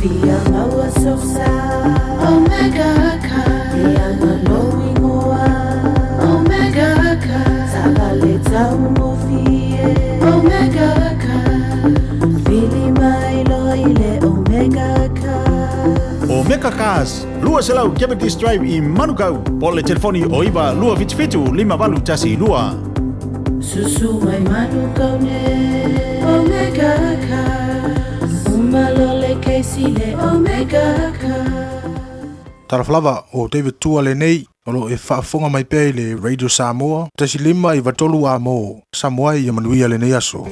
Via maua sosa Omega ka Ia maloi moa Omega ka Sabaleta umofie Omega ka Fili mailo ile Omega ka Omega Cars, lua selau Kemetis Drive I Manukau. Pole telefoni o iwa lua fitu 5 tasi lua. Susu mai Manukau ne Omega ka Umalole keisile Omega ka Taraflava o David Tua le nei, olo e whaafonga mai pēi le Radio Samoa, tasi 5 I watolu a mo, Samoa I amanuia le nei aso.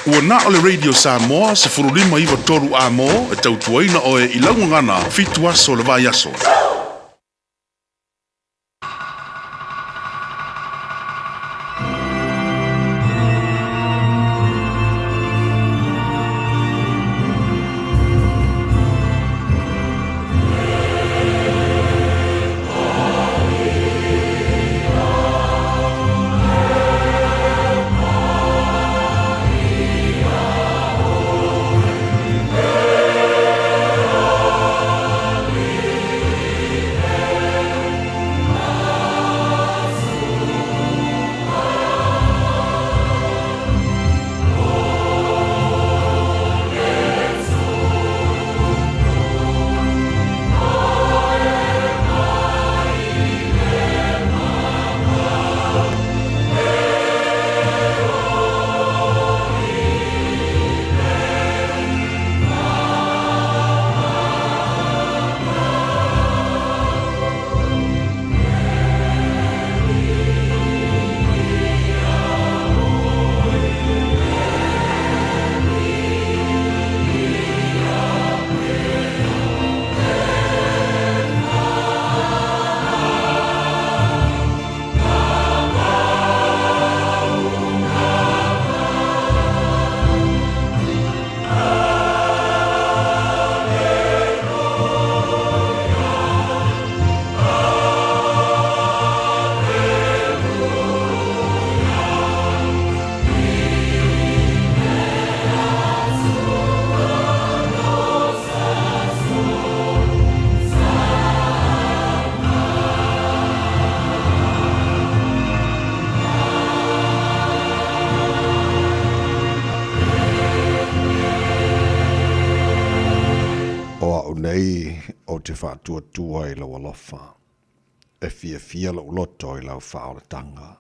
Ua na o le Radio Samoa se furulima iwa toru a mo e tautuaina o e ilaungangana fitu aso le vai aso. nei o te whātua i lau alofa. E fia lau loto i lau whaoratanga.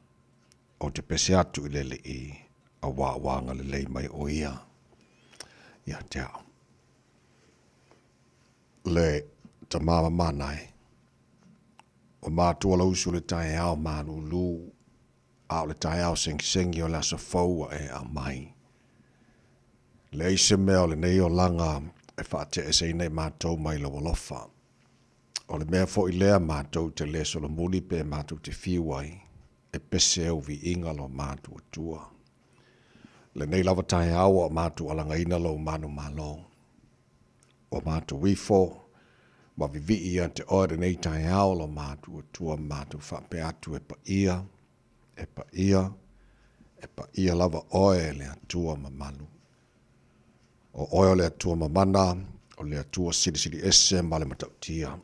O te pese atu i lele I a wāwanga le lei mai o ia. ia Taeao. Le ta mama manai. O mātua lausu le Taeao Malu au le Taeao sengi o la safaua e a mai. Le ise mea o le nei o langa e whaate e sei nei mātou mai la walofa. O le mea fo i lea mātou te leso le muli pe mātou te whiwai e pese au vi inga lo mātou tua. Le nei lava Taeao o mātou alanga ina lo manu malo. O mātou wifo, ma vivi ia te oere nei Taeao lo mātou tua mātou whape atu e pa ia lava oe le atua ma Malu. O oe le atua ma mana, o le atua siri ese ma le matautia.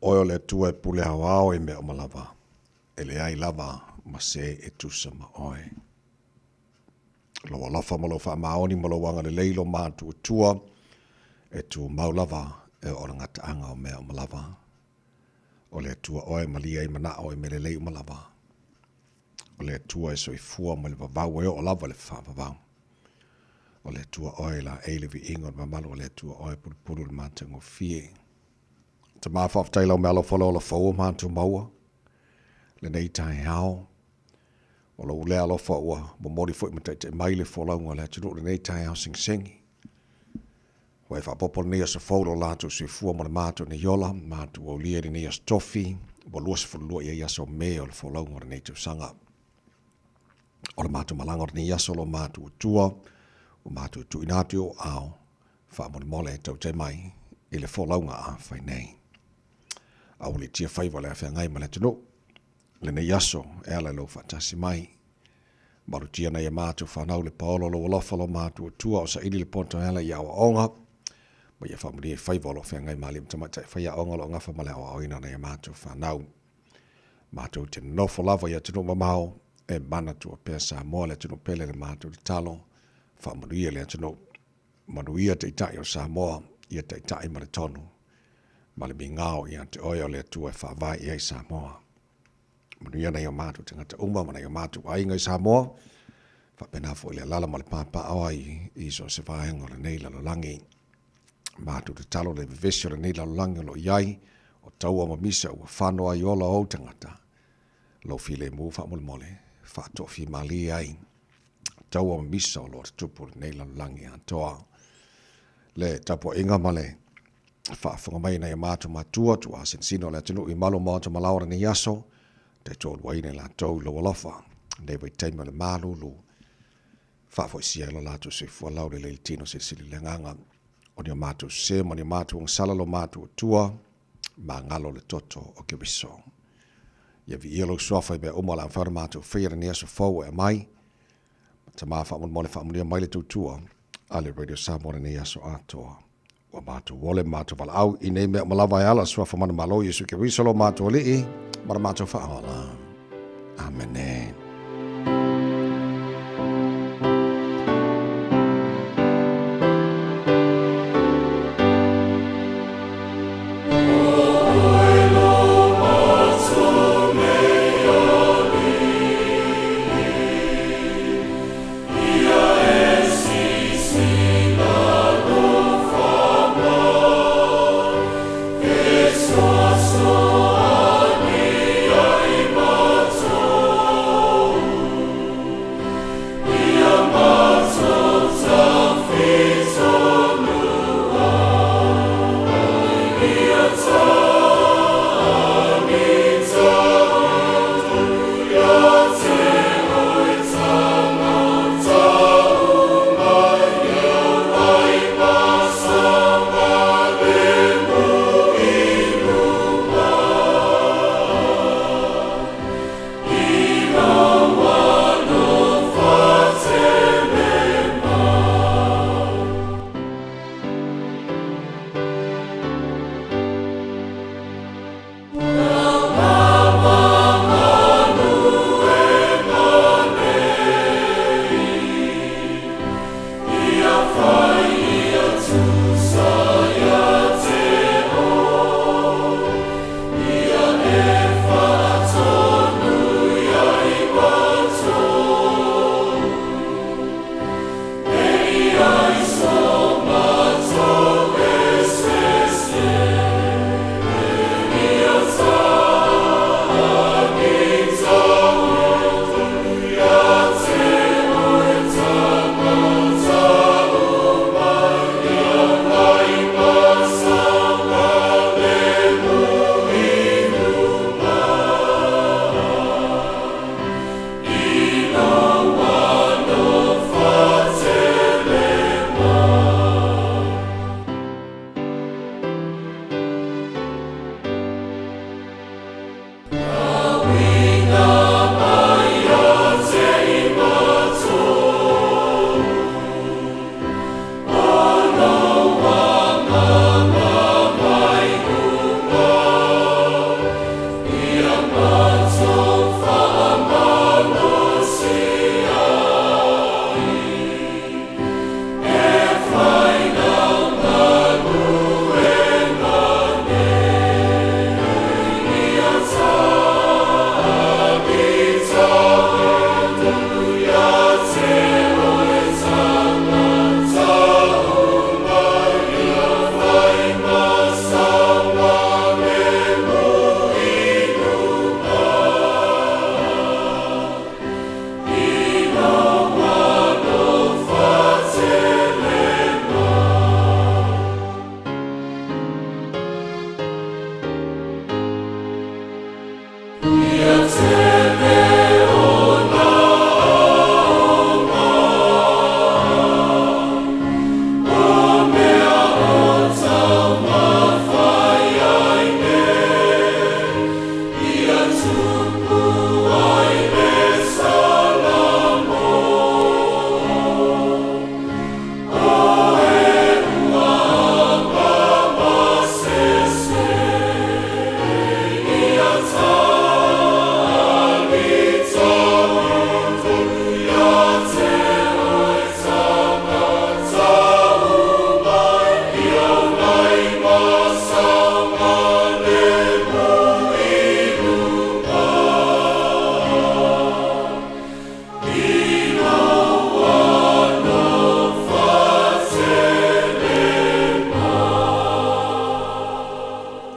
Oe le atua e pule hawao e me o malava. E le ai lava ma se e tusa ma oe. Lo alofa ma lo wha maoni ma lo wanga le leilo mātua tua e tu maulava e o ngata anga o mea o malava. O le atua oe malia i mana o e me le lei o malava. O le atua e so i fua ma le vavau e o lava le whavavau. O le atua oe la eile vi ingon ma malu o le atua oe pulu le mātango fie. Ta mawhaftai lau mea lo whala o la whaua mātu maua. Le nei Taeao. O la ulea lo whaua mo mori fwoi ma te mai le wholaunga le atunu le nei Taeao sengi. Wa e whapopol nia sa whaulo lātu sui fua mo le mātu ne yola, mātu o lia ni nia stofi, mo lua se whulua ia yaso me o le wholaunga o le nei tausanga. O le mātu malanga o le ni yaso lo mātu o tua, o mātu tu inatu o ao, wha mo le mole tau te mai, i le wholaunga a whai nei. Au li tia whaiva le a whea ngai ma le tunu, le nei yaso e ala lo whatasi mai, maru tia nei a mātu whanau le paolo lo walofa lo mātu o tua o sa ili le ponto ala i awa onga, ma ia whamuri e whaivolo whea ngai maali mtamata e whaia onga lo ngafa male awa oina nei a mātu whanau. Mātu te nofo lava ia tunu mamao, e mana tua pēr Samoa le tunu pele le mātu le talo, whamuria le tunu, manuia te itai o Samoa, ia te itai ma le tonu, ma le mingao ia te oia le tua e whawai ia i Samoa. Manuia nei o mātu te ngata uma, ma nei o mātu ainga i Samoa, whapena fo le lala ma le pāpā awai, i so se whaenga le nei lalo langi. Mātu te talo le vivesi o le nei lalo langi lo iai, o taua ma misa ua whanoa i ola o tangata. Lo file mu whamule mole, whatofi mali ai. Taua ma misa o lo te tupu le nei lalo langi a toa. Le tapo inga male, whaafunga mai nei mātu matua, tu a sensino le atinu i malo mātu malaura ni yaso, te tōru waine la tau lo alofa, nei vai teima le malulu. Whaafoi sia lo lātu se fua lau le tino se sili le nganga. O ni o mātu se, ma ni mātu ang salalo mātu o tua, ma ngalo le toto o ke wiso. Ia vi ielo suafa i mea umala ang whara mātu whira ni aso fau e mai, ta maa whaamon mole whaamonia mai le tautua, ale Radio Samoa ni aso atoa. Wa mātu wole mātu wala au, i nei mea malawa e ala suafa mana malo Yesu ke wiso lo mātu o lii, mara mātu whaala. Amen. So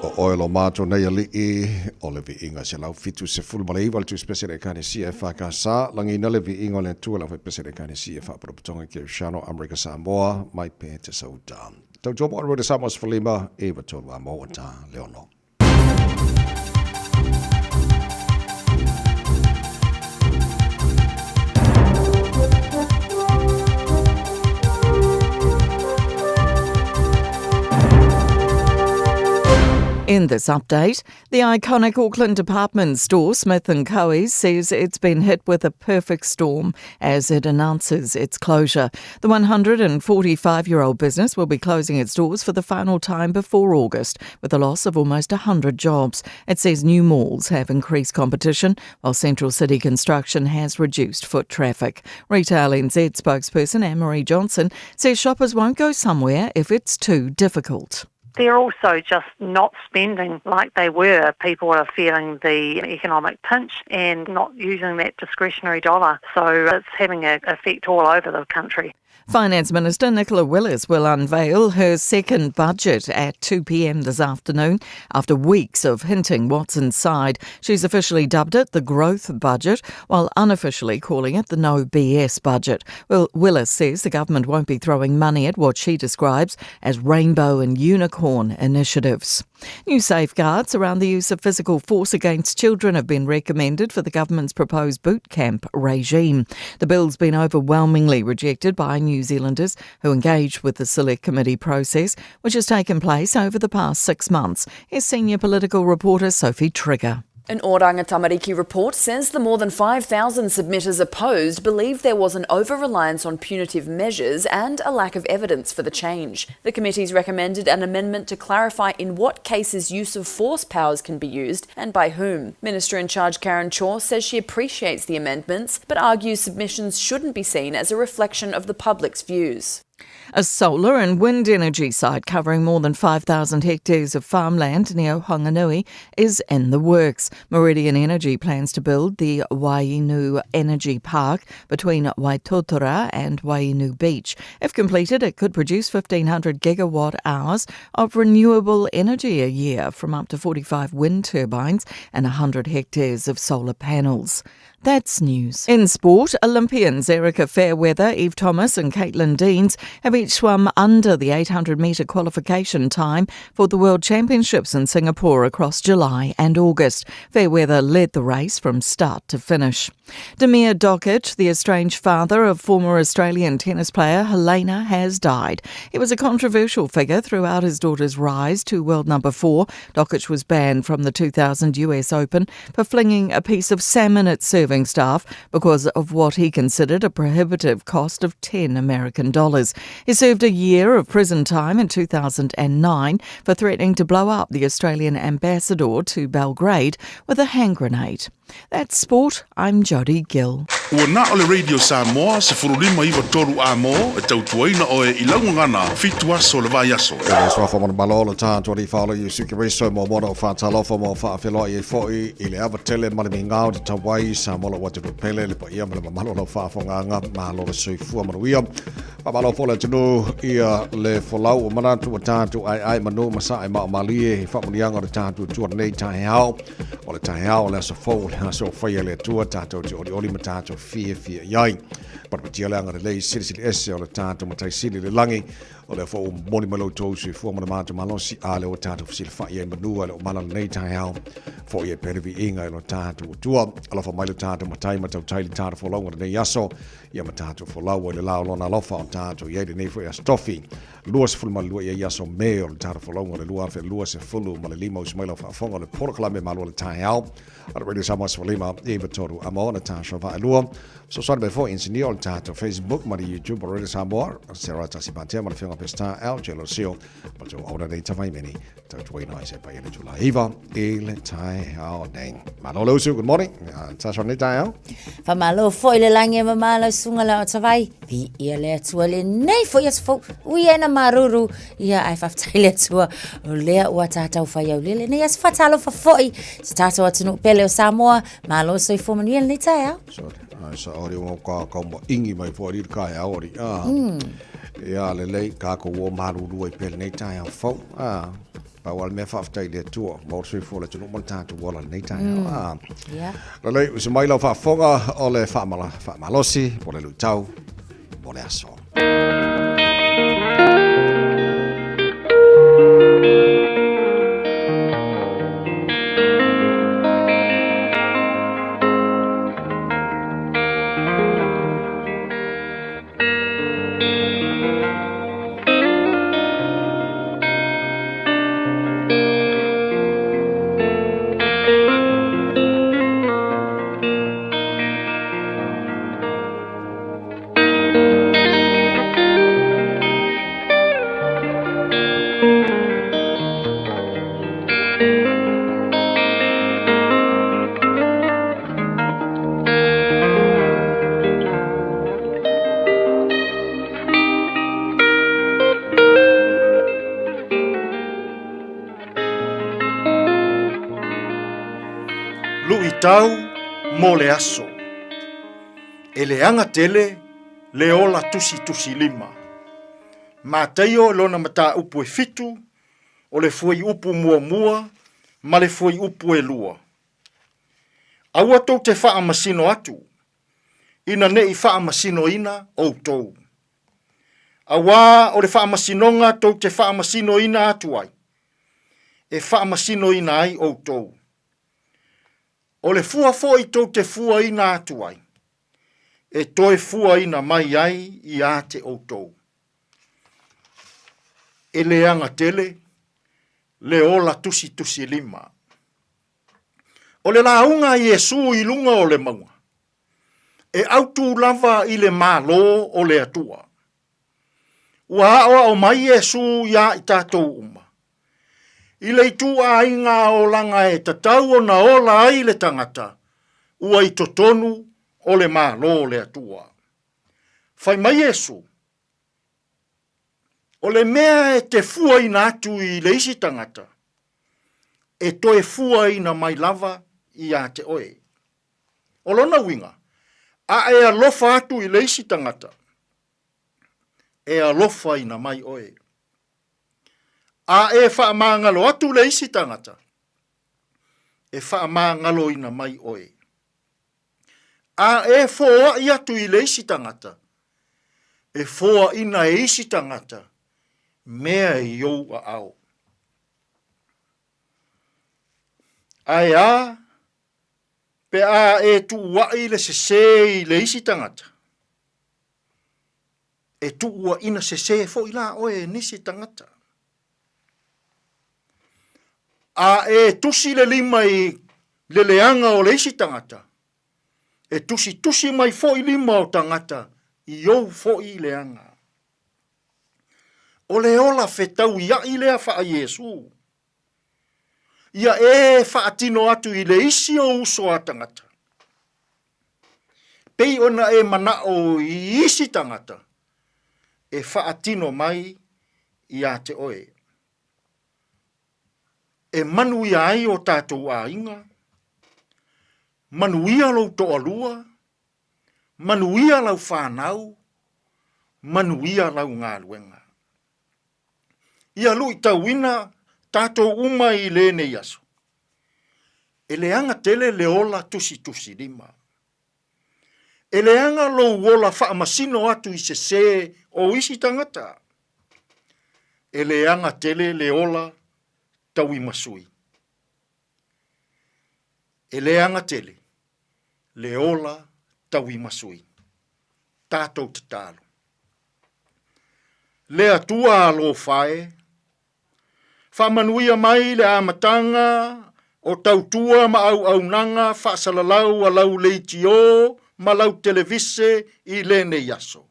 o oilo mato nei ali o le vi inga se lau fitu se fulu malei wal tu spesere kane si e whaka sa langi na le vi inga le tua lau spesere kane si e whaparopatonga ki Shano America Samoa mai pe te sauta. Tau jomo arwa de Samoa Sfalima e watonu a mo ta leono. In this update, the iconic Auckland department store Smith & Co's says it's been hit with a perfect storm as it announces its closure. The 145-year-old business will be closing its doors for the final time before August, with a loss of almost 100 jobs. It says new malls have increased competition, while Central City construction has reduced foot traffic. Retail NZ spokesperson Anne-Marie Johnson says shoppers won't go somewhere if it's too difficult. They're also just not spending like they were. People are feeling the economic pinch and not using that discretionary dollar. So it's having an effect all over the country. Finance Minister Nicola Willis will unveil her second budget at 2 p.m. this afternoon after weeks of hinting what's inside. She's officially dubbed it the growth budget, while unofficially calling it the no BS budget. Well, Willis says the government won't be throwing money at what she describes as rainbow and unicorn initiatives. New safeguards around the use of physical force against children have been recommended for the government's proposed boot camp regime. The bill's been overwhelmingly rejected by New Zealanders who engaged with the Select Committee process, which has taken place over the past 6 months. Here's senior political reporter Sophie Trigger. An Oranga Tamariki report says the more than 5,000 submitters opposed believe there was an over-reliance on punitive measures and a lack of evidence for the change. The committee's recommended an amendment to clarify in what cases use of force powers can be used and by whom. Minister in charge Karen Chaw says she appreciates the amendments but argues submissions shouldn't be seen as a reflection of the public's views. A solar and wind energy site covering more than 5,000 hectares of farmland near Honganui is in the works. Meridian Energy plans to build the Wainu Energy Park between Waitotora and Wainu Beach. If completed, it could produce 1,500 gigawatt hours of renewable energy a year from up to 45 wind turbines and 100 hectares of solar panels. That's news. In sport, Olympians Erica Fairweather, Eve Thomas and Caitlin Deans have each swum under the 800-metre qualification time for the World Championships in Singapore across July and August. Fairweather led the race from start to finish. Damir Dokic, the estranged father of former Australian tennis player Helena, has died. He was a controversial figure throughout his daughter's rise to world number 4. Dokic was banned from the 2000 US Open for flinging a piece of salmon at serving staff because of what he considered a prohibitive cost of $10 American. He served a year of prison time in 2009 for threatening to blow up the Australian ambassador to Belgrade with a hand grenade. That's sport. I'm Jodie Gill. Ua na ole Radio Samoa se furulima iwa toru a mo e tautuaina o e ilaungangana fitu aso le vai aso. Kere swafa mana malolo tātua ri whaala i suki reso mo mora o whātalofa mo whaafelo i e fōi i le awa tele male mi ngāo te tawai sa mola wate pele le pa ia male malolo whaafonganga malolo soifua manuia. Pamalo fola tunu ia le folau o manatu o tātu ai manu masa e mao malie he whamunianga o tātu tua nei Taeao o le Taeao le aso fōu le aso whaia le tua tātu te oli matatu fia iai. Parapatia le anga le lei siri ese o le tātu matai siri le langi o le fōu moni malo tōsu e fua mana mātu malosi a le o tātu fsili whaia e manua le o mana nei Taeao fōu ia perivi inga e lo tātu o tua alafa mai le tātu matai matau taili tātu folau ngara nei aso ia matatu folau o le lao lona alofa o tātu ia le nei fo ia stofi lua se fulma lua ia aso me o le tātu folau ngara lua fe lua se fulu ma le lima o smaila fa fonga le poroklame malu le Taeao ara radio Samoa Sfalima eva toru amo na tāsha va lua so sort be fo insinio o tātu Facebook ma YouTube o radio Samoa sera tasi bantea ma le finga pesta al gelo sio ma jo ora nei tavai meni tātu wei nai se pa ele jula iva ele Taeao nei malolo su good morning tāsha nei Taeao fa malo foi le lange ma malo sunga la tavai vi ia le tua le nei foi as fo ui ena maruru ia ai faftai le tua o lea ua tātau whai au lele nei as fatalo fa foi se tātau atunu pele o Samoa malo soi fo manuia nei Taeao sa ori o ka mo ingi mai fo ri ka ya ori ia le lei ka ko o maruru e pele nei Taeao fo wal me whaftai le tua, mor sui fo le tunu mon tātu wala nei tai. Yeah. Lalei, usi mai lau whafonga o le whamalosi, po le lutau, po le aso. Tau mo le aso. E le anga tele le ola tusi lima. Ma teio lona mata upu e fitu, o le fuai upu mua, ma le fuai upu e lua. Aua tau te wha masino atu, ina ne I wha masino ina o tau. Awa o le wha masinonga tau te wha masino ina atu ai. E wha masino ina ai o tau. O le fua fo I tau te fua ina atu ai. E toe fua ina mai ai I a te outou. E le anga tele, le ola tusi lima. O le launga Iesu I lunga o le maunga. E autu lava I le malo o le atua. Ua awa o mai Iesu ia I tātou uma. I le itua inga o langa e tatau o na ola ai le tangata, ua I totonu o le malo o le atua. Fai mai Iesu, o le mea e te fua ina atu I le isi tangata, e toe fua ina mai lava I a te oe. O lona winga, a e alofa atu I le isi tangata, e alofa ina mai oe. A e wha maangalo atu le isi tangata. E wha maangalo ina mai oe. A e foa I atu I le isi tangata. E foa ina e isi tangata. Mea I iou a ao. Ai a, pe a e tu wai le se I le isi tangata. E tu ua ina se fo I la oe nisi tangata. A e tusi le lima I le leanga o le isi tangata. E tusi mai fo I lima o tangata. I ou fo I leanga. O le ola fetau ia I lea wha Iesu. Ia e wha atino atu I le isi o uso a tangata. Pei ona e mana o I isi tangata. E wha atino mai I a te oe. E manu ia ai o tātou a inga. Manu ia lau toa lua. Manu ia lau whanau. Manu ia lau ngā luenga. Ia lui tau ina tātou uma I lene yaso. E leanga tele le ola tusi lima. E leanga lo wola wha masino atu I se o isi tangata. E leanga tele le ola taui masui. E leanga tele, le ola taui masui. Tātou te tālo. Le atua alo whae, whamanuia mai le amatanga, o tautua ma au nanga, whaasalalau a lau leitio, ma lau televise I lene yaso.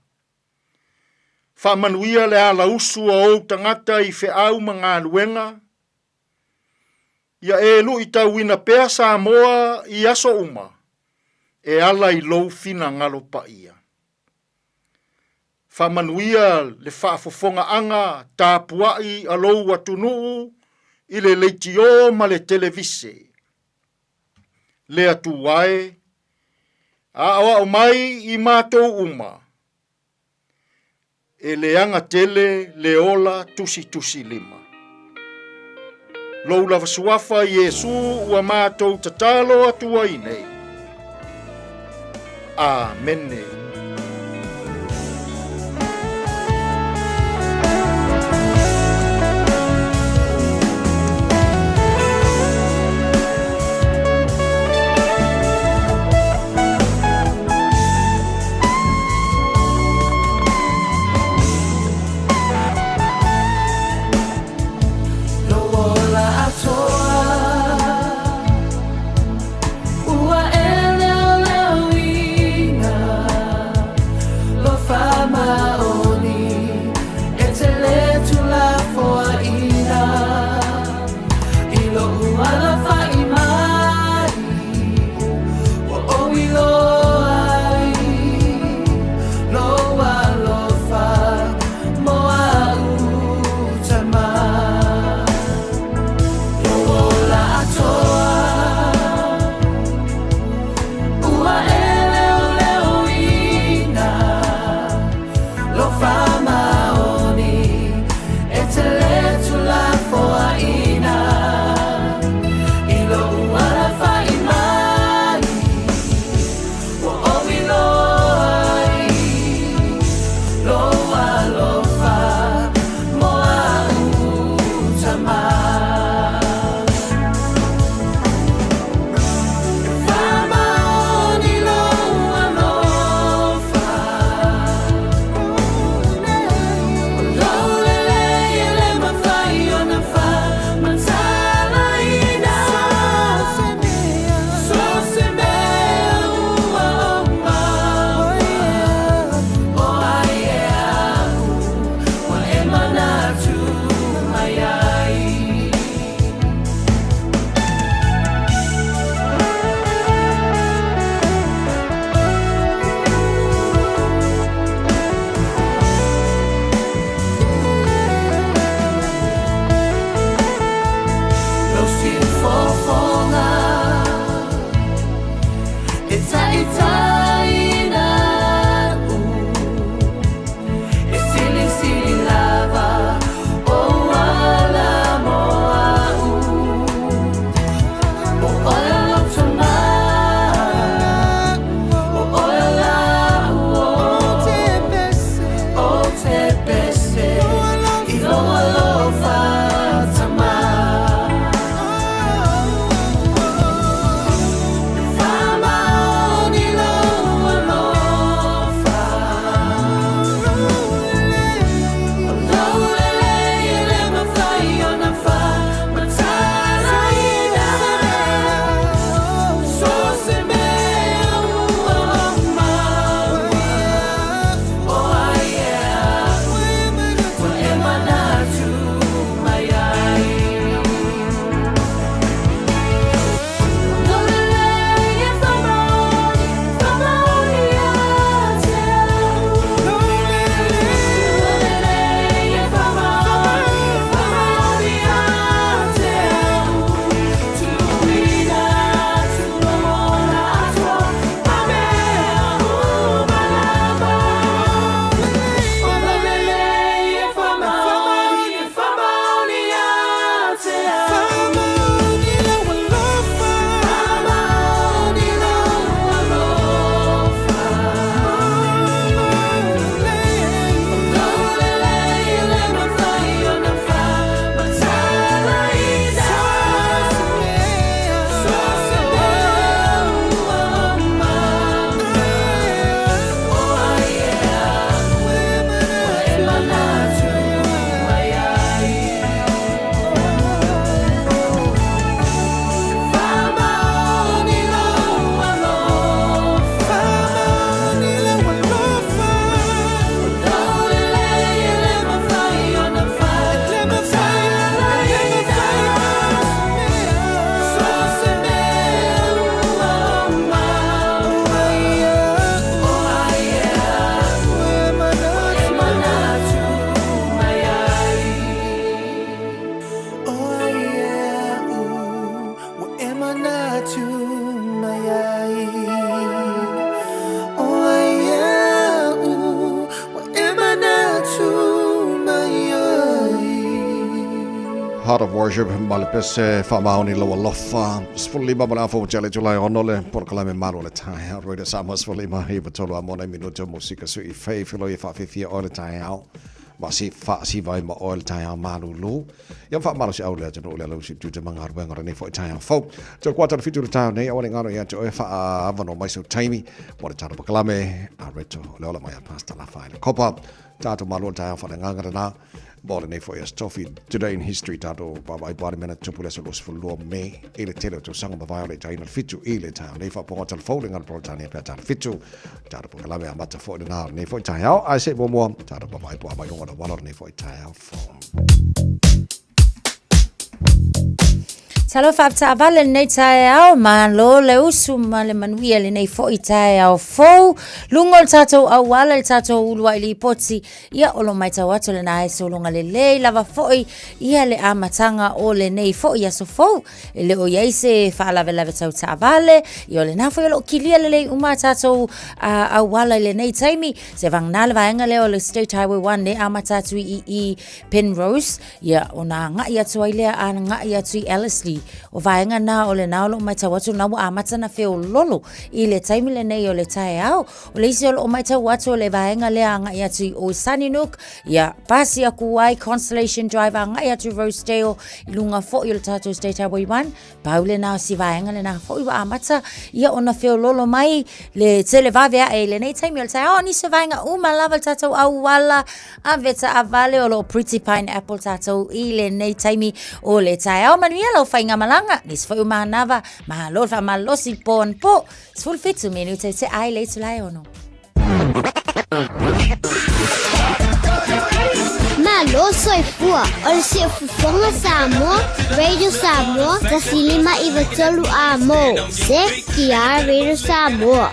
Whamanuia le ala usu o tangata I whiau ma ngā luenga, ia e lu I tau ina pea Samoa I aso uma, e ala I lou fina ngalo pa ia. Whamanuia le whaafofonga anga, tāpuai a lou atunuu, I le leitio ma le televise. Le atu wae, a awa o mai I mātou uma, e le anga tele le ola tusi lima. lou lava suafa Iesu ua mātou tatalo atua i nei. Amene. heart of worship, Malipese, Famaoni, Lower Lofa, fully Babala for Jelly July Honole, Porcalame Malu, Taeao, Radio Samus, fully Mahibatola, Mona Minuto, Musica, Sui, Fay, Philo, Fafi, all the Taeao, Masi, Fasi, Vima, oil Taeao, Malu, Young Fat Malus outlet, and all the Lucy to the Mangar Wang or any for Taeao folk. To quarter of the town, they only got to Avano, myself, Timey, what a town of Calame, I read to Lola Maya Pasta La Fine, Copper, Tato Malu Taeao for the Nangana. Born for your stuffy today in history tato by body minute to pull us for law may ele tell to sang of violate in fit to ele town if a portal folding on Protania Petan fit to tato Lame Amata for the now ne for Taeao I say one more tato by I don't want to one or ne for Taeao form. Talo whapta avale nei Taeao, malo le usu ma le manuia le nei fo i Taeao fou. Lungo le tatou awala le tatou ulua ili poti. Ia olo mai tau atu le na so longa le lei lava foi. Ia le amatanga o le nei fo i aso fou. Le o iaise whaalave lave tau ta avale. Ia le na foi lo kilia le lei uma tatou awala le nei taimi. Se vang nale vaenga leo le State Highway 1 ne amatatu i Penrose. Ia o na ngai atu ai lea a ngai atu i Ellerslie. O vaenga na o le naolo mai tawatu na wa amata na feo lolo I le taimi le nei o le Taeao o le isi o mai tawatu o le vaenga le anga I atu o Sunnynuk ia pasi aku ai Constellation Drive anga I atu Rosedale I lunga fo o le tato State Highway 1 paule na si vaenga le na fo I wa amata ia ona feo lolo mai le tele vavea e le nei taimi o le Taeao ni se vaenga uma lava le tato au wala aveta avale o lo Pretty Pineapple tato I le nei taimi o le Taeao manuia lo fainga malanga nis foi uma nava mahalo fa malosi pon po sul fitu menu te ai le tulai ono Malo soy fua o se fufonga Samoa Radio Samoa tasilima ivatolu amo se kia Radio Samoa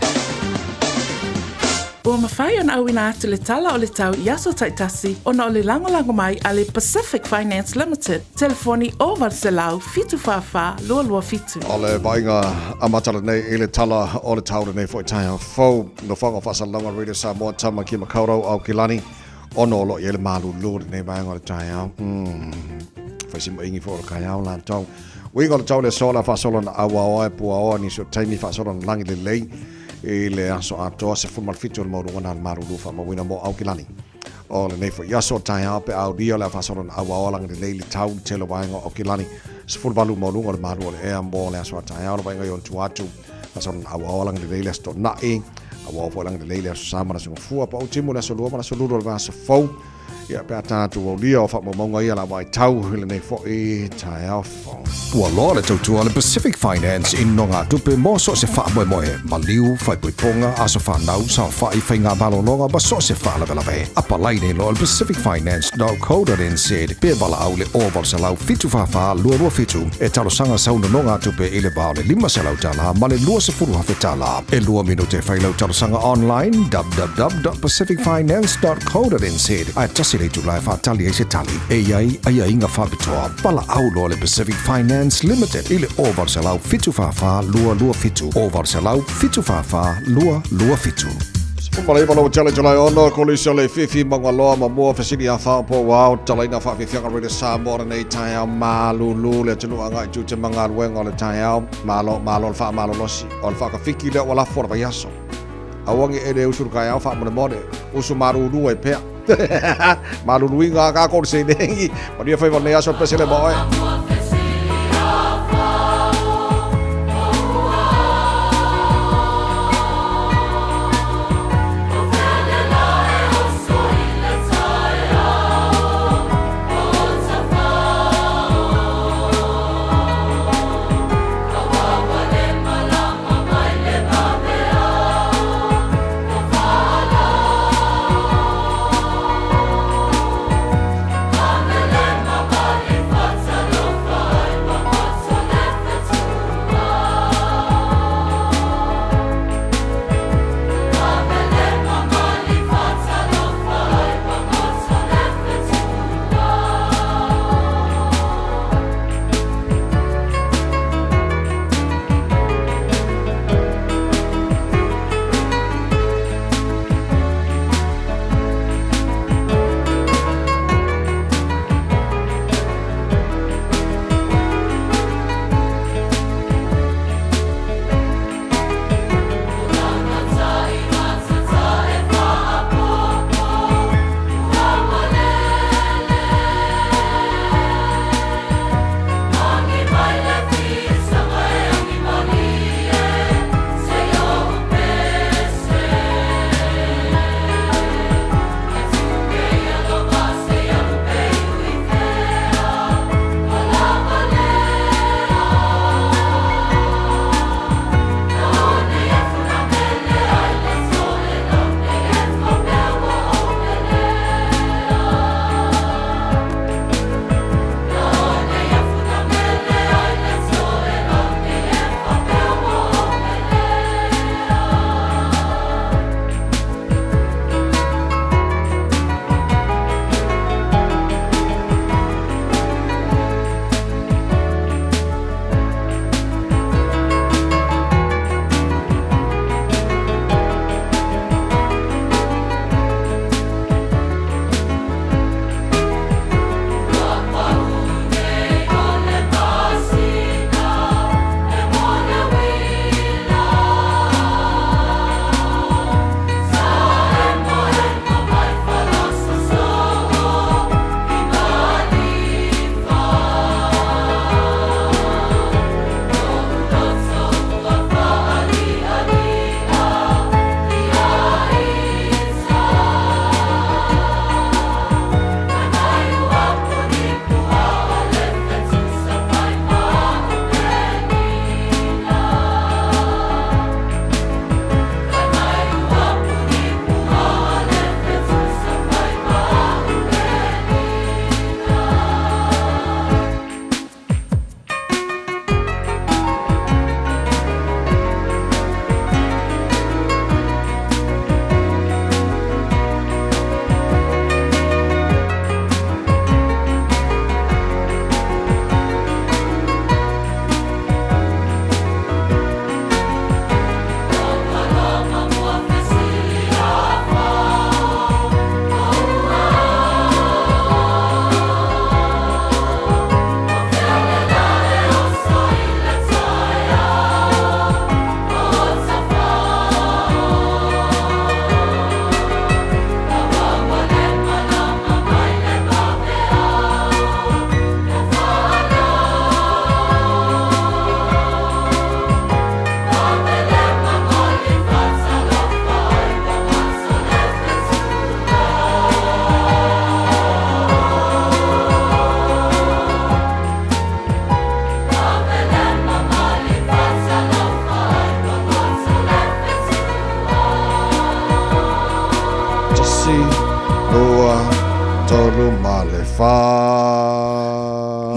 Ua mawhai ona au ina atu le tala o le tau I aso taitasi ona o le lango mai a le Pacific Finance Limited. Telefoni o Varselau fitu whawha lua fitu. O le vainga amatala nei ele tala o le tau nei fo Taeao fo no whanga whasalonga Radio Samoa tama ki makaurau au Kilani ono lo ele malu lu nei vainga o le Taeao. Whaisima ingi fo o le Taeao lan tau. Winga o le tau le sola whasolona awa oe pua oa ni so taimi whasolona langi le lei. I le aso atoa se fumal fitu le mauru wana maru lufa ma wina mo au Kilani. O le nei fo yaso Taeao pe au dio le whasolona awa oa langi le lei li tau telo vainga o Kilani. Se ful valu mauru o le maru o le ea mo le aso Taeao le vainga yon tuatu. Whasolona awa oa langi le lei le asto nai. Awa oa langi le lei le aso sama na sunga fua pa au timu le aso lua ma na aso lulu le vaso fau. Ia pe atatu o lia o whakmamonga ia la wai tau hile nei fo I Taeao fo. Ua loa le tautua le Pacific Finance in no ngā tupe mo so se wha moe moe. Maliu, whai pui ponga, aso whanau, sa whai whai ngā balononga, ba so se wha lawe. Apa laine lo le pacificfinance.co.nz. Pe wala au le oval se lau fitu whawha, lua fitu. E talo sanga sauna no ngā tupe I le bao le 5 se lau tala, ma le lua se furu hawhi tala. E lua minute whai lau talo sanga online, www.pacificfinance.co.nz. Ai tasi le tu lai whatali e se tali. E iai inga whapitoa. Pala au lo le Pacific Finance Limited. Ile oval se lau fitu whawha, lua fitu. Oval se lau fitu whawha, lua fitu. Pumala iwa lo challenge lai ono kolisa le fifi mangaloa ma mua fasini a wha po wao tala ina wha fifianga rida Samoa nei Taeao Malu le tunu anga I tute mangar wenga le Taeao malo le wha malo losi o le wha ka fiki le wala fora vai aso. Awangi ere usuru kai au wha mone mone usu maru e pea. Maru inga ka kore se nengi ma ria whai wane aso pesele moe.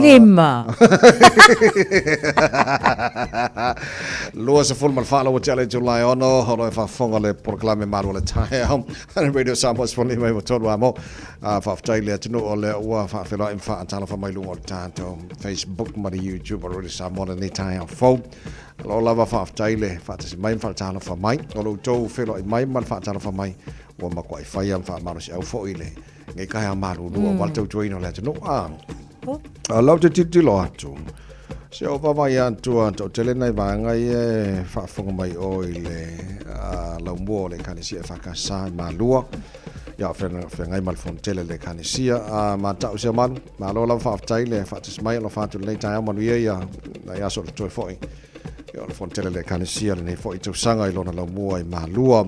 Lima. Lua se full mal fala o tele July ono holo fa fonga le proclame Malu le Taeao radio Samoa se foni mai tolu amo fa ftaile tunu o le ua fa fela in fa tala fa mai lungo tanto Facebook ma YouTube radio Samoa le Taeao fo lo lava fa ftaile fa te mai fa tala fa mai o lo to fela mai mal fa tala fa mai o ma ko fa ia fa maru se au fo ile ngai kai Malu lu o walto tuino le tunu a lo te titilo atu se o papa ia tua to tele nei vanga e fa fonga mai o ile la mo le kanisia fa ka sa Malua ya fa ngai mal fon tele le kanisia ma ta o se man ma lo la fa tai le fa tis mai lo fa tu le tai ma ia na ia so to foi ya fon tele le kanisia le foi tu sanga i lo na la mo ai Malua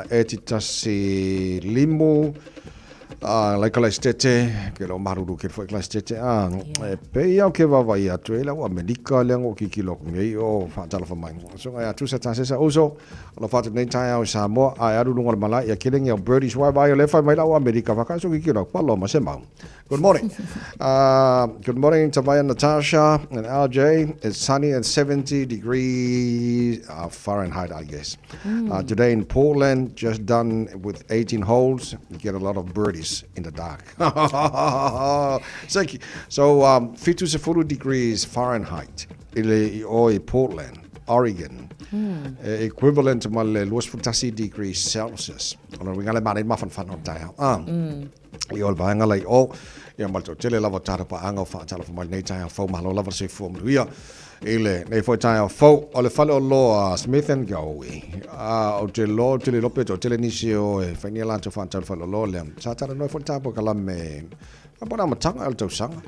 e ti tasi limo like la stete ke lo maruru ke foi la stete pe ia ke va vai atu ela o America le ngo ki lo ngai o fa tala fa mai so ai atu sa tase sa uso lo fa nei Taeao Samoa ai aru lungo mala ia killing your birdies why vai le fa mai la o America va ka so ki lo pa lo ma se mau. Good morning. Good morning Tavaya Natasha and RJ. It's sunny and 70 degrees Fahrenheit, I guess. Today in Portland, just done with 18 holes. You get a lot of birdies in the dark. So 54 degrees Fahrenheit. In Portland, Oregon. Equivalent to my 2 degrees Celsius. Ona ringale mane mafan fan on Taeao. I ol vanga like ia malto tele lava tara pa anga fa tala fa mai nei Taeao fo malo lava se fo ia ele nei fo Taeao fo o le fale o lo Smith and Gowie o te lo pe to tele nisi o e fa ni la to fa tala fa lo le sa tara no fo tapo kala me apa matanga al to sanga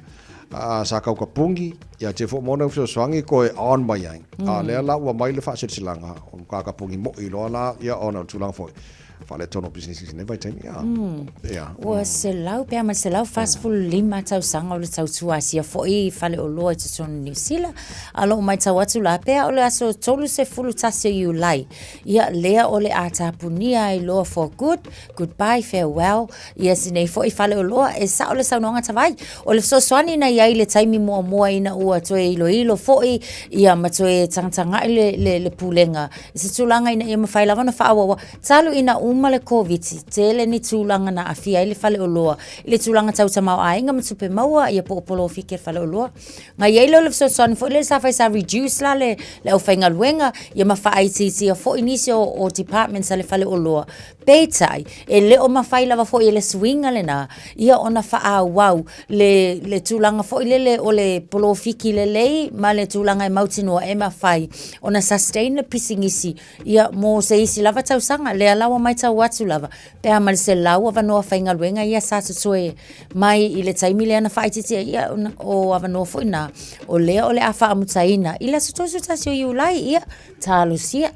sa ka pungi ia te fo mono fo swangi ko e on mai ai le la wa mai le fa se silanga on ka pungi mo i lo la ia ona tulang fo fale tono business ne vai tani o se lau pe ma se lau fast full lima tau sanga o le tau tua sia fo I fale o loa te son New Zealand alo mai tau atu la pe o le aso tolu se fulu tase you lai ia lea o le ata punia I loa for good goodbye farewell ia sine fo I fale o loa e sa o le saunonga tawai o le so swani na ia le taimi moa ina ua toe ilo fo ia ma toe tangtanga le pulenga se tulanga ina ia mawhai lava na whaawawa talu ina male COVID tele ni tulanga na afia ile fale oloa ile tulanga tau tamau ainga matupe maua ia popolo fike fale oloa nga yelo le so son fo le sa fa sa reduce la le o fainga luenga ia mafa ITC fo inisio o departments ale fale oloa petai e le o mafai lava fo ile swinga le na ia ona fa wow le tulanga fo ile o le polo fiki le ma le tulanga e mautino e mafai ona sustain le pisingisi ia mo se isi lava tau sanga le alawa mai watu lava pe amal se lau ava no fainga luenga ia sa tsoe mai ile taimi le na faiti ia o ava no foina o le afa amutaina ila so tasio yulai ia talusia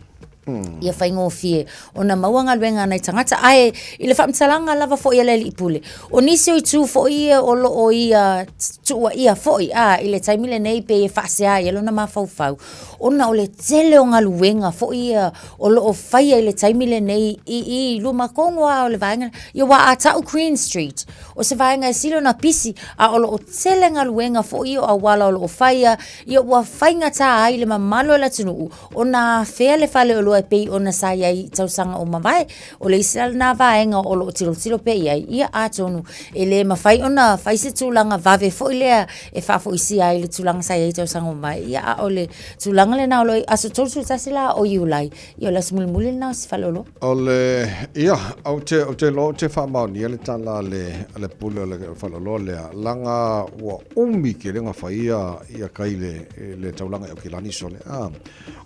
ia faingo fie ona mawanga luenga nei tangata ai ile famsalanga lava fo ia le ipule o nisi o tu fo ia o lo o ia tu ia fo ile taimi le nei pe fase ai lo na mafau ona o le tele o ngaluenga fo ia o lo o faia ile taimi le nei I lu makongo o le vanga ia wa ata o Queen Street o se vanga silo na pisi a o lo o tele ngaluenga fo ia o wala o lo faia ia wa fainga ta ai le mamalo la tunu ona fele fale o pe ona sai ai tausanga o mavai o le isal na vaenga o lo tilo pe ia atonu ele mafai ona fai se tulanga vave fo ile e fa fo isi ai le tulanga sai ai tausanga o mai ia o le tulanga le na o aso tolsu tasila o yulai ia la smulmul na si falolo o le ia o te lo te fa ma ni le tala le pulo le falolo le langa wa umi ke le fai ia kaile le taulanga o kilani sole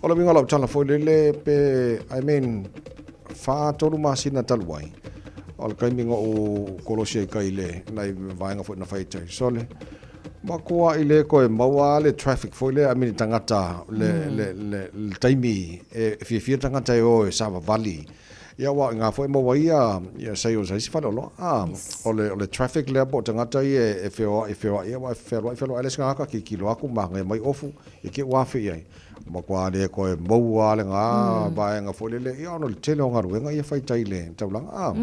o le minga la tala fo le pe I mean fa tolu masina talwai al kaiminga o kolosia kaile nai vainga fo na faita sole makua ile ko e mawa le traffic fo le I mean tangata le taimi e fi tangata o Sava Valley ia wa nga fo mo ia sai o sai fa lo o le traffic le bo tangata e feo ia wa feo ale nga ka ki kilo aku ma mai ofu e ke wa fe ia ma kwa le ko mo wa le nga ba nga fo le ia no tele nga ruenga ia fai tai le tau langa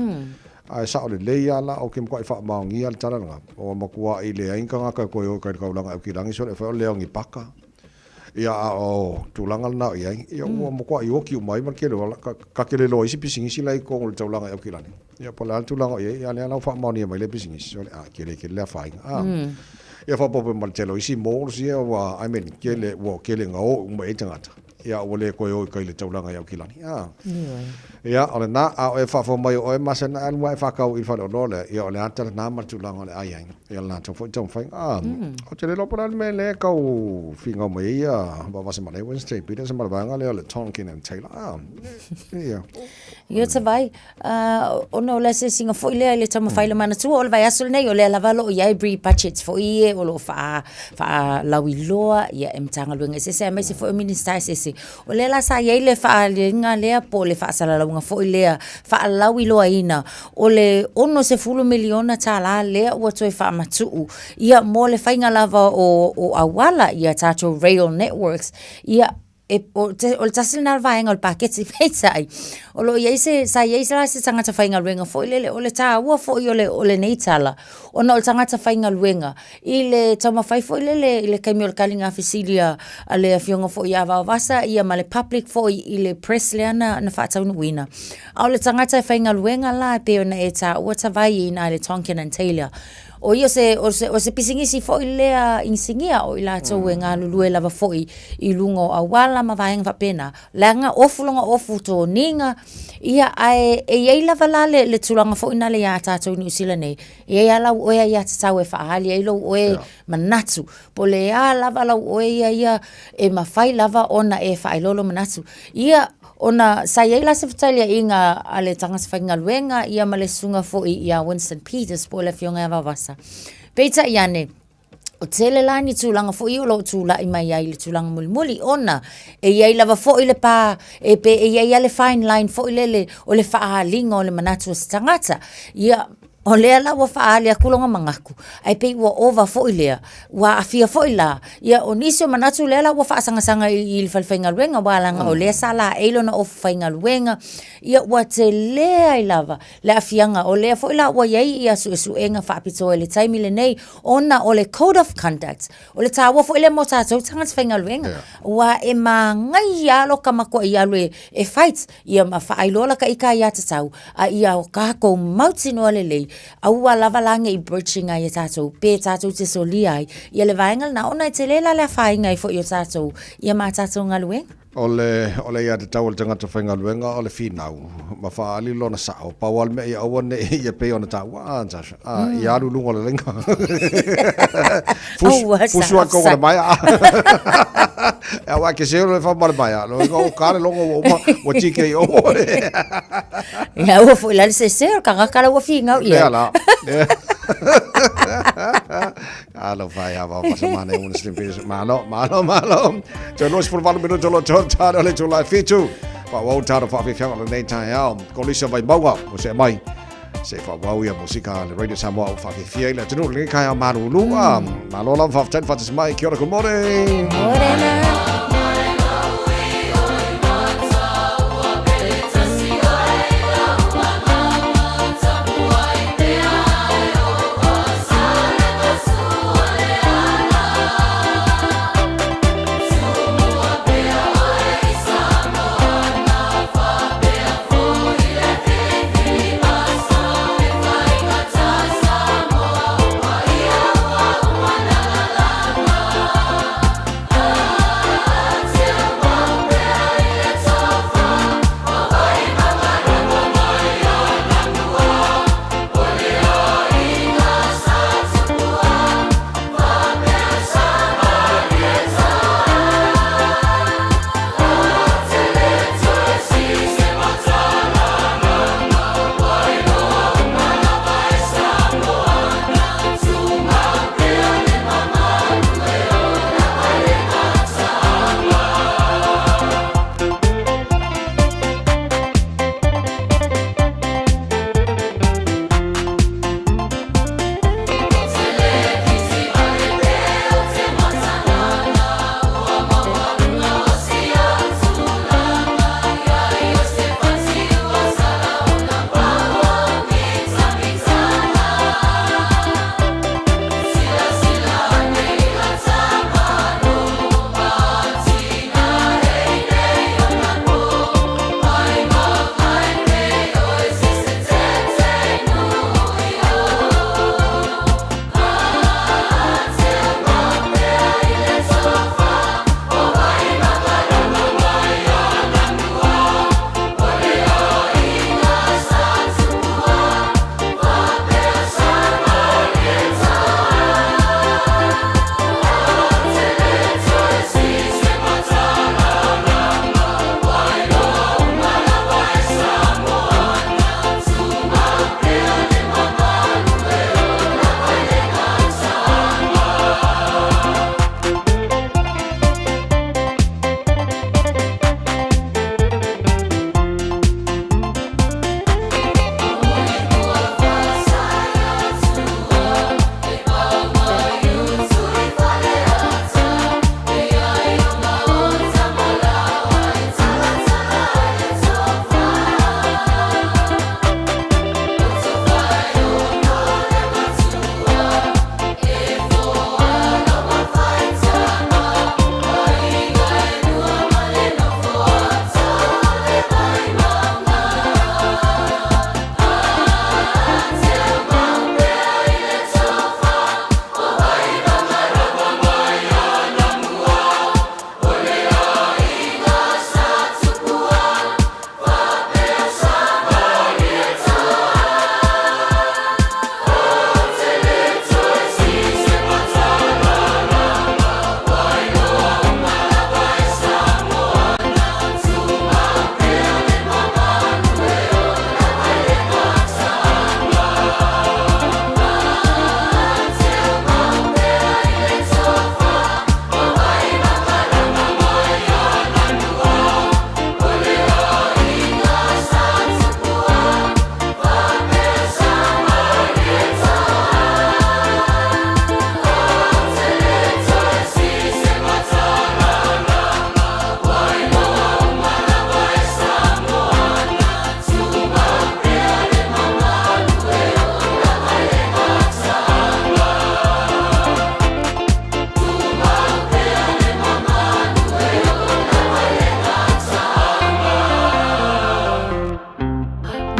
ai sa ole leia la o kem ko fa maungi al taranga o makua i le ainga ngaka ko o ka kaulanga o kirangi so le fa le ngi paka ia o tulanga na ia o makua i o ki mai mar ke lo ka ke le lo isi pisingi lai ko o tulanga o kilani ia pola tulanga ia le la fa mauni mai le pisingi so le a ke le fa ia fa popo mal telo isi mo si wa I mean ke le wo ke le ngau mai tangata ia o le ko o ka le tulanga o kilani ia ole na a e fa fo mai o e masana an wa fa ka o fa no le ia ole ata na ma tu lang ole ai ai ia la to fo tong fa o te le lo para me le ka o finga mai ia ba va se mane Wednesday Peter se ma ba nga le ole Tonkin and Taylor ia Ia te vai, ono le se singa fo ile le tama faile mana tu ole vai asul nei ole la valo ia bri budgets fo ie ole fa lawi loa ia emtanga luenga se mai se fo minister se ole la sa ia le fa le nga le po le fa sala nga fo ile fa lawi loa ina ole ono se fulu miliona tala le o toi fa matu ia mo le fainga lava o awala ia tato rail networks ia o tasil na vaenga o paketi feitsai o lo yeise sa yeise la se tanga fainga luenga fo ile o le ta wa fo o le neitala o no tanga fainga luenga ile tama fai fo ile kaimiol kalinga fisilia ale afionga fo ia va vasa ia male public fo ile press leana na fa tau wina o le tanga fainga luenga la pe ona eta o ta vai ina le Tonkin and Taylor o ia se pisingisi fo ilea insingia o ila tau e ngā lulue lava fo i lungo a wala ma vaenga va pena langa ofulonga ofu to ninga ia ai e lava la le tulanga fo ina le ia tātou New Zealand nei ia lau oea ia tatau e whaahali ia lau oe manatu po le ia lava lau oe ia e mawhai lava ona e whailolo manatu ia ona sa ia la se fitalia inga ale tanga se whainga luenga ia male sunga fo ia Winston Peters po le fionga eva vasa peita iane o tele lani tulanga fo i lo tula i mai ai le tulanga mulimuli ona e ia lava fo ile pa e pe e ia le fine line fo ile o le faalinga o le manatu tangata ia o lea la wa faali a kulonga mangaku ai pe wa over fo ilea wa afia fo ila ia o nisio manatu lea la wa fa sanga i falfainga luenga wa langa o lea sala eilo na of fainga luenga ia wa te lea i lava le afianga o lea fo ila wa yai ia su enga fa apito ele taimi le nei ona o le code of conduct o le tawa fo ile mo tatou tanga fainga luenga wa e mangai alo kamako ia lue e fight ia ma fa ailola ka ika ia tatau a ia o kako mauti no le lei aua lava lange i birching ai tatou pe tatou te soli ai ia le vaenga na ona te lela le fainga i fo i tatou ia ma tatou ngaluenga ole ia te tau le tangata whainga luenga o le whinau ma wha ali lona sao pawal me ia awane ia pe ona tau antasha ia alu lunga le lenga fusua konga le mai e wa ke se le fa mal mai lo go kare longo o tike o ia o fo la se ka kala o whinga ia la alo vai ava pasamane un slimpis malo jo nos por valo minuto lo tara le July fitu fa wa tara fa fianga le Taeao ko lisa vai maua o se mai se fa wa ia musika le radio Samoa fa fianga le tunu le kai Malu malo la fa ten fa mai kia ora good morning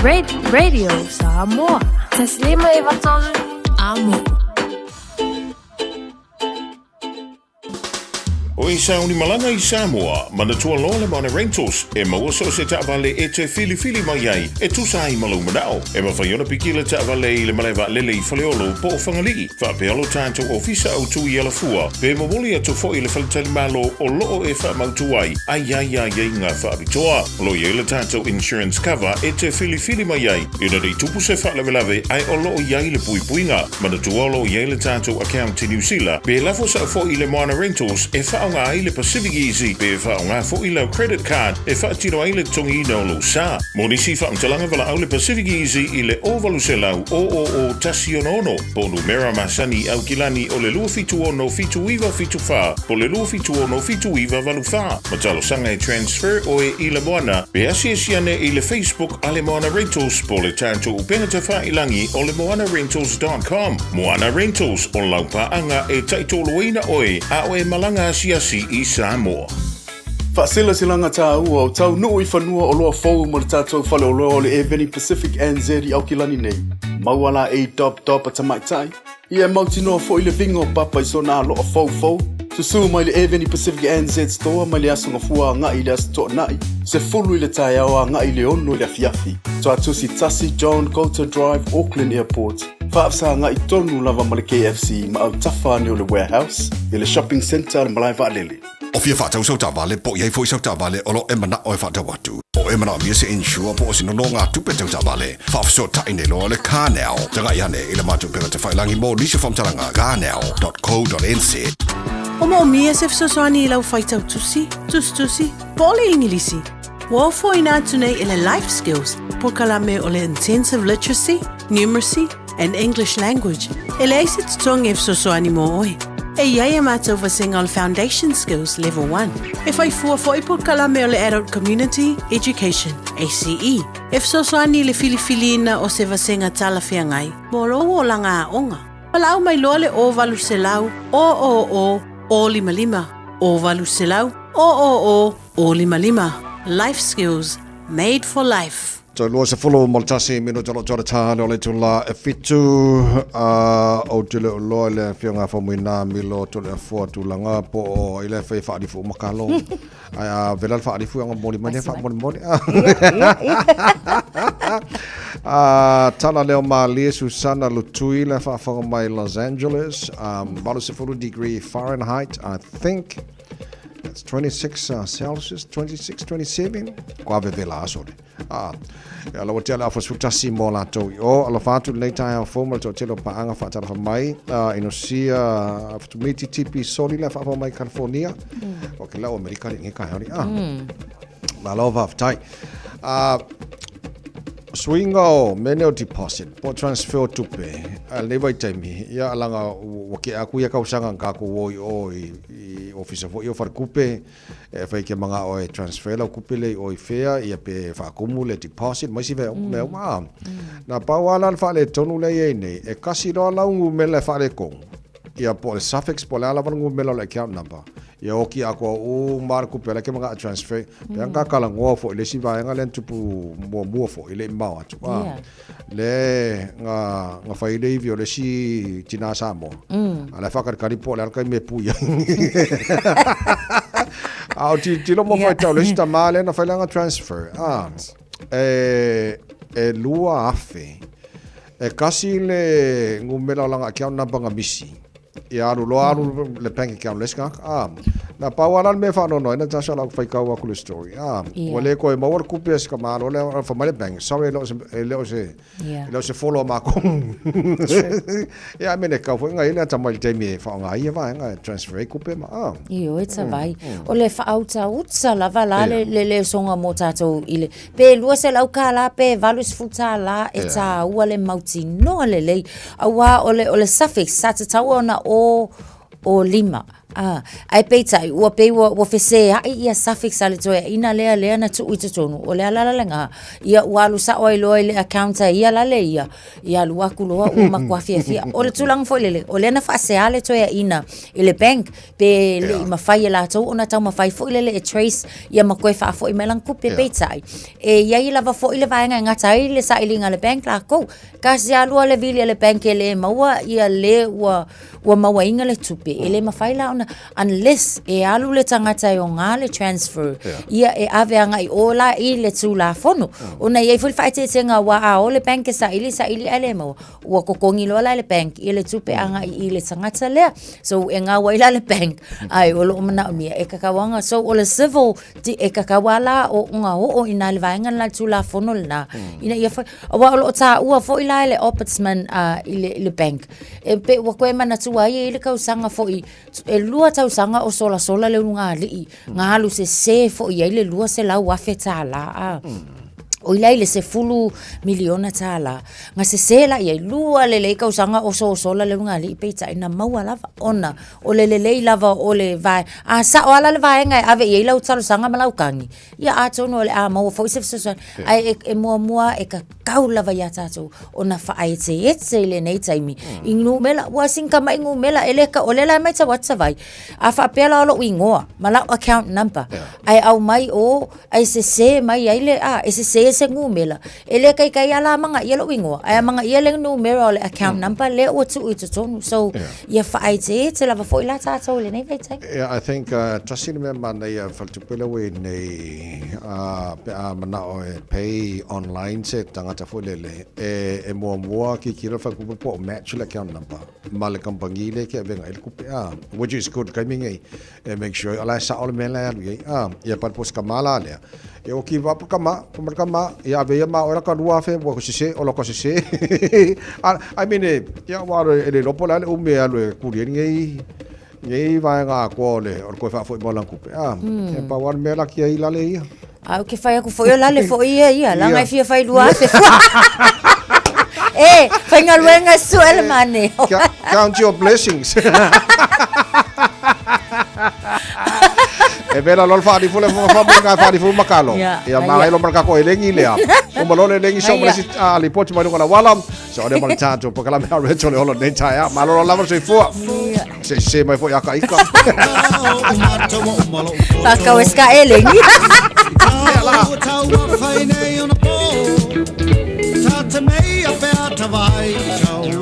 Radio Samoa. Taslima iwatolu amo. O i sauni malanga I Samoa, manatua lole mana rentals, e maua so se ta'avale e te fili mai ai, e tusa ai malu manao, e mawhaiona pikila ta'avale I le malewa lele I whaleolo po o whangalii, whapealo tātou ofisa au tui ala fua, pe mawoli atu fo I le whaletali malo o loo e whamautu ai ngā whaabitoa, lo I le tātou insurance cover e te fili mai ai, ina rei tupu se whaalawelawe ai o loo iai le puipuinga, manatua lo iai le tātou account I New Zealand, pe lafo sa fo I le moana rentals e whaonga ai le Pacific Easy pe whaonga fo I lau credit card e whaatino ai le tongi ina o lo sa. Monisi whaongtalanga wala au le Pacific Easy I le ovalu se lau o tasi ono. Ponu mera masani au kilani o le lua fitu ono fitu iwa fitu wha, po le lua fitu ono fitu iwa valu wha. Matalo sanga e transfer o e I le moana, pe asiasiane I le Facebook a le Moana Rentals po le tanto upenga te wha ilangi o le moanarentals.com. Moana Rentals o lau paanga e taitoloina oe a o e malanga asiasi I Samoa. Whaasila silanga tā ua o tau nuu I whanua o loa fau mo le tātou whale o loa o le Eveni Pacific NZ I Aukilani nei. Mauala e top a tamaitai. Ia mautinoa fo I le vinga o papa I sona loa fau. Susu mai le Eveni Pacific NZ store mai le asunga fua ngai le asto nai. Se fulu I le Taeao a ngai le ono le afiafi. So atusi Tasi John Coulter Drive, Auckland Airport. Whaafsa ngai tonu lava ma le KFC ma au tawhane o le warehouse. I le shopping centre le malai waalele. O fia whātau sau tāwale, po iei fwoi sau tāwale, o lo e mana o e whātau atu. O e mana o mia se insure, po o sino no ngā tupe tau tāwale. Whaafso taine lo le Kāneo. Tanga iane I le mātu pera te whailangi mō nisi whamtaranga kāneo.co.nz. O mo mia se fsoswani I lau whaitau tusi, po le ingilisi. Wa fo ina tunei I le life skills, po kalame o le intensive literacy, numeracy, and English language. E le eisi tutongi e fsoswani mo oi. E iai mātou wasenga o le foundation skills level 1. E whai fua fo ipo kalame o le adult community education, ACE. E fsoswani le filifilina o se wasenga tala whiangai, mo rou o langa a onga. Palau mai loa le o valu se lau, o lima lima. O valu se lau, o lima lima. Life skills made for life. So lua se fulu maltasi minu tolo tāne o le tula e fitu o tule o loa le whionga whamuina milo tole a fua tūlanga po o I le whai whaarifu makalo. Ai velal whaarifu anga moni mani whaamoni. Tala leo Malia Susana Lutui le whaafanga mai Los Angeles. Malu se fulu degree Fahrenheit, I think. That's 26 Celsius, 26, 27. Kwa vela asore. Ala o tele afa sutasi mo la to o ala fatu nei tai a formal to tele pa anga fa tala mai ino sia after miti tipi soli la fa mai California o ke la America ni ka hori la love of tai swingo meneo deposit po transfer to pay al nei vai taimi ia alanga o ke aku ia kausanga ka ko oi office fo io far kupe e fai ke manga o transfer la kupe le o fea ia pe fa acumule deposit mai si ve ma na pawala fa le tonu le nei e kasi ro la ungu mele fa le ko ia po le suffix po la ungu mele le account number ia oki ako o mar kupe la ke manga transfer pe anga kala ngo fo le si va nga len tupu mo fo ile ma atu le nga fai le vio le si tina samo ala fa kari po la ka me puya au ti lo mo fai tau le sta male na fai langa transfer e lua afe e kasi le ngumela langa account number nga misi e aru le bank account leska na pawalan me fa no na tasa la fai ka wa ku story wale ko e mawar ku pes ka malo le fa male bank sorry lo se follow ma ko ya me ne ka fo nga ile ta mal time fa nga ia va nga transfer ku pe ma io it's a vai o le fa auta utsa la vala le songa mo tato ile pe lua se lau kala pe valus futa la eta ua le mauti no le awa o le suffix sa te tau ona o o lima. Ai peitai ua pei ua fese ai ia suffix ale toe ina lea na tu ito tonu o lea lalenga ia walu sa oi loi le accounta ia lale ia lu aku loa o makwafi fia o le tulang fo lele o le na fa se ale toe ina ile bank pe le ma fai la to ona tau ma fai fo ile e trace ia makwe fa fo melang kupe peitai e ia ila va fo ile va nga tai le sa ilinga le bank la ko ka sia lu le vili le bank le maua ia le ua maua inga le tupe ele ma fai la ona unless e alu le tangata o ngā le transfer ia e ave anga I ola I le tū la fono ona ia ful fai te nga wa a o le bank sa ili ele mo ua kokongi lo la le bank I le tupe anga I le tangata lea so e ngā waila le bank ai o lo mana mia e kakawanga so o le civil di e kakawala o nga o ina le vainga la tū la fono na ina ia fai wa o lo ta ua fo ila le ombudsman I le bank e pe wa koe mana tu ai ile kausanga fo I e lua tausanga o sola le ngā li ngā halu se fo I le lua se lau afe tāla o ilai le se fulu miliona tala nga se la ia lua le kausanga o sola le ngā li peita ina maua lava ona o le lava o le vai sa o ala le vai ngai ave ia lau talo sanga malau kangi ia atono le maua fo se ai e mua e ka kau lava ia tato ona fa ai te le nei taimi inu mela wasinga mai ngu mela eleka o le la mai ta whatsa vai a fa pela lo wingoa mala account number ai au mai o ai se mai ai le se ngu mela ele kai ala manga ia lo wingoa ai manga ia le numero le account number le o tu tonu so ia fa ai te lava fo ila tato le nei vai tai I think trusting me man ia faltupela we nei pe mana o pay online se tangata fo lele e mo ki kira fa ku po match le account number male company le ke venga el ku which is good coming make sure ala sa ole mela ia par pos kamala le e o ki va por kama ia veia ma ora ka rua fe wo se o lo ko se I mean ia wa ele lo pola le o me alo ku ri ngai va nga ko le o ko fa fo mo lan ku e pa wan mela ki ai la le ia au ke fai aku fo la le fo ia la ngai fia fai lua fe fai nga luenga suel mane count your blessings e vera lol fa di fule fa bunga fa di fu makalo ya mai lo marka ko elengi lea o malole lengi so mali ali pochi mai ngona walam so de mal tato po kala me recho le holo nei taia malo la so fu se mai fo ya ka ika pa ka weska elengi tata mei a beata vai ciao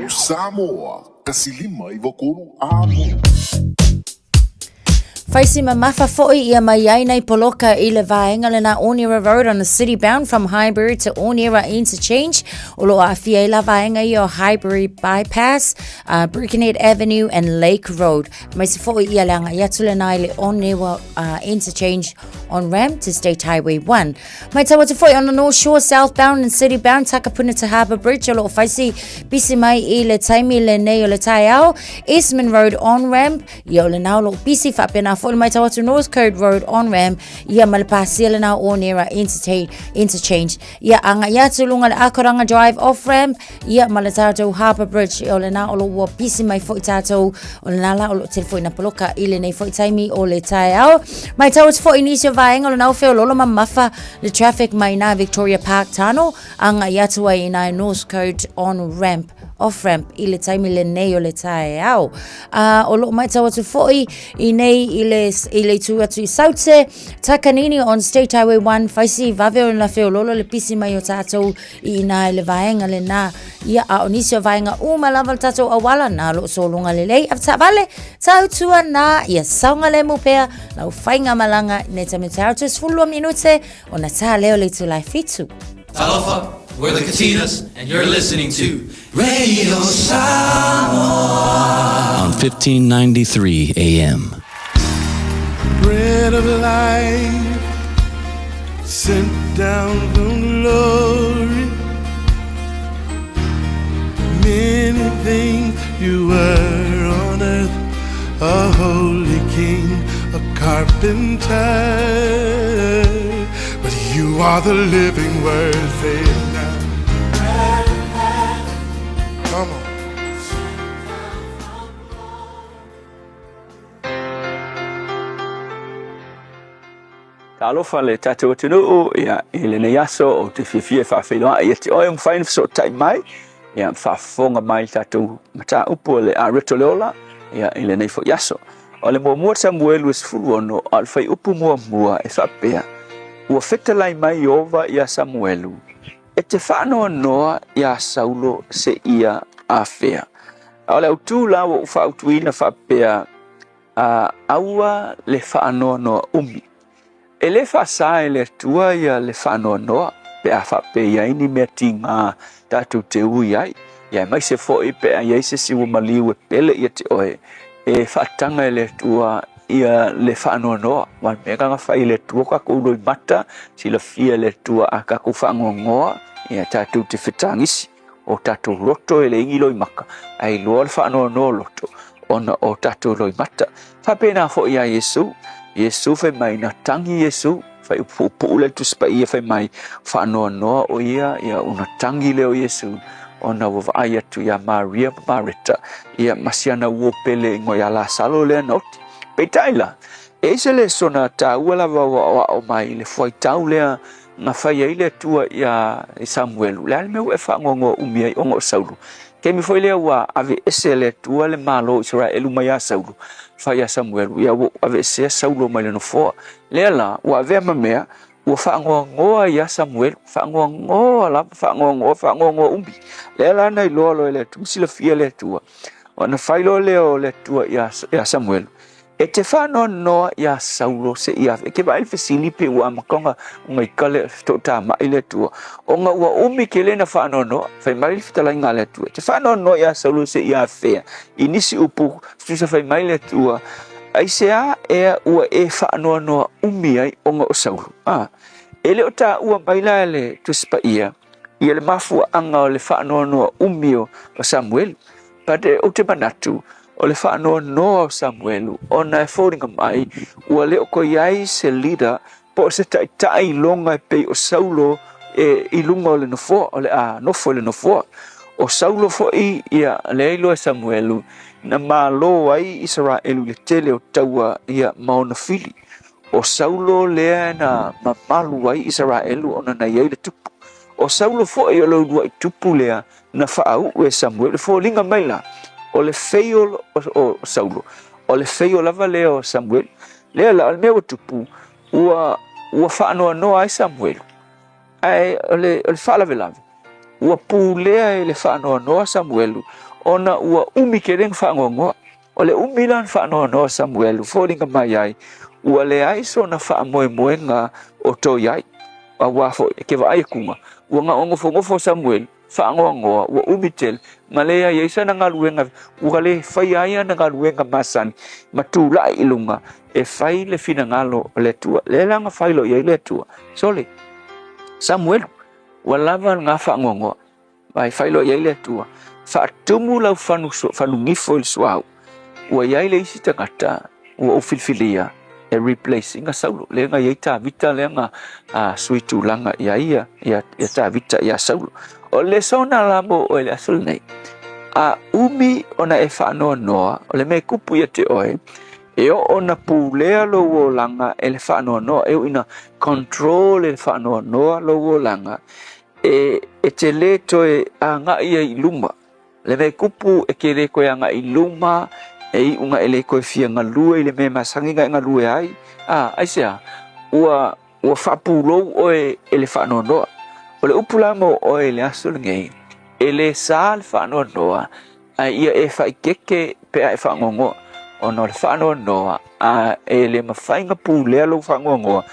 Samoa, kasilima ivokuru amo. Faisi mamafa fo'i ia mai ai nei poloka I le vaenga le na Onira Road on the city bound from Highbury to Onira Interchange. Olo a fia la vaenga I o Highbury Bypass, Birkenhead Avenue and Lake Road. Mai se fo'i ia langa iatu le nai le Onira Interchange on ramp to State Highway 1. Mai tawa te fo'i on the North Shore southbound and city bound Takapuna to Harbour Bridge. Olo faisi bisi mai I le taimi le nei o le Taeao, Eastman Road on ramp. Ia o le nao lo bisi whapena for mai tawa to North Code Road on ramp. Ia malapasi le nao Onira Interchange. Ia anga ia tulunga le Akoranga Drive off ramp. Ia malatato Harbour Bridge. Ia o le nao lo ua bisi mai fo'i tato o le nala o lo te fo'i na poloka I le nei fo'i taimi o le Taeao. Mai tawa te fo'i nisio vaenga lo nao feo lolo mamafa le traffic mai na Victoria Park Tunnel. Anga ia tua I na North Code on ramp. Off ramp I le taimi le nei o le Taeao. O lo mai tawa tu fo'i I nei I le tu atu I saute takanini on State Highway 1 faisi vave o na feo lolo le pisi mai o tatou I na le vaenga le na ia a onisi o vaenga malava le tatou awala na lo solunga le lei afta vale tau tua na ia saunga le mupea na ufainga malanga ne tamitau tu sfulu minute o na ta leo le tu lai fitu. Talofa, we're the Katinas, and you're listening to Radio Samoa on 1593 AM. Bread of life sent down from glory. Many things you were on earth, a holy king, a carpenter, but you are the living word. Say it now. Come on. Talofa le tatou atunuu ia I le nei aso o te fiafia whawhiloa ia te oe mwhaina so tai mai ia whafonga mai tatou mata upo le a rito leola ia I le nei fo yaso o le mua Samuelu sfulu ono al whai upu mua e whapea ua whetalai mai ova ia Samuelu e te whanoa noa ia Saulo se ia a whea o le autu la o whautuina whapea aua le whanoa noa umi e le whasa e le tua ia le whanoa noa pe a whape ia ini mea tinga tātou te ui ai ia mai se fōi pe a iei se siwa maliu e pele ia te oe e whatanga e le tua ia le whanoa noa wan mea kanga whai le tua kakouroi mata si la fia le tua a kakou whangoa ngoa ia tātou te whetangisi o tātou roto e le ingi loi maka ai loa le whanoa noa loto ona o tātou loi mata whape nā fōi a Yesu fai mai na tangi Yesu fai upu le tu spa ia fai mai whanoa noa o ia una tangi leo Yesu ona wawai atu ia Maria Marita ia masiana uopele ngoi ala salo lea noti peitaila e se le sona ta uala wa o mai le foi tau lea nga fai ile tua ia Samuelu le almeu e whangongo umia I ongo Saulu ke mi foi lea wa ave ese le tua le malo Israelu mai a Saulu fai a Samuelu ia wo ave ese Saulo mai le no foa lea la wa ave mamea ua whangongoa ia Samuelu whangongoa umbi lea la nei loa loe le tu sila fia le tua ona failo leo le tua ya Samuel e te whano noa ia Saulo se ia ke vai fesili pe ua makonga ngai kale to ta mai le tua o nga ua umi ke le na whano no fai mai fitala nga le tua te whano no ia Saulo se ia fe inisi upu se fai mai le tua ai se a e ua e whano no umi ai o nga o Saulo ele o ta ua baila le tu spa ia le mafu anga o le whano no umi o Samuel pate o te manatu o le whaanoa noa o Samuelu, o na e whōringa mai, ua leo ko iai se leader, po se tai longa e pei o Saulo i lunga o le nofoa, o le nofo le nofoa. O Saulo fo ia le eilo e Samuelu, na malo ai Israelu le tele o taua ia maona fili. O Saulo lea na mamalu ai Israelu o na iai le tupu. O Saulo fo i o lo dua i tupu lea na whaau e Samuelu, fo linga mai la. O le feio o Saulo, o le feio lava leo Samuel, lea la mea o tupu, ua whaanoa noa ai Samuel, ai o le whaalave lave, ua pū lea le whaanoa noa Samuelu, ona ua umi ke reng whaangongoa, o le umi lan whaanoa noa Samuelu, fōringa mai ai, ua le aiso na whaamoe moenga o tō iai, a wafo ke wa ai kunga, ua ngā ngofo Samuel, whaangoa ua umitel ma lea iaisa na ngaluenga ua le whai aia na ngaluenga masani ma tūlai ilunga e whai le whina ngalo le tua le langa whailo iai le tua sole Samuel ua lava ngā whaangoa mai whailo iai le tua whaatumu lau whanu ngifo il suau ua iai le isi tangata ua ufilfilia e replacing a Saulo le nga iai tā vita le nga suitu langa ia tā vita ia Saulo o le sona lamo o le asul nei a umi ona e whaanoa noa o le mea kupu ia te oe e o ona pūlea lo o langa e le whaanoa noa e o ina control e le whaanoa noa lo o langa e te le toe a ngā ia i luma le mea kupu e ke le koe a ngā i luma e i unga e le koe fia ngā lua i le mea masangi ngā lua ai ai sea ua whapūlou oe e le whaanoa noa o le upula mo o e le asul ngei, e le saa le whaanoa noa, a ia e whaikeke pea e whaangongoa, o no le whaanoa noa, a e le mawhainga pūlea lo whaangongoa,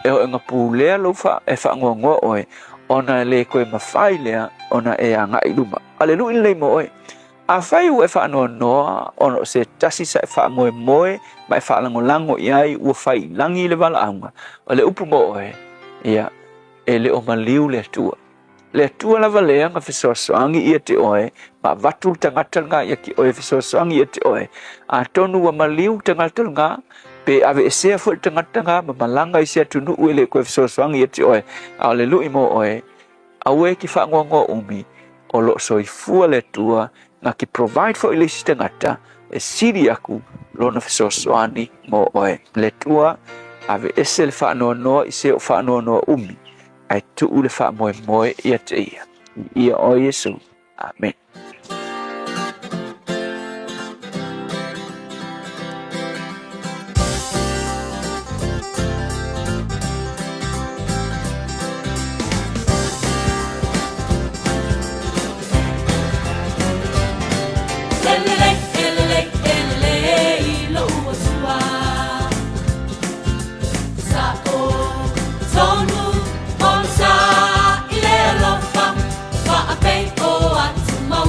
e o ngā pūlea lo e whaangongoa oe, o na le koe mawhai lea, o na e a ngai luma. Alelu in lei mo oe, a whai u e whaanoa noa, o no se tasi sa e whaangoe moe, ma e whaalango lango iai, ua whai langi le wala aunga, o le upu mo oe, ia, e le o maliu le tua lava lea nga fisoasoangi ia te oe ma vatul tangata nga ia ki oe fisoasoangi ia te oe a tonu wa maliu tangata nga pe ave esea fo tangata nga ma malanga isia tunu ue le koe fisoasoangi ia te oe a le lui mo oe a ue ki whaangongo umi o lo soifua le tua nga ki provide fo ile si tangata e siri aku lona fisoasoani mo oe le tua ave ese le whaanoa noa ise o whaanoa noa umi ai tu le wha moe ia te ia o Yesu. Amen. Tonu, on sa, ile lofa, fa a pe o atu mau.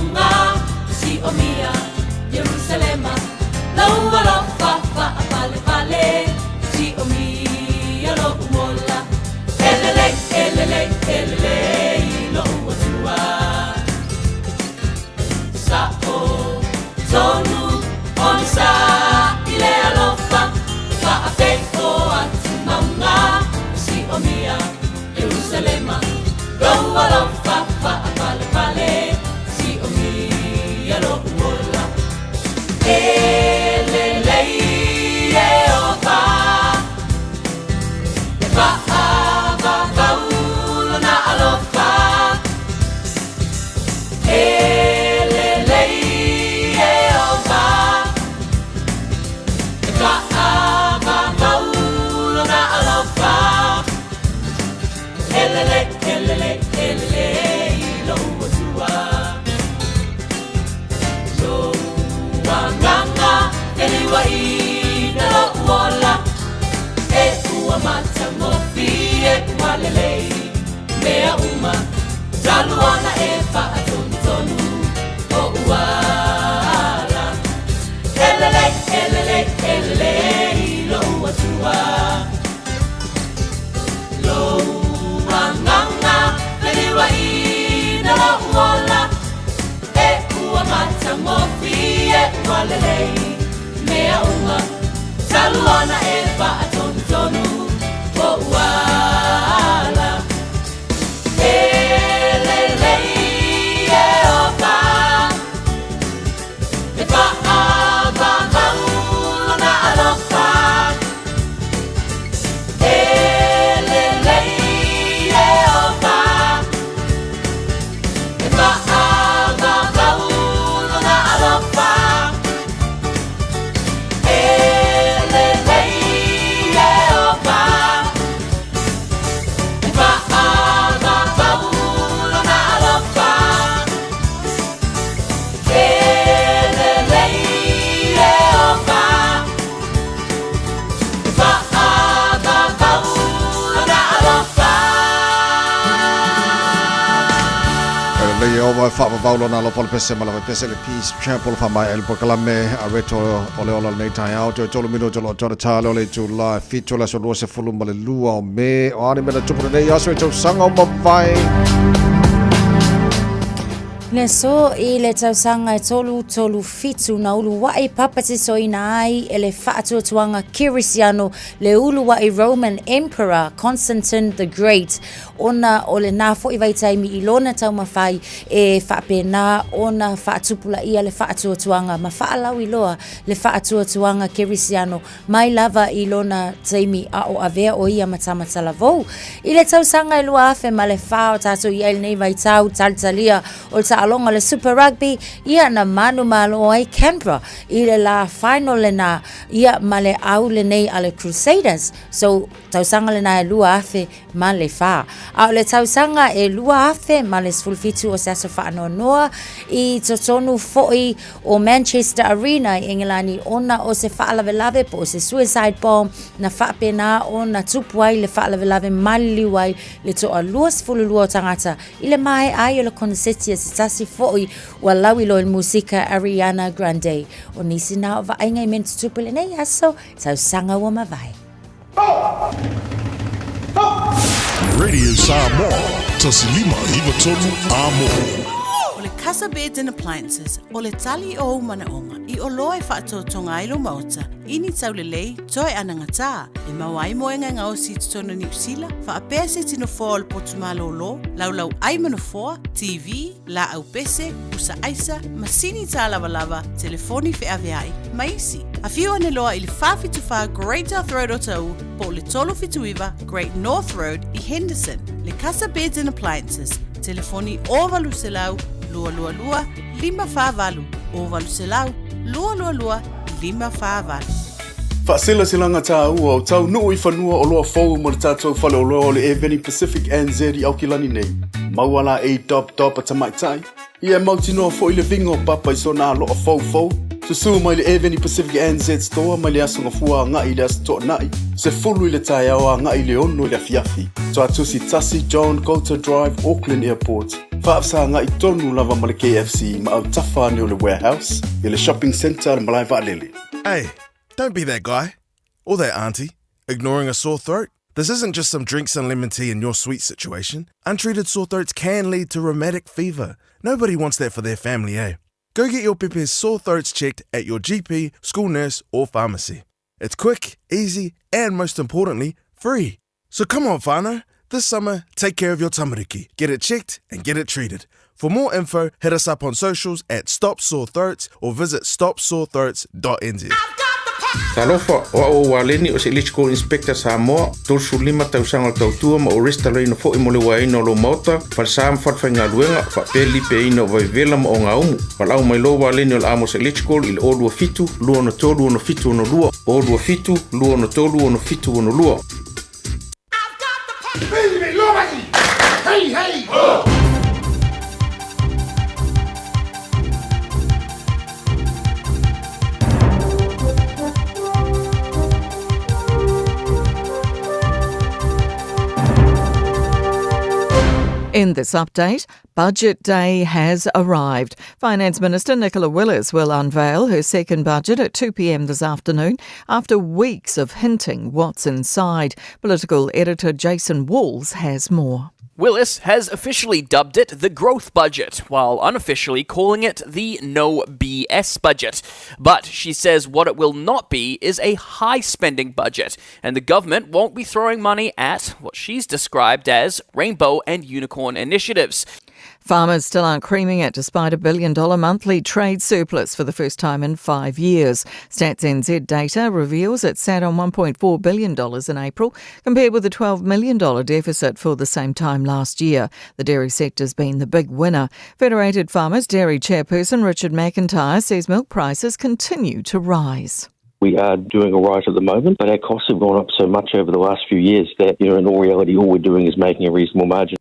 lelei mea uma taluana e whaatonu tonu o uala e lelei e opa e whaavavaulona alofa e lelei e opa e whaavavaulona alofa e lelei e opa e whaavavaulona alofa e lelei e opa e whaavavaulona alofa Le ova fa vaulo na lo pese mala pese le peace chapel fa mai el proclame a reto ole ole nei Taeao to lo mino to lo talo le July fito la so se fulu male lua o me o ani mena tupu nei aso to sanga o mavai. Le so I le tausanga e tolu fitu na ulu wa e papati so ina ai e le whaatuatuanga Kirisiano le ulu wa e Roman Emperor Constantine the Great ona o le nafo I vaitaimi I lona tau mawhai e whaapena ona whaatupula ia le whaatuatuanga ma whaalau I loa le whaatuatuanga Kirisiano mai lava I lona taimi a o avea o ia matamata lavou I le tausanga e lua afe ma le whao tato I el nei vaitau talitalia o alonga le Super Rugby ia na manu malo ai Canberra I le la final le na ia ma le au le nei ale Crusaders so tausanga le na e lua afe ma le wha a le tausanga e lua afe ma le sfulfitu o sasa whaanoa noa I totonu foi o Manchester Arena I Engelani ona o se whaalavelave po o se suicide bomb na whaapena o na tupuai le whaalavelave maliwai le toa lua sfululua o tangata I le mai ai o le konsetia se tasi foi wa lawi lo musika Ariana Grande o nisi na va ainga I mentu tupule nei aso tausanga wa mavai Radio Samoa, tasilima iwa tonu amo. O le Casa Beds and Appliances, o le tali o manaonga, I o loa e whaatotonga ailo mauta, ini tau le lei, toe anangata, e mawai moenga ngao si tutono New Zealand, whaapea se tino fōa o le potumalo o lo, laulau aimano fōa, TV, la au pese, usa aisa, masini tā lava, telefoni fe aveai, maisi. A fiu ane loa I le whawhituwha Great North Road o tau, po le tolo fituiva Great North Road I Henderson. Le Casa Beds and Appliances, telefoni o valu se lau, lua lua lua, 555, o valu se lau, lua lua lua, 555. Whaasila silanga tā ua o tau nuu I whanua o loa fōu mo le tātou whale o loa o le Eveni Pacific NZ I Aukilani nei. Mauala e dop a tamaitai. Ia mautinoa fo I le vingo papa I sona loa fōu. Susu mai le Eveni Pacific NZ store mai le asonga fua ngai le asto nai. Se fulu I le Taeao ngai le ono le afiafi. So atusi tasi John Coulter Drive Auckland Airport. Whaafsa ngai tonu lava ma le KFC ma au tawhane o le warehouse. I le shopping centre le malai vaalele. Hey, don't be that guy. Or that auntie. Ignoring a sore throat. This isn't just some drinks and lemon tea in your sweet situation. Untreated sore throats can lead to rheumatic fever. Nobody wants that for their family, eh? Go get your Pepe's sore throats checked at your GP, school nurse, or pharmacy. It's quick, easy, and most importantly, free. So come on, whānau. This summer, take care of your tamariki. Get it checked and get it treated. For more info, hit us up on socials at Stop Sore Throats or visit stopsorethroats.nz. Talofa o au waleni o se Electrical Inspector Samoa, tolsu 5 tausanga o tautua ma o resta leina fo I mole waina o lo mauta, falsam fatwhainga luenga, whapeli pe ina o vaivela ma o ngā umu. Walau mai lo waleni o Amos Electrical I le olua fitu, lua no tolu ono fitu ono lua, olua fitu, lua no tolu ono fitu ono lua. Hey, hey! Oh! In this update, Budget Day has arrived. Finance Minister Nicola Willis will unveil her second budget at 2 p.m. this afternoon after weeks of hinting what's inside. Political editor Jason Walls has more. Willis has officially dubbed it the growth budget, while unofficially calling it the no BS budget. But she says what it will not be is a high-spending budget, and the government won't be throwing money at what she's described as rainbow and unicorn initiatives. Farmers still aren't creaming it despite $1 billion monthly trade surplus for the first time in 5 years. Stats NZ data reveals it sat on $1.4 billion in April, compared with a $12 million deficit for the same time last year. The dairy sector's been the big winner. Federated Farmers Dairy Chairperson Richard McIntyre says milk prices continue to rise. We are doing all right at the moment, but our costs have gone up so much over the last few years that, in all reality, all we're doing is making a reasonable margin.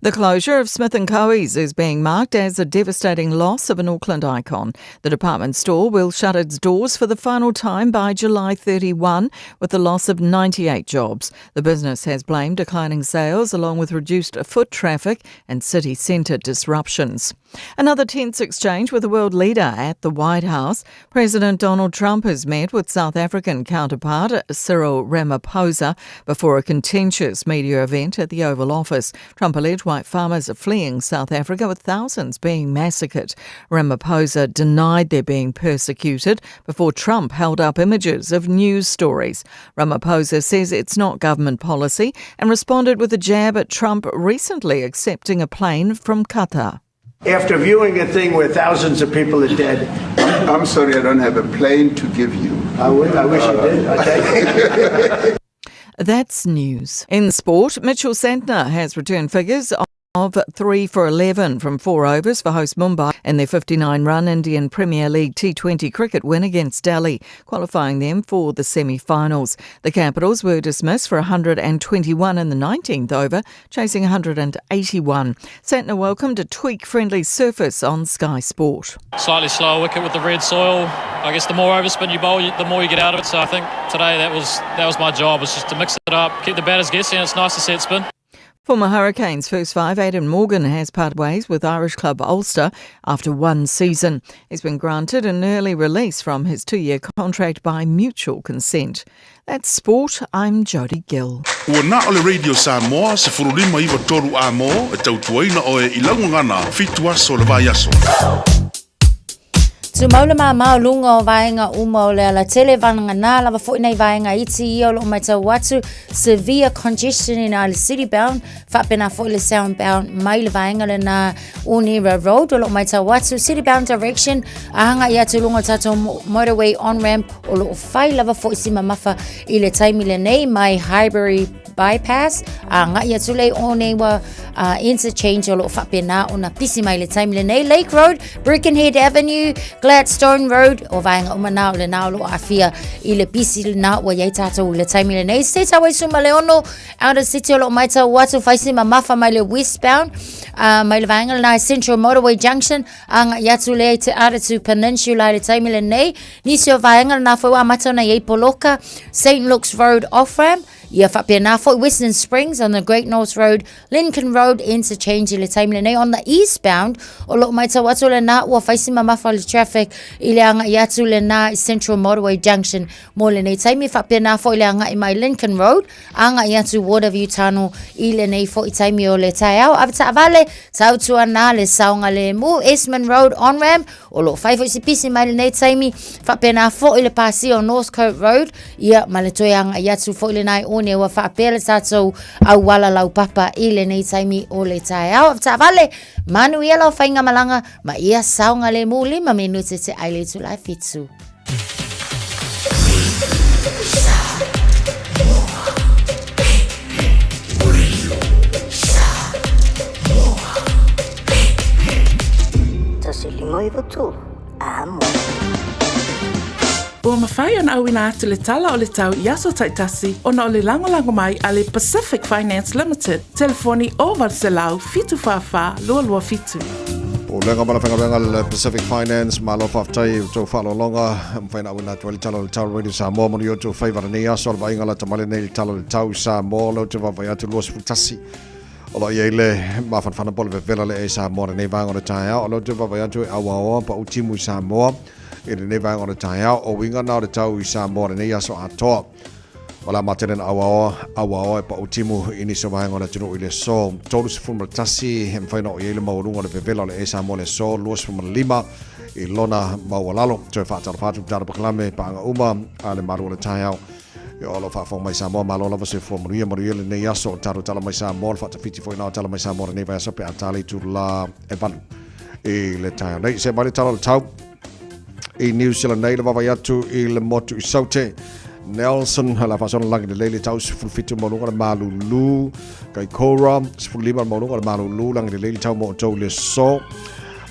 The closure of Smith & Co.'s is being marked as a devastating loss of an Auckland icon. The department store will shut its doors for the final time by July 31, with the loss of 98 jobs. The business has blamed declining sales along with reduced foot traffic and city centre disruptions. Another tense exchange with a world leader at the White House. President Donald Trump has met with South African counterpart Cyril Ramaphosa before a contentious media event at the Oval Office. Trump alleged white farmers are fleeing South Africa, with thousands being massacred. Ramaphosa denied they're being persecuted before Trump held up images of news stories. Ramaphosa says it's not government policy and responded with a jab at Trump recently accepting a plane from Qatar. After viewing a thing where thousands of people are dead. I'm sorry, I don't have a plane to give you. I wish you did. Okay. That's news. In sport, Mitchell Santner has returned figures of 3 for 11 from 4 overs for host Mumbai in their 59-run Indian Premier League T20 cricket win against Delhi, qualifying them for the semi-finals. The Capitals were dismissed for 121 in the 19th over, chasing 181. Santner welcomed a tweak-friendly surface on Sky Sport. Slightly slower wicket with the red soil. I guess the more overspin you bowl, the more you get out of it. So I think today that was my job, was just to mix it up, keep the batters guessing. It's nice to see it spin. Former Hurricanes first five, Aidan Morgan has parted ways with Irish club Ulster after one season. He's been granted an early release from his 2-year contract by mutual consent. That's sport. I'm Jodie Gill. Ua na ole Radio Samoa se furulima iwa toru a mo e tautuaina o e ilangungana fitua so le vai aso. Tu maulama maulunga o vaenga uma o le ala televanga na lava fo nei vaenga iti I o lo mai tau watu severe congestion in our city bound whapena fo le soundbound mai le vaenga le na Unira Road o lo mai tau watu city bound direction ahanga ia tulunga tato motorway on ramp o lo whai lava fo isima mafa I le taimi le nei mai Highbury bypass ahanga ia tule o nei wa interchange o lo whapena o na pisi mai le taimi le nei Lake Road, Birkenhead Avenue, Gladstone Road o vaenga umana o le naolo afia I le pisi le na wa yei tatou le taimi le nei State Highway suma le ono out of city o lo mai tau watu whaisi ma mafa mai le westbound mai le vaenga le na Central Motorway Junction anga yatu le te Aratu Peninsula le taimi le nei nisi o vaenga le na whaua matau na yei Poloka St. Luke's Road off-ramp Ia whapena fo Western Springs on the Great North Road, Lincoln Road interchange I le taimi le nei on the eastbound o lo mai tau atu le na ua whaisi ma mafa le traffic I le anga iatu le na Central Motorway Junction mo le nei taimi whapena fo I le anga I mai Lincoln Road anga iatu Waterview Tunnel I le nei fo I taimi o le Taeao avata avale tau tua na le saunga le mu Esmond Road on ramp o lo whaifo I pisi mai le nei taimi whapena fo I le pasi o North Coast Road ia ma le toi anga iatu fo I le nai ne wa whaapele tatou au wala lau papa I le nei taimi o le Taeao. Avta vale, manu ia lau whainga malanga, ma ia saunga le mu 5 minute te aile tu lai fitu. Tasili moi votu, amo. Ua mawhai ana au ina atu le tala o le tau Iaso Taitasi ona o le langolango mai a le Pacific Finance Limited. Telefoni o Varselau fitu whawha lua lua fitu. O lenga mana whenga le Pacific Finance ma lo whaftai tō whalo longa mwhaina au ina atu le tala o le tau Radio Samoa manu i o tō whaiwara nei aso alba inga la tamale nei le tala o le tau Samoa lau te wawai atu lua sifutasi. Olo ia le mawhanwhana pole vevela le e Samoa nei vanga o le Taeao alo te wawai atu e awa pa utimu Samoa I le nevanga o le Taeao o winga na o le tau I Samoa nei aso atoa. Wala matenen awa pa utimu ini se vai ngona tunu ile so tolu se fumo tasi hem faino ile maurunga le vevela le esa mo le so luas fumo lima I lona mawalalo te fata fatu dara baklame pa uma ale maru le Taeao yo olo fa fo mai Samoa malo lava se fo maria le ne yaso taru tala mai Samoa fa fiti fo ina tala mai Samoa ne va so pe atali tu la e balu e le Taeao nei se bali tala tau I New Zealand nei lava ya tu I le motu I saute Nelson hala fa son lang de lele tau se fitu mo lunga Malu lu kai Cora se lima mo lunga Malu lu lang de lele tau mo tau le so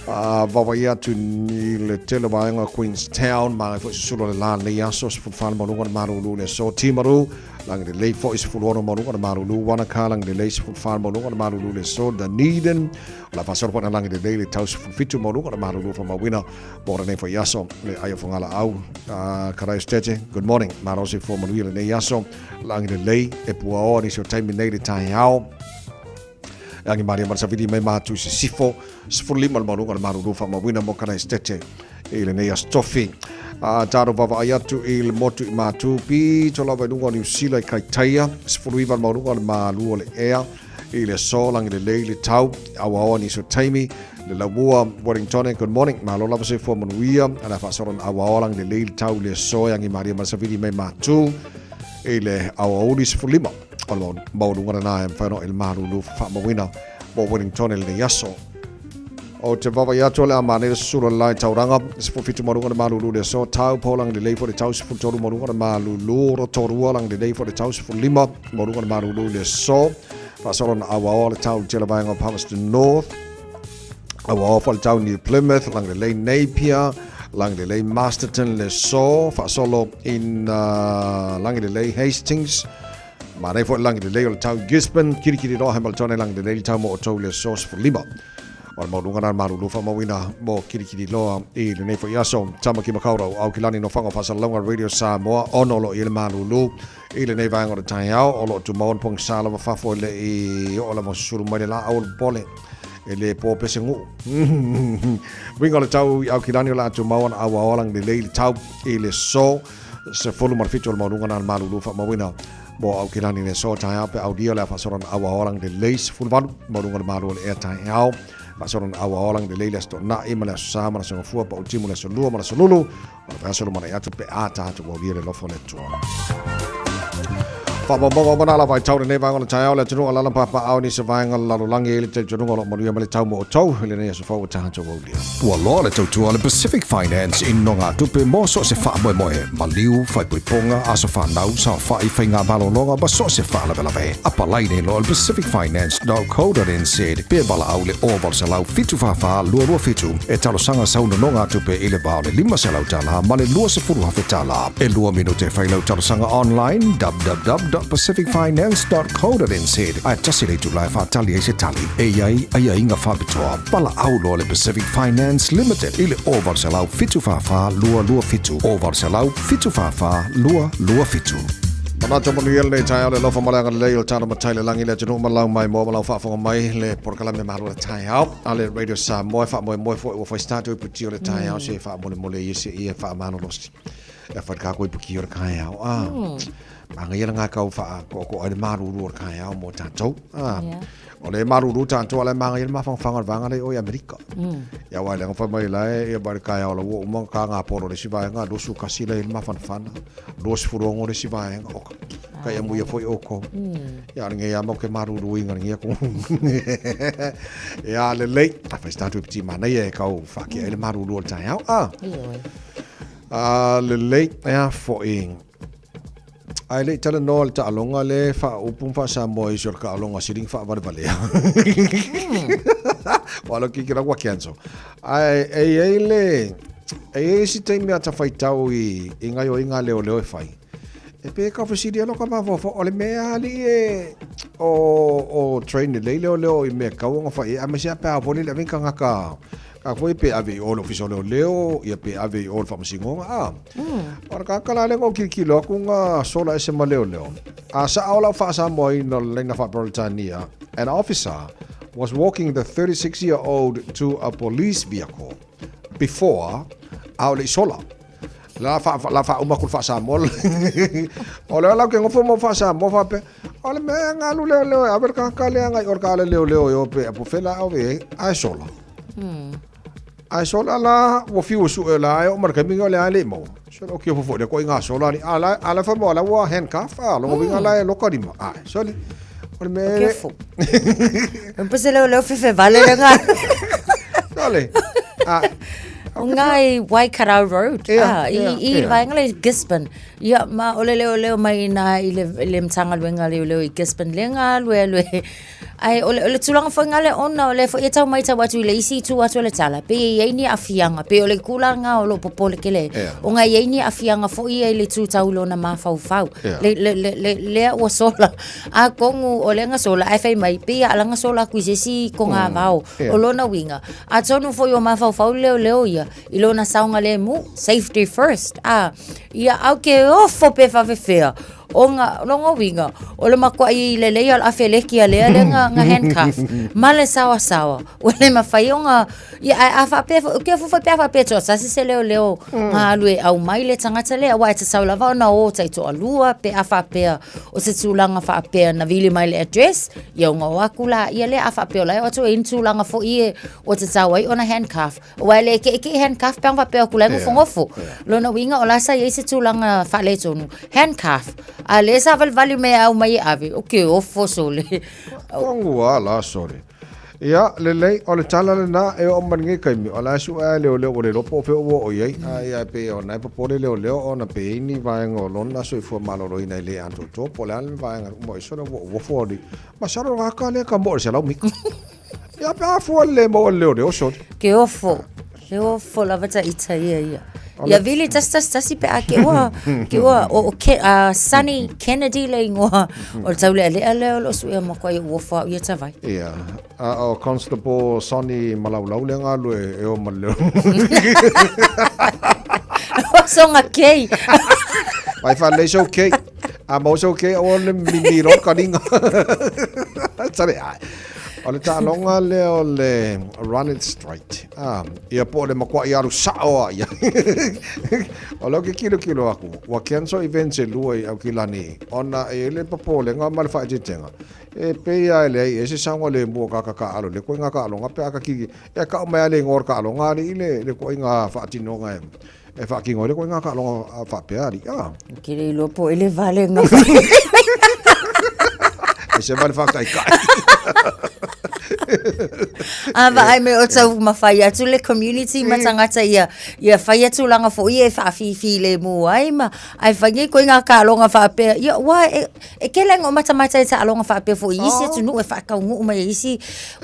Vavaia tu ni le tele vaenga Queenstown ma fo sulu le la le yaso se fa mo lunga Malu le so timaru lang de le fo se fu lo mo lunga Malu wana ka lang de le se fa mo lunga Malu le so the Dunedin la fa so lang de le tau se fitu mo lunga Malu fa ma wina mo ne fo yaso le ai fo ngala au karai stete good morning ma ro se fo mo le yaso lang de le e puo ni so time nei de Taeao Yangi Maria Marsavidi mai matu si sifo lima malunga maru fa mawina mo kana stete ile ne stofi taro baba ayatu il motu matu pi tola vai lunga ni sila kai taia sifuriva malunga malu le ea ile so lang le le tau awa ni so taimi le lawua Wellington good morning malo lava se fo manuia ana fa soron awa lang le tau le so yangi Maria Marsavidi mai matu ile awa uli sifulima Alon maulunga na em fano il maru fa mawina mo Wellington le yaso o te vava ya tole amane sura lai tauranga sifu fitu marunga malu le so tau polang le for the tau sifu toru marunga malu ro toru lang le for the tau sifu lima marunga malu le so fa soron awa le tau jelabanga Palmerston North awa fa le tau New Plymouth lang le Napier lang le Masterton le so fa solo in lang le Hastings ma nei fo lang de le tau Gisborne kiri ro Hamilton lang de le tau mo to le source for lima o mo lunga maru lu fa mo wina mo kiri lo I le nei fo yaso tama ki makauro au kilani no fanga fa salonga radio Samoa ono lo ile maru lu I le nei vanga de Taeao o lo tu mo pong sala fa fo le I o la mo suru mai la au pole ele po pesengu winga le tau au kilani la tu mo au lang de le tau ile so se fo mar fitu mo lunga maru lu fa mo wina mo au kilani ne so Taeao pe audio la fasoron awa lang de leis fulvalu mo lunga maru le Taeao fasoron awa lang de leila sto na imala sa mara so fu pa ultimo le so lu mara so lulu fasoron mara ya pe ata to go dire lo fo le to fa bo bona la vai tau ne vanga le Taeao le tunu ala pa au ni se vanga la langi le tunu lo mo ya le tau mo tau le ne so fo ta to go dire Ua loa le tautua le Pacific Finance in nonga tupe mo so se wha moe moe. Maliu, whai puiponga, aso whanau, sa whai whainga malolonga, ba so se wha lawe lawe. Apa laine lo le pacificfinance.co.nz. Pea bala au le oval se lau fitu whawha, lua fitu. E talo sanga sauna nonga tupe ile bao le 5 se lau tala, ma le lua se furu hawhi tala. E lua minute whai lau talo sanga online, www.pacificfinance.co.nz. Ai tasi le tu lai whatali e se tali. E ai inga whabitoa. Bala au lo le Pacific Finance Limited ile oval se lau fitu fafa lua fitu oval se lau fitu fafa lua fitu Manata mo niel le Taeao le lofa malanga le o tana matai le langi le tunu malau mai mo malau fa mai le porkala me maru le Taeao ale radio Samoa fa mo fo o fa start puti le Taeao se fa mo le yese e fa mano losti e fa ka ko puki o Taeao manga ia nga ka fa ko ai maru ru Taeao mo tatou o le maru ru tanto ale manga ia mafanga vanga le o Amerika ya wa le fa mai lai e bar Taeao lo o mo ka nga poro le siva nga do su kasile il mafana dos furongo le siva nga o ka ia mu ia foi oko ya nge ya mo ke maru ru inga nge ko ya le lei fa sta tu piti mana ye ka o fa ke le maru ru Taeao le lei ya fo ing ai le tala no ta alonga le fa upum fa sa mo isor ka alonga siring fa var vale wala ki kira wa kenzo ai le ai si te me ata fai tau I inga leo fai e pe ka fasidia lo ka ma fo ole me ali o train le leo I me ka nga fai a me sia pa voli le vinka nga ka foi pe ave o official leo ia pe ave o fa masingo ora ka kala le ko kilo ku nga sola ese maleo sa aula fa sa moi no lenga fa Britania an officer was walking the 36-year-old to a police vehicle before aule sola La fa uma kul fa Samoa. Ole la ke ngofo mo fa Samoa fa pe. Ole me ngalu leo aber ka le ngai or ka leo yo pe apo fela o ve ai sola. Ai sola la wo fiu su la o mar ka mingo le ale mo. So o ke fo de ko nga sola ni ala fa mo la wa handcuff lo vinga la lo ka di mo. Ai soli. Ole me. Ke fo. Empese leo fe vale nga. Soli. Ngai Waikato Road. I vai ngale Gisborne. Ia ma ole leo mai na ile mtanga luenga leo I Gisborne lenga lue. Ai ole tulanga fo ngale ona ole fo eta mai ta watu ile isi tu watu le tala. Pe ye ni afianga pe ole kulanga ole popole kele. O ngai ye ni afianga fo I ile tu taulo na mafau. Le o sola. A kongu ole nga sola ai fai mai pe ala nga sola kuisesi ko nga vao. Olona winga. A tonu fo yo mafau leo ia. Ilona saunga le mu safety first. Ia au ke ofo pe fa fea. Onga longo winga ole makwa I le al afeleki ale nga handcuff male sawa ole mafai onga ia afa pe ke fu fa pe to sa se leo nga lue au mai le tangata le wa te saula va na o tai to alua pe afa pe o se tulanga fa pe na vili mai le address ia nga wakula ia le afa pe la o to in tulanga fo I o te sawa ona handcuff wa le ke handcuff pa pe kula mo fongofo lona winga ola sa ia se tulanga fa le tonu handcuff Ale sa vali me au mai ave. Okay, ofo sole. Kongu ala sorry. Ia le ole tala le na e o mangi kai mi ala su le le lopo pe o ye ai pe o na po le ona pe ni vai ngolona so fo maloro ina le anto to polan vai mo so wo fo di ma saro ga ka le ka mo se la mi ia pa fo le mo le o so ke ofo la vata ia ia vili tasi pe ake wa o Sunny Kennedy le ngoa o taule ale o su ia makwa o fa ia tavai ia o Constable Sonny Malau le ngalu e o maleo so ngakei vai fa le so okay a mo so okay o le miro kaninga sare ole ta longa le run it straight ia po le makwa ia ru sao ia ole ke kilo aku wa kenso event se lui au kilani ona ele papo le nga mal fa jitenga e pe ia le ese sango le mo ka alo le ko nga ka alo nga pe aka ki e ka ma le ngor ka alo nga le ko nga fa tino nga e fa ki ngore ko nga ka alo fa pe ari kile lo po ele vale nga ese vale fa kai Ava ai me o tau mawhai atu le community matangata ia whai atu langa fo ia e whaafifi le mua ai ma ai whangi koe ngā ka alonga whaapea ia wā e ke lengo matamata e ta alonga whaapea fo isi atu nu e whaakaungu mai isi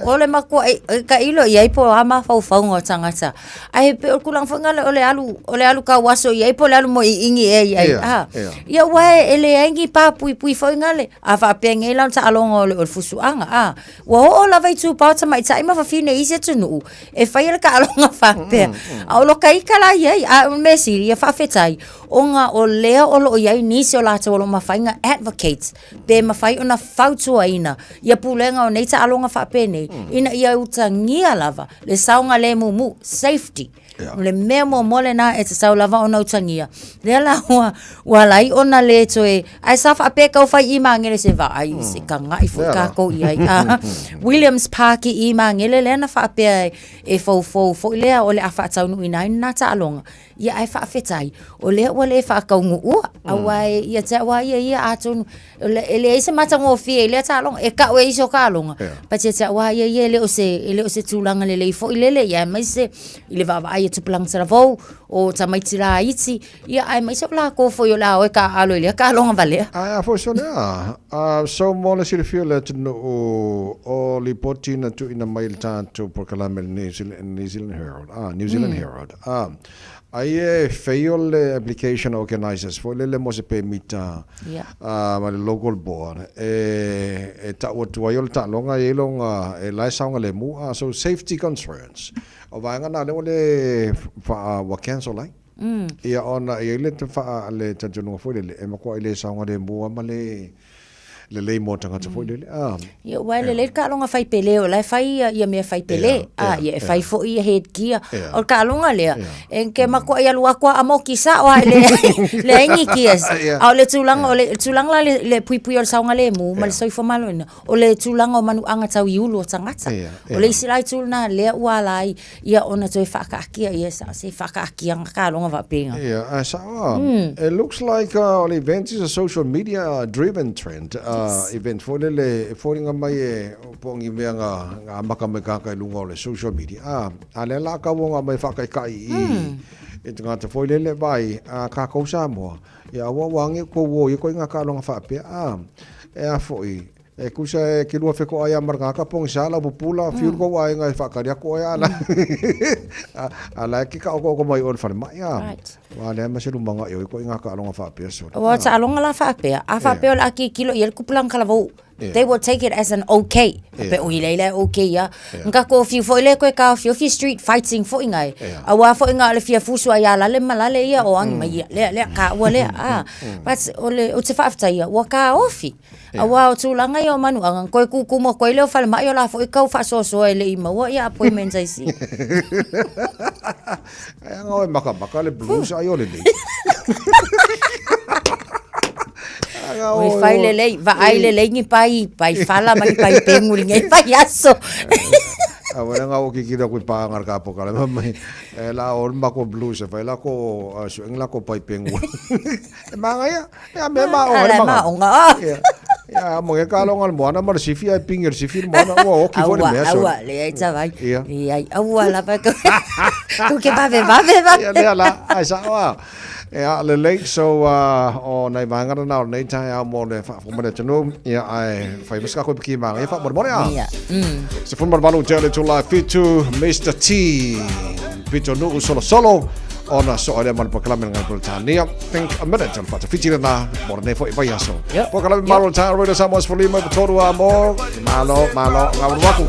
ole makua ka ilo ia ipo ama whauwhaunga o tangata ai pe o kulang whangale ole alu ka waso ia ipo le alu mo I ingi ia wā ele aingi pā pui whaingale a whaapea ngai lau ta alonga ole fusuanga wa o la vai tu pa mai tai ma fa fine ise tu nu e fai le ka alonga fa pe a lo kai kala ye a mesi ye fa fetai onga o le o lo ye ni se o la to lo ma fainga advocates be ma fai ona fautu aina ye pulenga o nei ta alonga fa pe nei ina ia utangia lava le saunga le mu safety le memo mole na e te sau lava ona utangia le la wa lai ona le to e ai sa fa pe ka fai I mangele se va ai se ka ngai fu ka ko ai Williams Park I mangele le na fa pe e fo le o le afa tau nu ina na ta alonga ia ai fa fetai o le fa ka ngu awai ia ta wa ia atun le se mata ngo fi le ta alonga e ka we iso ka alonga pa te ta wa ia le o se tulanga le fo le ia mai se ile va ai tu plang sa vo o ta mai tira iti ia ai mai so la ko fo yo la o ka alo le ka alonga vale for so so mo le sir feel let no o li potina tu ina mail tanto por calamel New Zealand Herald ai fail le application organizers for le mo se permita ma le local board e ta o tu ai ta longa e lai saunga le mu so safety concerns o vanga na le fa wa cancel lai ia ona ia le te fa le tanto no foi le e ma ko ile saunga le mu ma le le le mo tanga te foi le ia wai le ka longa fai pele o lai fai ia me fai pele ia fai fo ia head gear o ka longa le en ke mako ia lua kwa amo kisa o le ingi kias au le tulang la le pui o saunga le mu mal soi fo malo o le tulang o manu anga tau iulu o tangata o le isi lai tulna le ua lai ia ona toi whakaakia ia sa se whakaakia ka longa va penga it looks like all events is a social media driven trend event for le foringa mai pongi me nga maka me ka lunga le social media ale la ka wonga mai whakai e tanga te foi le vai ka ko Samoa ia wa wangi ko wo i ko nga ka longa fa pe e a foi e kusa ke lua feko ai marga ka pong sala pupula fiul ko ai nga whakaria ko ai ala ki ka ko mai on fa mai wa le ma se lumanga yo ko nga ka longa fa pe so wa ta longa la fa pe a fa pe la ki kilo yer kupulang kala vo they will take it as an okay pe o ile okay ya nga ko fi fo ile ko ka fi street fighting fo ingai a wa fo inga le fi fusu ya la le malale ya o ang mai le ka wa le but o te fa afta ya wa ka ofi a wa o tulanga yo manu ang ko ku mo ko ile fa ma yo la fo ka fa so ile i ma wa ya appointment ai si ai nga maka le blues ai ole le oi fai le va ai le ngi pai fala mai pai pengul ngai pai aso awara nga o kikira ko pa ngar ka po kala mai la on ma ko blues fa la ko so ngla ko pai pengul manga ya me ma o nga ya mo ke ka longal mo na mar sifi ai pinger sifi mo na o ki fo le me so le ai cha vai ai la pa ko ke va ya la ai sa wa le late so o nei vanga na nei Taeao mo le fa mo le tonu ia ai fai muska ko ki ma ia fa mo ya se fun mo balu tele to live fitu Mr T pito no solo ona so ale man proclamen ngal Britania think a minute al fata fitira na mo ne fo vai aso po kala malo ta radio Samoa's for lima toru amo malo ngawur waku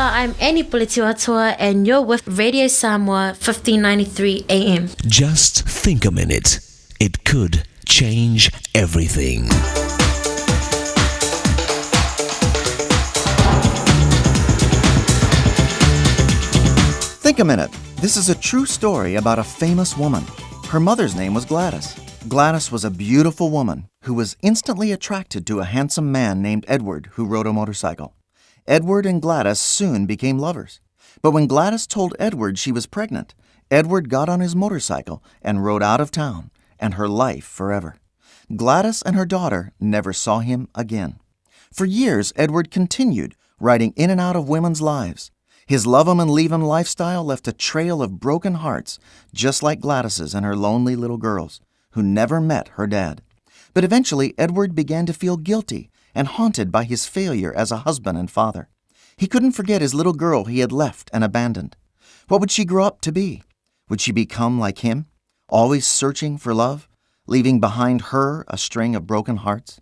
I'm Annie Puletiwatoa, and you're with Radio Samoa 1593 AM. Just think a minute. It could change everything. Think a minute. This is a true story about a famous woman. Her mother's name was Gladys. Gladys was a beautiful woman who was instantly attracted to a handsome man named Edward who rode a motorcycle. Edward and Gladys soon became lovers. But when Gladys told Edward she was pregnant, Edward got on his motorcycle and rode out of town, and her life forever. Gladys and her daughter never saw him again. For years, Edward continued riding in and out of women's lives. His love 'em and leave 'em lifestyle left a trail of broken hearts, just like Gladys's and her lonely little girls, who never met her dad. But eventually, Edward began to feel guilty and haunted by his failure as a husband and father. He couldn't forget his little girl he had left and abandoned. What would she grow up to be? Would she become like him, always searching for love, leaving behind her a string of broken hearts?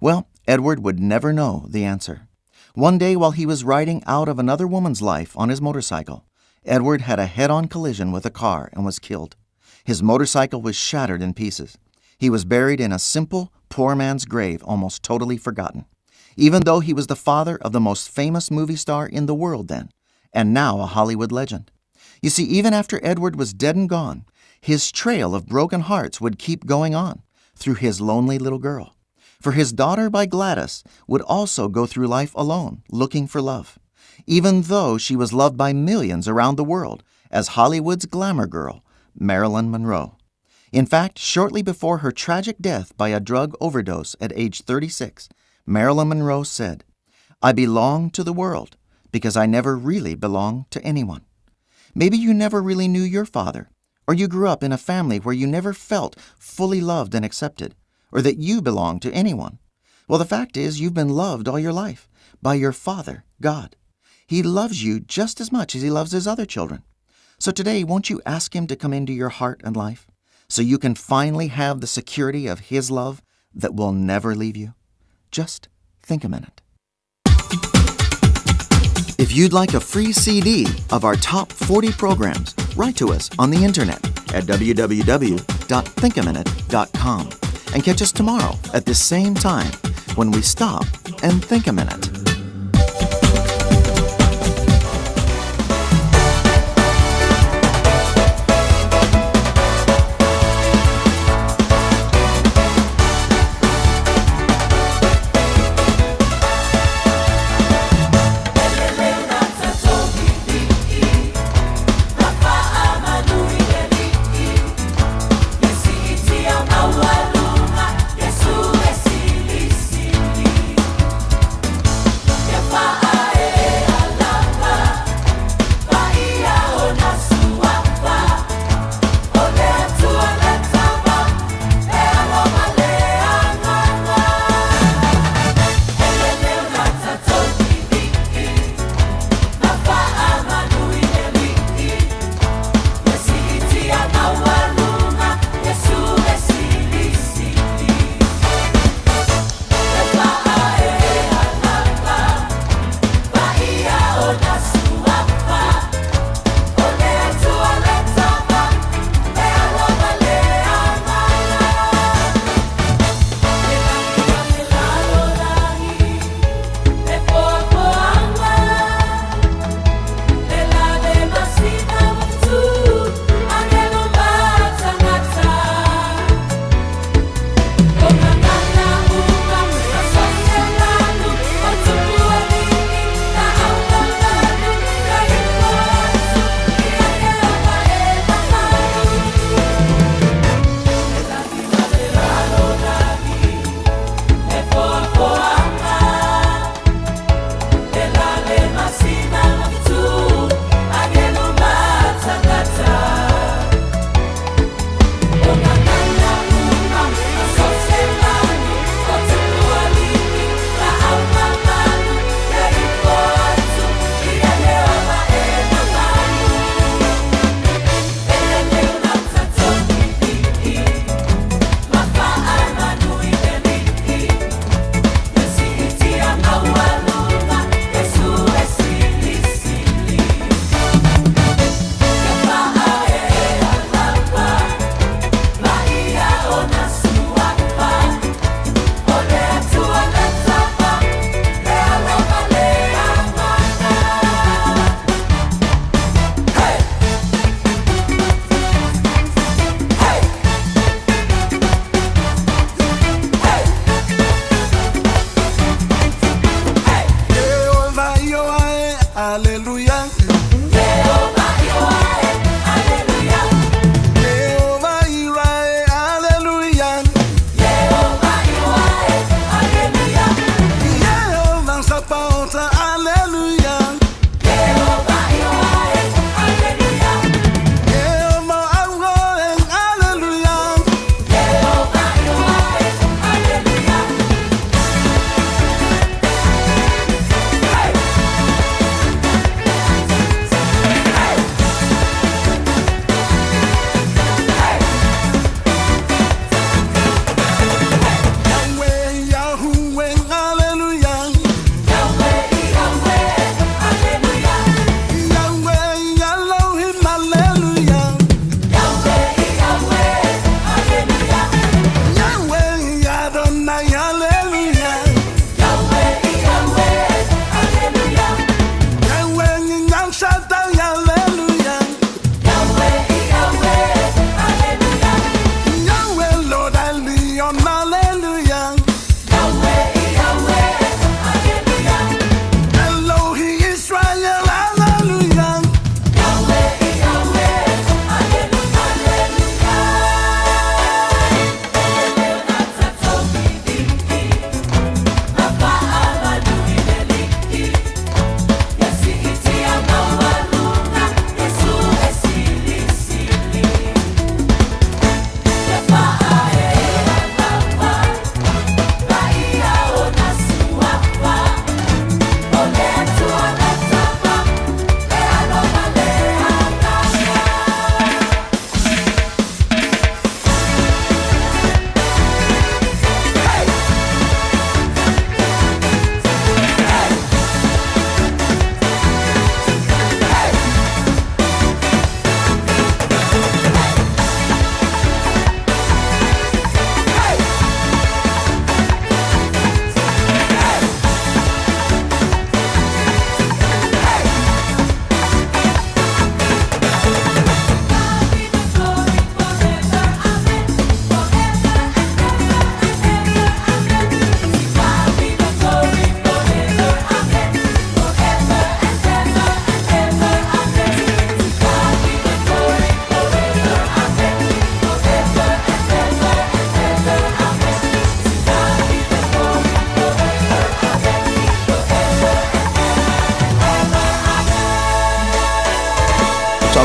Well, Edward would never know the answer. One day while he was riding out of another woman's life on his motorcycle, Edward had a head-on collision with a car and was killed. His motorcycle was shattered in pieces. He was buried in a simple, poor man's grave, almost totally forgotten, even though he was the father of the most famous movie star in the world then, and now a Hollywood legend. You see, even after Edward was dead and gone, his trail of broken hearts would keep going on through his lonely little girl. For his daughter by Gladys would also go through life alone, looking for love, even though she was loved by millions around the world as Hollywood's glamour girl, Marilyn Monroe. In fact, shortly before her tragic death by a drug overdose at age 36, Marilyn Monroe said, "I belong to the world because I never really belonged to anyone." Maybe you never really knew your father, or you grew up in a family where you never felt fully loved and accepted, or that you belong to anyone. Well, the fact is you've been loved all your life by your Father, God. He loves you just as much as he loves his other children. So today, won't you ask him to come into your heart and life so you can finally have the security of his love that will never leave you? Just think a minute. If you'd like a free CD of our top 40 programs, write to us on the internet at www.thinkaminute.com. And catch us tomorrow at this same time when we stop and think a minute.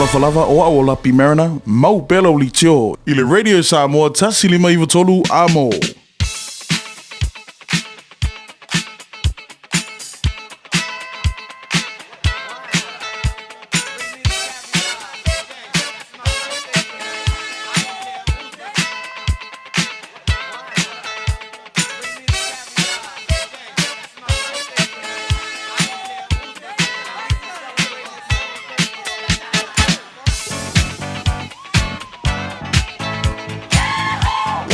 falava o a o lapi marina, mau belo li tio. I le Radio Samoa tasi lima iwa tolu amo.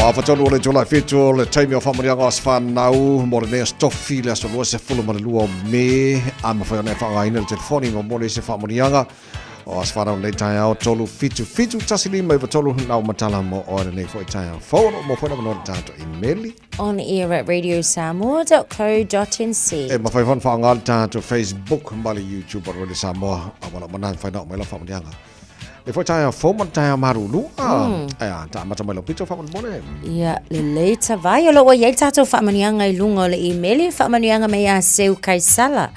Whawhatonu o le July Fitu o le taimi o whamurianga o Swhanau mo le nea stofi le aso lua se fulu ma le lua o me a ma whai o nea whangaina le telefoni mo mo le se whamurianga o Swhanau le Taeao tolu fitu tasili mai wa tolu nau matala mo o le nei fwoi Taeao whaono mo whaina mano le tātou emaili On air at radiosamoa.co.nz. e ma whai whanwhanga le tātou Facebook ma le YouTube o le Samoa a wala mana whaina o mai la whamurianga le fwoi Taeao whoma Taeao marulu ea ta mata mai lo pito whamon mone Ia, le leita vai o lo wa iei tātou whamanianga I lunga o le emaili whamanianga me a seu kaisala.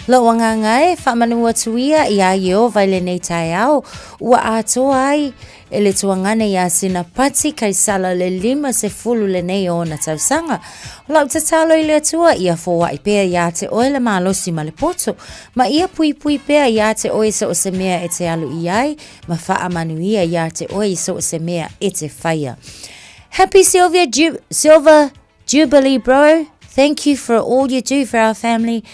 Lo wanganga e whamanua tuia I a io vai le nei Taeao ua atoa ai e le tuangane I a sina pati kaisala le 50 le nei o na tausanga. Lau tatalo I le atua ia fōa I pēa ia te oe le malosi ma le poto ma ia pui pēa ia te oe sa o se mea e te alu I ai ma wha manuia ia te oe sa o se mea e te whaia. Happy Silver Jubilee, bro. Thank you for all you do for our family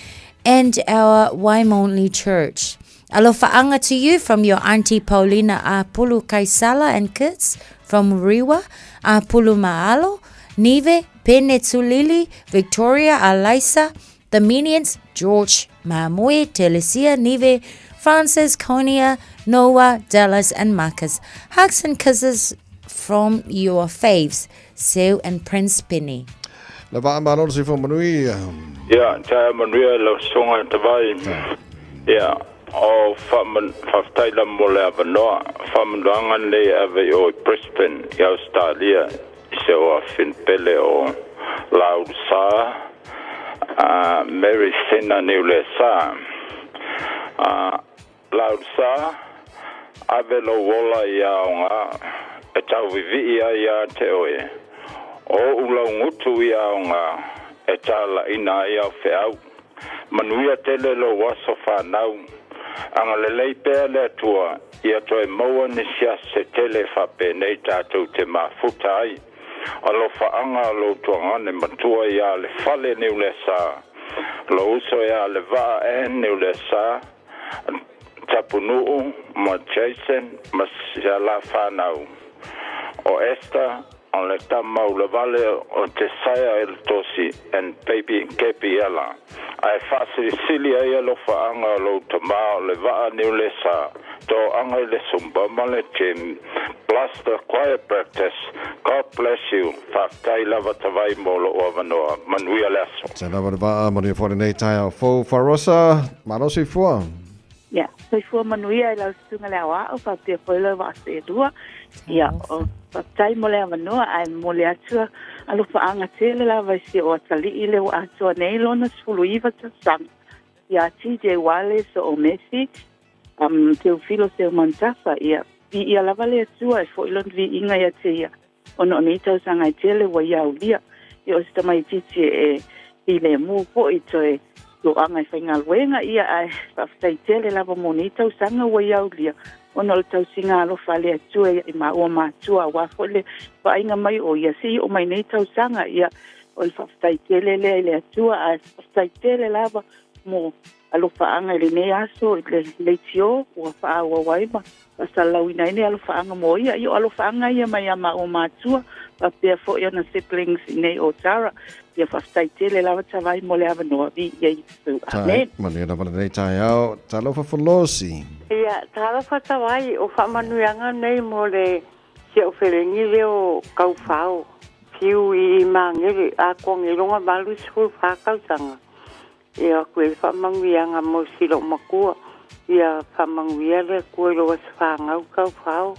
and our Waimonli Church. Alofa to you from your Auntie Paulina Apulu Kaisala and kids from Riwa, Apulu Maalo, Nive, Pene Tulili, Victoria, Alaisa, the Minions, George, Mamoe, Telesia, Nive, Francis, Konia, Noah, Dallas, and Marcus. Hugs and kisses from your faves, Seu and Prince Penny. Le va amalo si fo manui Ja, Taeao manuia lo songa tawai. Ja, o whaftaila mo le avanoa, whamandangan le ave o Brisbane, I Australia, se o Finpele o Lausa, Mary Sina Niule Sa. Lausa, ave lo wola ia onga, e tau vivi ia te oe. O ulau ngutu ia onga, e tala ina ia whiau. Manuia tele lo waso whanau. Anga lelei pēr le tua, ia toi maua ni sia se tele whape nei tātou te mafuta ai. Alo whaanga lo tuangane matua ia le whale niu le sā. Lo uso ia le waa e niu le sā. Tapunuu, ma Jason, ma sia la whanau. O Esther, on le tamau le vale o te saia el tosi and baby kepi ela. Ai whasiri sili ai alo whaanga lo tamau le waa niu le sa. To anga le sumba male Jim. Plus the choir practice. God bless you. Whaktai lava tawai molo o avanoa. Manuia leso. Te lava le waa manuia fōre nei Taeao fō Farosa malosi fua. Ja, so fua manuia I lau sunga le awa o whapea whaila wa se rua. Ia, o whaptai mo le avanoa ai mo le atua alo whaanga tele la vai se o atali I le o atua nei lona sfulu iwa ta sang. Ia, TJ Wale so o Messi, teo filo se o mantafa, ia, ia lava le atua e fo ilon vi inga ia te ia. Ono nei tau sanga I tele wa ia ulia. Ia o sita mai titi e le mu po I toe lo anga I whainga luenga ia ai whaftai tele lava mo nei tau sanga wa ia ulia. Ono le tau singa alo whale atua ia I maua mātua wafo le whainga mai o ia si o mai nei tau sanga ia o le whaftai tele le atua a whaftai tele lava mo alo whaanga le nei aso le tio ua whaawa waima pasalau ina ine alo whaanga mo ia io alo whaanga ia mai a maua mātua whapea fo ia na siblings nei o Tara ia whaftai tele lava tawai mo le avanoa vi ia I su. Amen. Manuia na nei Taeao talo whafolosi. Ia, tāra whatawai o whamanuianga nei mo le se o wherengi leo kauwhao. Fiu I mangere a kongelonga malu school whakautanga. Ia koe whamanuianga mo silo makua. Ia whamanguia le koe loa whangau kauwhao.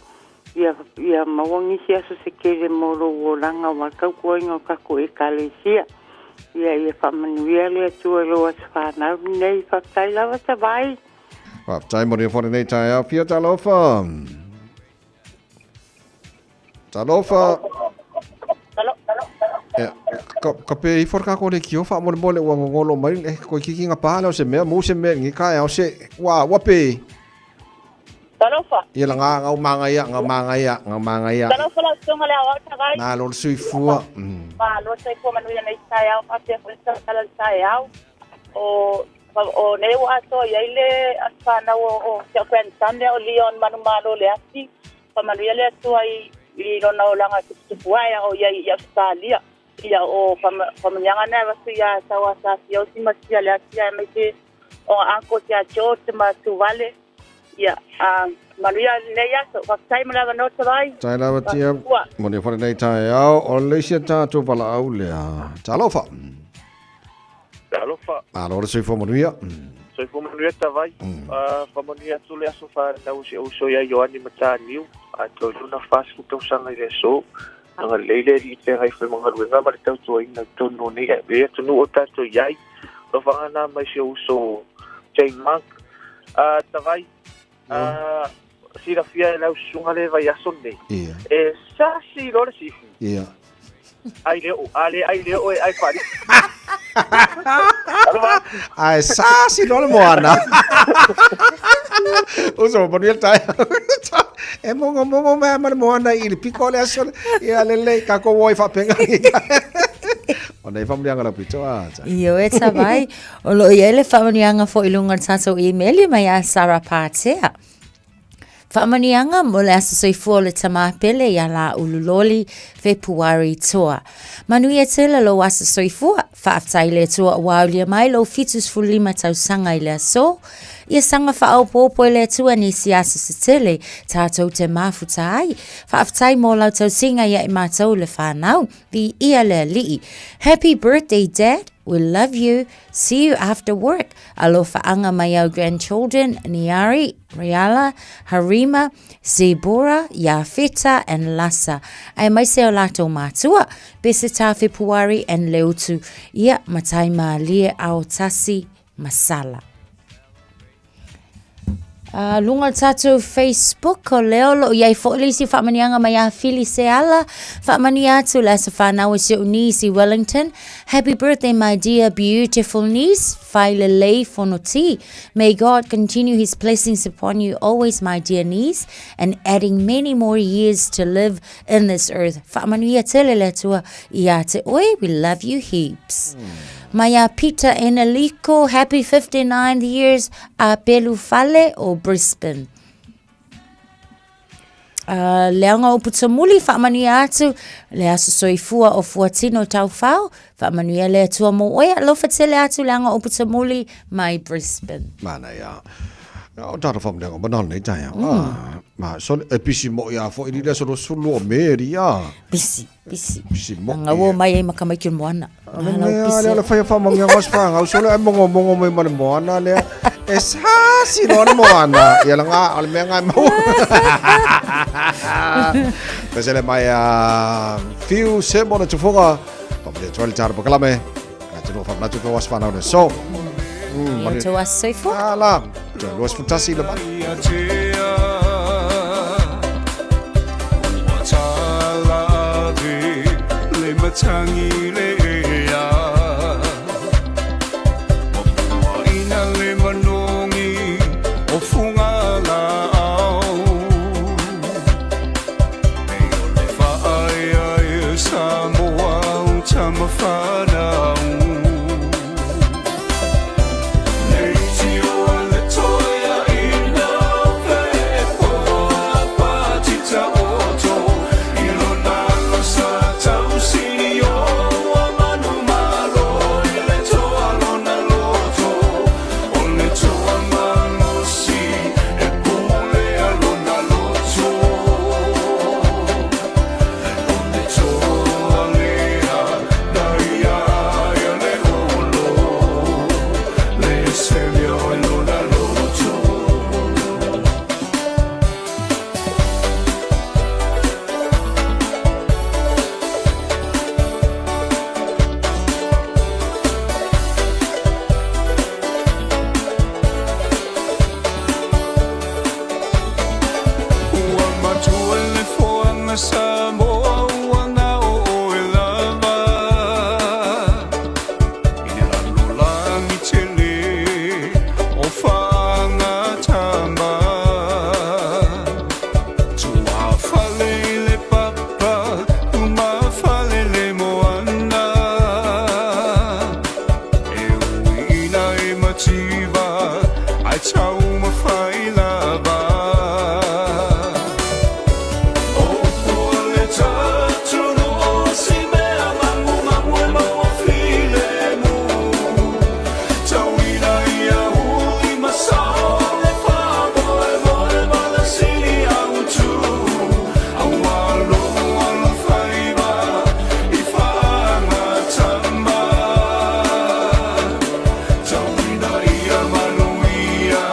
Ia mawangi si aso se kere moro o langa wa kaukua ingo kako e kalesia. Ia whamanuia le atua loa whanau nei whaktai lawa tawai. Whaptai mo rin for nei Taeao pia talofa. Talofa. Ka pe I forka ko le kio fa mo le wa ngolo mai ko kiki nga pala se me mo se me ngi ka ya se wa pe. Talofa. Ia nga manga ya. Talofa la sunga le awa tagai. Na lo sui fua. Ma lo sai ko manu nei Taeao pa te ko kala Taeao. O ne wa so ile asana o se kwen sande o Leon manu malo le asi. Pa manu le so ai I lona o langa tupuaya o ia Australia. Ia o pamanyanga na wasu ia sawa sa fio si masia le asia me te o anko te acho te matuvale. Ia Maria le ia so vaksai mala no tawai. Tai la tia mo ne for nei Taeao o le sia ta to pala au le. Talofa. Alo le sui fo mo ia. Soi fo mo ia tawai. Fa mo ia tu le aso fa na uso ia Yoani mataniu. A to luna fast food to sanga le so. Nga leile ri te hai fe mga ruenga ma le tau to ina to no ni e to no ta to yai. Lo fa na mai se uso chain mark. Tawai. Si la fia la usunga le vai asonne. E sa si lo si. Ia. Ai le o ai fari. Ai sa si lo mo ana. Uso mo ni tai. E mo mo ana I piko le aso ia le ka ko woi fa penga. Ona I famlianga la pito ata. Io e tawai. O lo ia le famlianga fo ilunga tato email mai a Sarah Patea. Whamanianga mo le asa soifua le tamapele ia la ululoli February toa. Manui e tela lo asa soifua, whaaftai le toa waulia mai lo fitus fulima tau sanga I le aso. Ia sanga whaau pōpoi le tua ni si asa se tele, tātou te mafuta ai. Whaaftai mo lau tau singa ia I mātou le whanau, vi ia le alii. Happy birthday, Dad. We love you. See you after work. Alofa anga mai au grandchildren, Niari, Riala, Harima, Zebora, Yafeta, and Lassa. Ai mai se o lato mātua, bese tā Februari and leutu. Ia matai mā lia au tasi masala. Lunga tatu Facebook o leo lo iai fo'olisi whamanianga mai a Philly se ala whamani atu la sa whanau se unisi Wellington. Happy birthday my dear beautiful niece Faile Lei Fonoti. May God continue his blessings upon you always my dear niece and adding many more years to live in this earth. Whamani a tele le tua ia te oe, we love you heaps. Maya Peter Eneliko, happy 59 years a Pelufale o Brisbane. Leanga o Putamuli, whamani atu, le aso soifua o Fuatino tau whao, whamani le atua mo oia, lofa tele atu leanga o Putamuli, mai Brisbane. Mana ia. O tata whamleanga, banana nei Taeao. Ma so e pisi mo ia fo I le so sulu o meri ia. Pisi mo. Nga wo mai e makamai ki moana. Le fai fa mangia ngos pa ngau so le mongo mai man moana le e sa si no moana ia langa al menga mo. Pese le mai a fiu se mo tu foga. Pamle tole tar bakalame. Atu no fa na tu was fa na so. Ia tu was so fo. Ala. Tu was fantastic le Matangi lea o ina le manongi o funga lao e o le whaaya e Samoa o tama whanau nei ti o le toia ina pepo a patita oto ilo nalo sa tausi tiba ai chau mawhai lava o pole tatunu o si mea mangu mangu e maua file mu tauina ia hui masao le whabo e moe mala sini au tu au alo ala whaiva I whaanga tama tauina ia manuia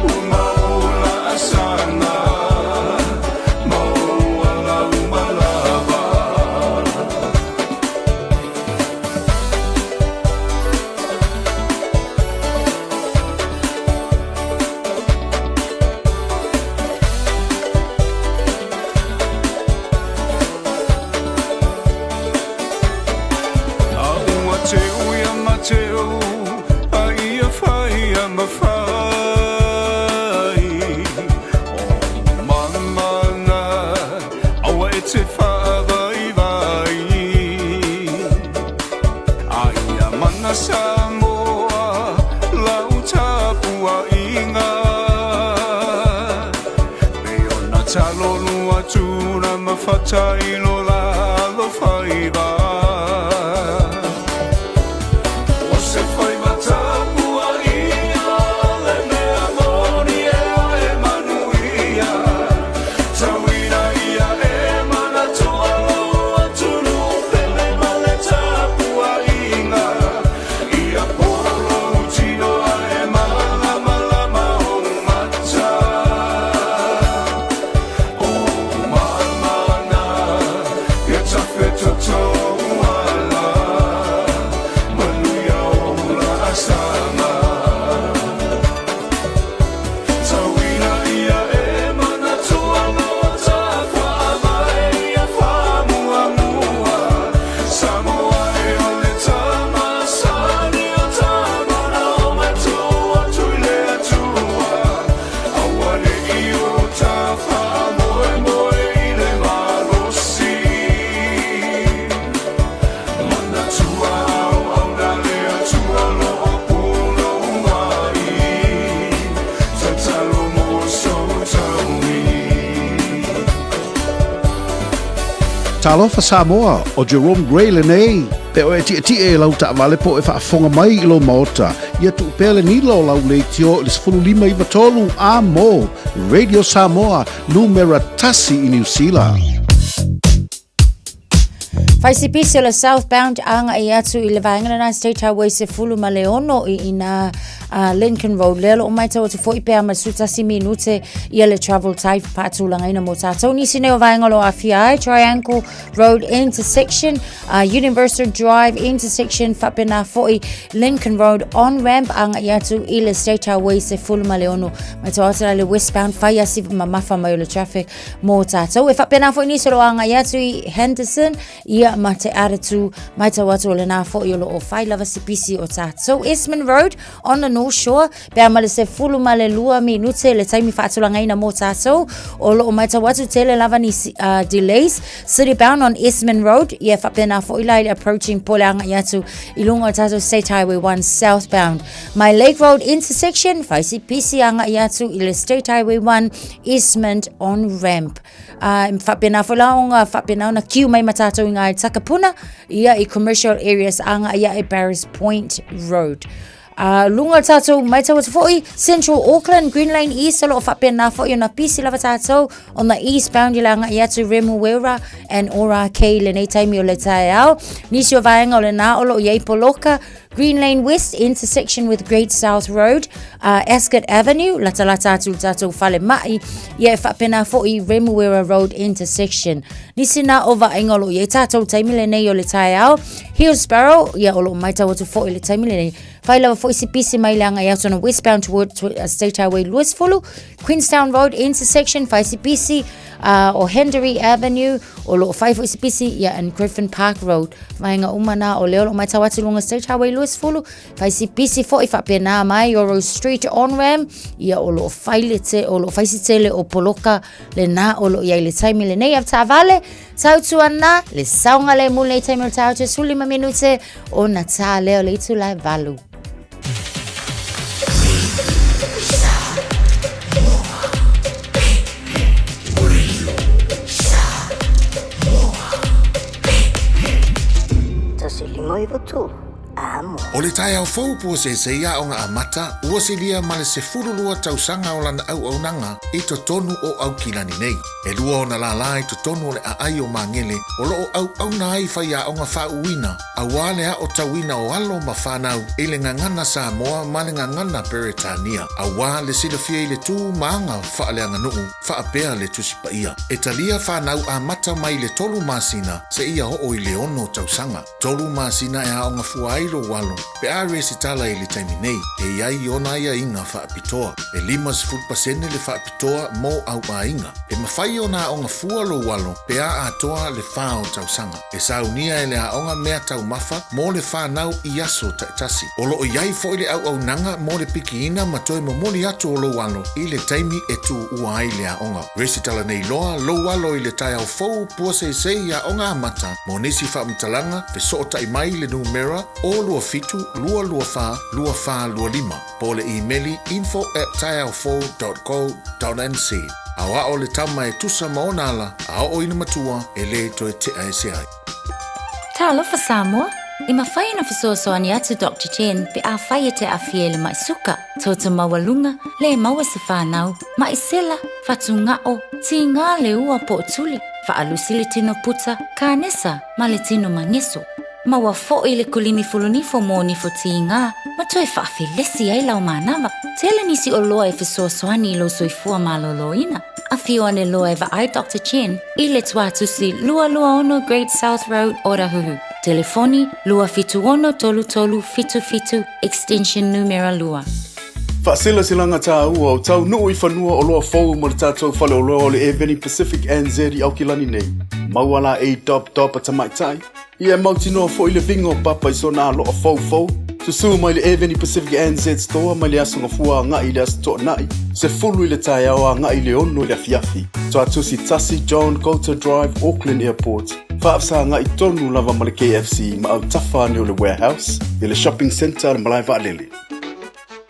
u maula asana maula umalava Aua teu ia mateu a ia whai a mawhai o mamana aua e te whaavai vai a ia mana Samoa lau tapua inga me ona talo lua tūna mawhatai lo la lo whaiva o se whaiva tapua ia le mea moni e ae manuia tauina ia e mana toa loa tunu pele male tapua inga ia polo tino ae mala mala mao mata o mamana ia tafe toto ala manuia ola asana tauina ia e mana toa loa tafa ia whamua mua Samoa e ole tama sani o tamana o matua tuile atua awane I o tafa moe moe I le malosi mana tua au nale atua lo pulo mai tatalo mo so taui Talofa Samoa o Jerome Gray lenei pe o ti e lau ta vale po e whaafonga mai I lo maota ia tu pele ni lo lau leitio I le 15 a mo Radio Samoa numera tasi I New Zealand. Faisipisi o le southbound anga I atu I le vaingana na State Highway se fulu ma leono I ina Lincoln Road lelo o mai tau te fo I pea ma sutasi minute I le travel time patulanga ina mo tātou nisi neo vaingalo a fiai Triangle Road intersection Universal Drive intersection whapena fo I Lincoln Road on ramp anga I atu I le State Highway se fulu ma leono mai tau atara le westbound whai asi ma mafa mai o le traffic mo tātou e whapena fo I nisi lo anga I atu I Henderson ia ma te aratu mai tau atu o le nā fo I o lo o whai lava sipisi o tātou Esmond Road on the North Shore pea ma le se fulu ma le lua minute le taimi whaatulanga ina mo tātou o lo o mai tau atu tele lava ni delays city bound on Esmond Road ia whapena fo I lai approaching poleanga I atu I lunga o tātou State Highway 1 southbound my Lake Road intersection whaisi pisi anga I atu I le State Highway 1 Esmond on ramp whapena fo laonga whapena ona kiu mai matatou I ngai Takapuna ia I commercial areas anga ia I Barris Point Road lunga tātou mai tau foi Central Auckland Green Lane East a lo whapena foi ona pisi lava tātou on the eastbound ilanga I atu Remuera and Ora K le nei taimi o le Taeao nisi o vaenga o le nā olo iei poloka Green Lane West intersection with Great South Road Ascot Avenue lata atu tātou whale mai ia whapena foi Remuera Road intersection nisi nā o vaenga o lo iei tātou taimi le nei o le Taeao Hillsborough ia o lo mai tau atu foi le taimi le nei Whailawa foisi pisi mai langa I out on a westbound toward State Highway Louisville, Queenstown Road intersection, Faisi pisi o Henry Avenue, o lo Fai foisi pisi ia and Griffin Park Road. Vainga umana o leo lo mai tawatu lunga State Highway Louisville, Faisi pisi fo I whapena mai Yoro Street on ram, ia o lo Failete, o lo Faisi tele o Poloka, le na o lo ia le taimi le nei av tavale, tautu ana, le saunga le mule taimi le tautu sulima minute, o na ta leo le itu lai valu. moi tu. Amo. O le Taeao fou po se ia o ngā amata, ua se lia ma le se furulua tausanga o lana au nanga i to tonu o au kilani nei. E lua o na la i to tonu o le aai o mangele, o lo o au na ai fai a o ngā whauina, a wale a o tawina o alo ma whanau i le ngangana Samoa ma le ngangana Peretania, a wā le silafia i le tū maanga wha le anganuu, wha apea le tusipaia. E talia whanau a mata mai le tolu masina, se ia o i le ono tausanga. Tolu masina e a o ngā fuai lo walo, pe a resi tala i le taimi nei, e iai ona ia inga whaapitoa, e 5% le whaapitoa mo au mainga, e mawhai ona o ngā fua lo walo, pe a atoa le whao tausanga, e saunia e le aonga mea tau mafa, mo le whanau i aso taitasi, o lo o iai fo i le au nanga mo le piki ina ma toi momoli atu o lo walo, i le taimi e tu ua ai le aonga. Resi tala nei loa, lo walo i le Taeao fou pua se ia onga amata, mo nisi whaamtalanga, fe soota i mai le numera, o lua fitu, lua fa, lua lima. Po le e-maili info@taeaofo.co.nz. Awa o le tama e tusa maonala, a o ina matua, e le to e te ai. Talo fa Samoa. I mawhai na fisosoani atu Dr. Chen pe a whai te a fiele mai suka. Toto mawalunga, le maua se whanau, mai sela, fatu ngao, ti ngā le ua po tuli, fa alusi le tino puta, ka nesa, ma le tino mangeso. Maua fo i le kulimi fulunifo mo ni fo ti ngā, ma toi fa lesi ai lau manawa. Tele nisi o loa e fisosoani i lo soifua maloloina. A fio ane loa e va ai Dr. Chen, i le tuatusi lua ono Great South Road, Orahuhu. Telefoni lua fitu ono tolu fitu extension numera lua. Whaasila silanga tā ua o tau nuu i whanua o loa fōu mo le tātou whale o loa o le Eveni Pacific NZ i Aukilani nei. Mauala e top a tamaitai. Ia mautinoa fo i le vingo papa i sona loa fōu. Susu mai le Eveni Pacific NZ store mai le asunga fua nga i le asto nai. Se fulu i le Taeao a nga i le ono le afiafi. Toa tusi Tasi John Coulter Drive, Auckland Airport. Whaafsa nga i tonu lava ma le KFC ma au tawhane o le warehouse. I le shopping centre malai Va'alele.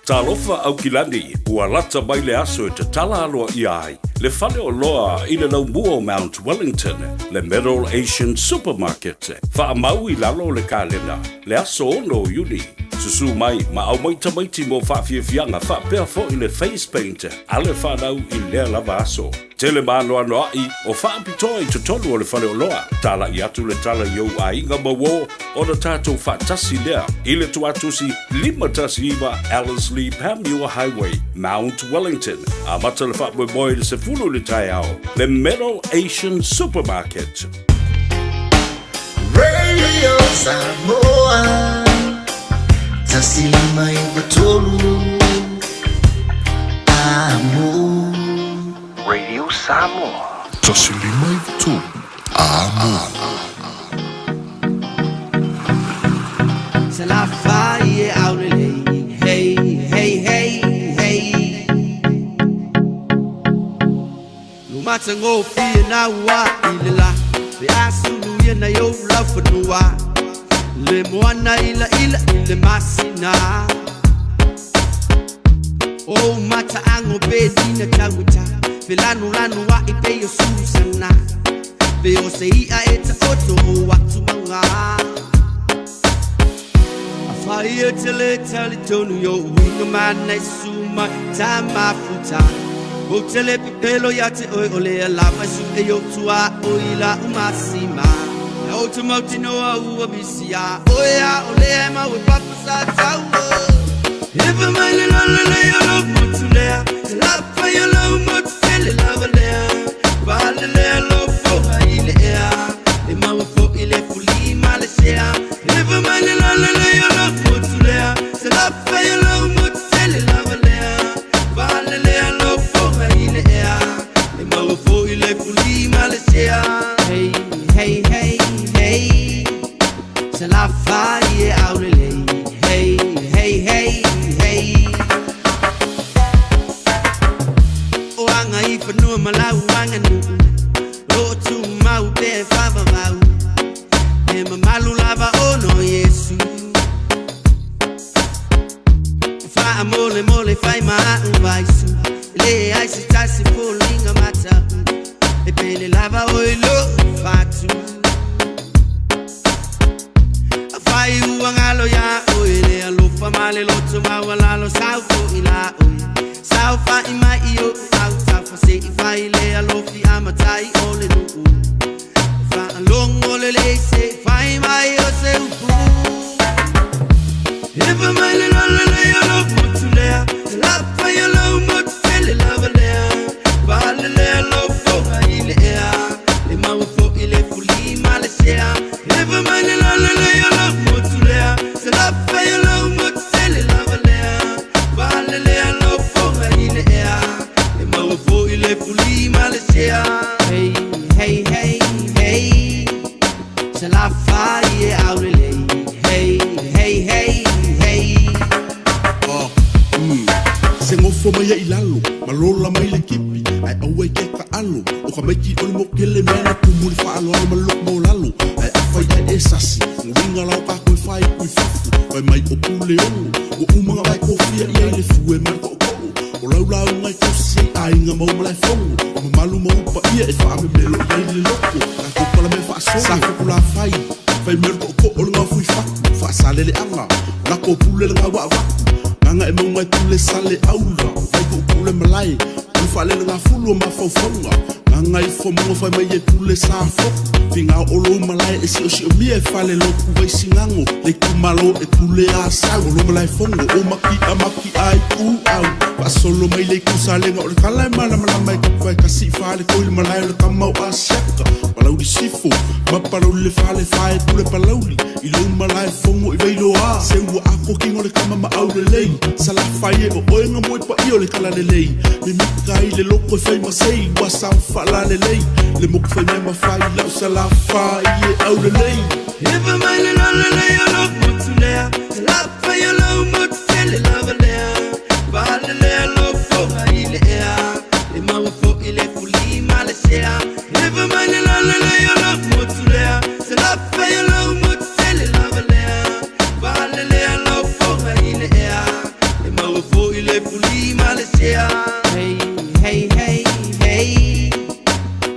Talofa Aukilani, ua lata mai le aso e te tala aloa i ai. Le whale o loa i le laumua o Mount Wellington, le Middle Asian Supermarket. Whaamau i lalo le kālena, le aso ono o Yuli. Susu mai, ma au maiti mo whaafiafianga whaapea fo i le face paint, ale whanau i lea lava aso. Tele manoa noai o whaapitoa i tutonu o le whale o loa. Tala i atu le tala iau a inga mawo o na tātou whaatasi lea. I le tuatusi 5 tasi iwa Ellerslie Pamua Highway, Mount Wellington. A mata le whaapmoe le se fulu le Taeao, the Middle Asian Supermarket. Radio Samoa, tasi mai batolu, amo. Radio Samoa, tasi mai batolu, amo. Se la fai aulele, hey. Mata ngo fie na wa ilela be asulu ye na yo love for nuwa le moana ila ile masina o mata ango be dina tawuta filanu lanu wa ipe yo susana be o sei a eta oto wa tumanga afai tele tonu yo winga mana suma tama futa Otele pipelo yate ole la masu e yo tua oila umasima na otomoti no au bisia oya ole ma we papa sa tawo eva mane la yo love mutulea la fa yo love mutele la valea valea love fo ile ea e ma fo ile fuli malesea eva mane la yo love mutulea la fa yo love mutele la valea valea love for ile fuli Malaysia hey se la faille aulele hey o anga I fanu malau anga nu o tu mau be fava mau e malu lava ono Yesu fa mole fai ma vai su le ai si tasi falling mata e pele lava oilo fatu fai lo ya oi le lo fa male lo tuma wala lo sau fo ila oi sau fa I mai io au ta fa se I fai le lo fi amatai ole lu fa long ole le se fai mai o se u if I mai le lo lo mutulea la fa yo lo mutele la valea vale le lo fo ile ea e ma fo ile fuli male sea if I mai le lo mutulea la fa yo lo mutele la valea vale le lo fo ile ea e ma fo ile fuli male sea hey hey hey hey se la fa ye aurele hey hey hey se ngofo mai ai lalo malola mai le kipi ai awe ke ka alo o ka mai ki o mo kele mena ku mu fa alo ma lo mo lalo ai afai ai esasi nginga la ka ko fai ku fafu ai mai o pule o uma vai ko fia ia le fu e marco o laula ngai ko si ai nga mo mai fongo o malu mo pa ia e fa me melo ai le loko la ko pala me fa so sa ko la fai merco ko o nga fu fa sale le anga la ko pule nga wa nga e monga tule sale aula vai ko pule malai ku fale nga fulu ma fofonga nga I fo mo fa mai tule sa fo finga o lo malai e si o mi e fale lo ku vai singango le ku malo e tule a sa o lo malai fongo o maki amaki ai ku au pa solo mai le ku sale nga o kala mala mala mai ka vai ka si fale ko le malai le kamau a seka palau di sifo ma palau le fale fai tule palauli I lo malai fongo I vai lo a se u a ko kingo le kama ma au le lei sala fai e o nga mo pa io le kala le lei mi kai le loko fai ma sei wa sa fala le lei le mo fai ma fai la sala fai e au le lei if I mai le lo mutulea la fai lo mutele la valea vale le lo fo ile ea e ma fo ile fuli male sea if I mai le lo mutulea la fai lo mutele la valea vale le lo fo ile ea e ma fo ile fuli male sea hey hey hey hey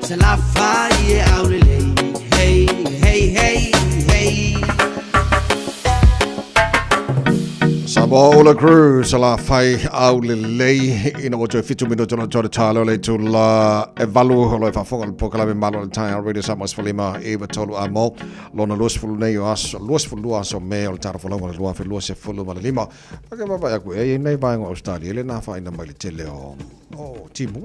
se la fai e aurele hey hey hey hey Samoa Ola Crew sala fai au le lei ina o te fitu minuto na tore talo le tu la evalu lo fa fonga po kala me malo le Taeao radio Samoa falima eva tolu amo lona los fulu nei as los fulu aso me o taro fulu mo lo fa lo se fulu ma lima ka ba ba ku e nei ba ngo Australia le na fa ina mai le tele o timu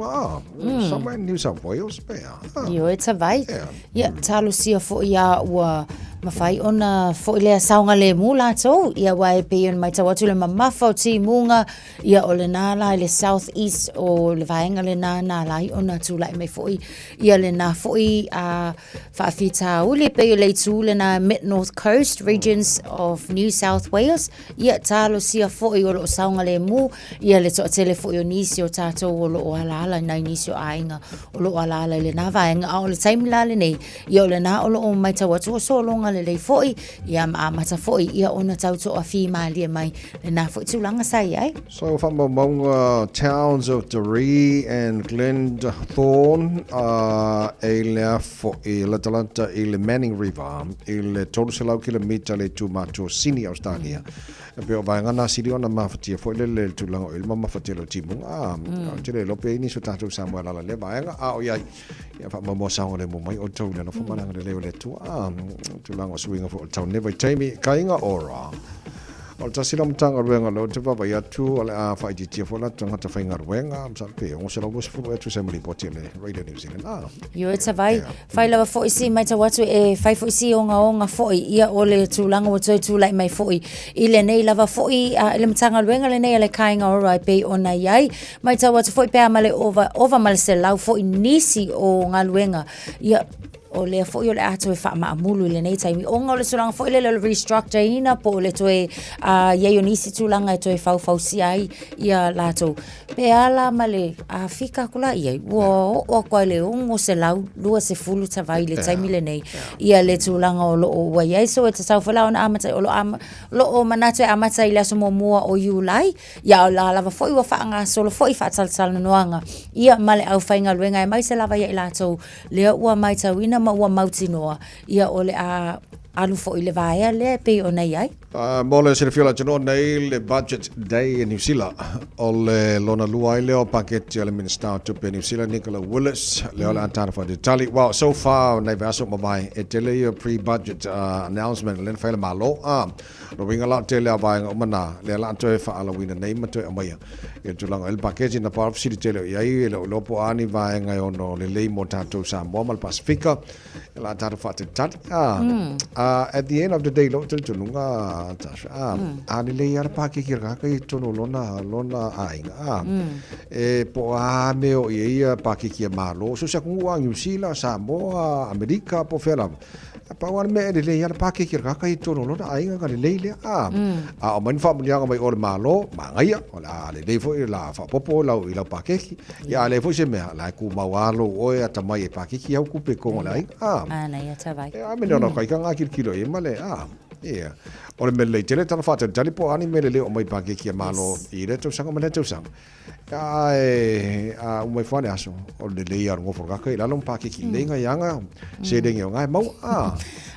somewhere in New South Wales bea Yo it's a vai ya talo sia fo ya wa mafai ona fo ile saunga le mula to ia wai pe on mai tawatu le mamafa o timunga ia o le nala le south east o le vaenga le nana lai ona tu lai mai foi ia le na foi a faafita uli pe le tu le na mid north coast regions of New South Wales ia talo sia foi o lo saunga le mu ia le to tele foi o nisi o tato o lo ala na nisi o ainga o lo ala le na vaenga o le time la le nei ia o le na o lo mai tawatu so longa le foi ia mata foi ia ona tauto a fi mali mai na foi tulanga sai ai so from among towns of Doree and Glenthorne ele for il Atlanta il Manning River il total selo kilometer le tu mato sini Australia pe o vai ngana siri ona mafati foi le tulanga il mama fatelo timu tele lo pe ni so tatu Samoa la le vai nga o ia ia fa mo sa ole mo mai o tau le no fa mana le tu tulanga swing of town never time kainga ora o tasila mtanga ruenga lo te papa ya tu ole a fa iti fola tanga ta fainga ruenga msampe o se lo bus fu tu se mli potele radio New Zealand yo it's a vai fai lava foi si mai ta watu e fai foi si onga foi ia ole tulanga o tu like mai foi ile nei lava foi ile mtanga ruenga le nei le kainga ora pe ona yai mai ta watu foi pe male over mal se lau foi nisi o ngaluenga ia o le fo yo le ato e fa ma mulu le nei taimi o ngole solanga fo le restructure ina po le toe ye yo nisi tulanga toe fau si ai ia lato pe ala male a fika kula ia o ko le o se lau lua se fulu tavai le taimi le nei ia le tulanga o lo wa ia so e sa fo la ona amata o lo o manate amata ile so mo o July ia la lava fo i wa fa nga solo fo i fa tal noanga ia male au fainga luenga mai se lava ia lato le ua mai tawina ma ua mautinoa ia ole a alu fo i le vaea le pe o nei ai. Mole se fiola tino nei le budget day in New Zealand. O le lona lua i leo paketi o le Minister to pe New Zealand Nicola Willis. Leo le antana for detali. Well, so far, nei vaso mawai, e tele i pre-budget announcement len faile malo. No winga la tele avai ngomana. Le la antoe fa ala wina nei matoe amaya. E tulanga el paketi na paraf siri tele iai le lopo ani vai ngai ono le lei mo tatou Samoa mal Pasifika. La antana for detali. At the end of the day, lo tulunga ani le ara pakeki ra kai tono lona ainga. E po a meo ia pakeki malo. So sa kunga New Zealand, Samoa, Amerika po fela. Pa wan me le ia pakeki ra kai tono lona ainga ka le le o man fa mulia mai o malo mangaia ola le fo la fa popo la i la pakeki ya le fo se me la ku mawalo o ya tamai pakeki au ku pe ko la ana ia tavai me no kai ka ngakir kilo e male ia o le mele tele tana fa tali po ani mele le o mai pakeki malo i le to sanga mele to sanga o mai fa ne aso o le ia ngo fo ka kai la lom pakeki le nga yanga se de ngai mau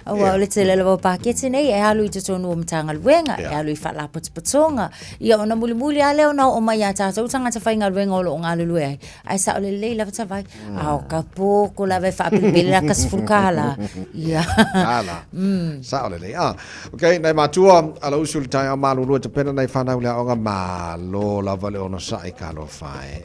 Wa le tele le paketi nei e halu i te tonu o mtanga luenga e halu i whala patonga ia ona muli ale ona o mai ata tau tanga te whainga luenga o lo ngā lulu ai sa o le lei lava tawai au ka pōko lava e whaapilipele la kasifurukala ia sa o le lei ok nei matua ala usul Taeao Malu lua te pena nei whanau lea o ngā malo lava le ona sa i kalo whae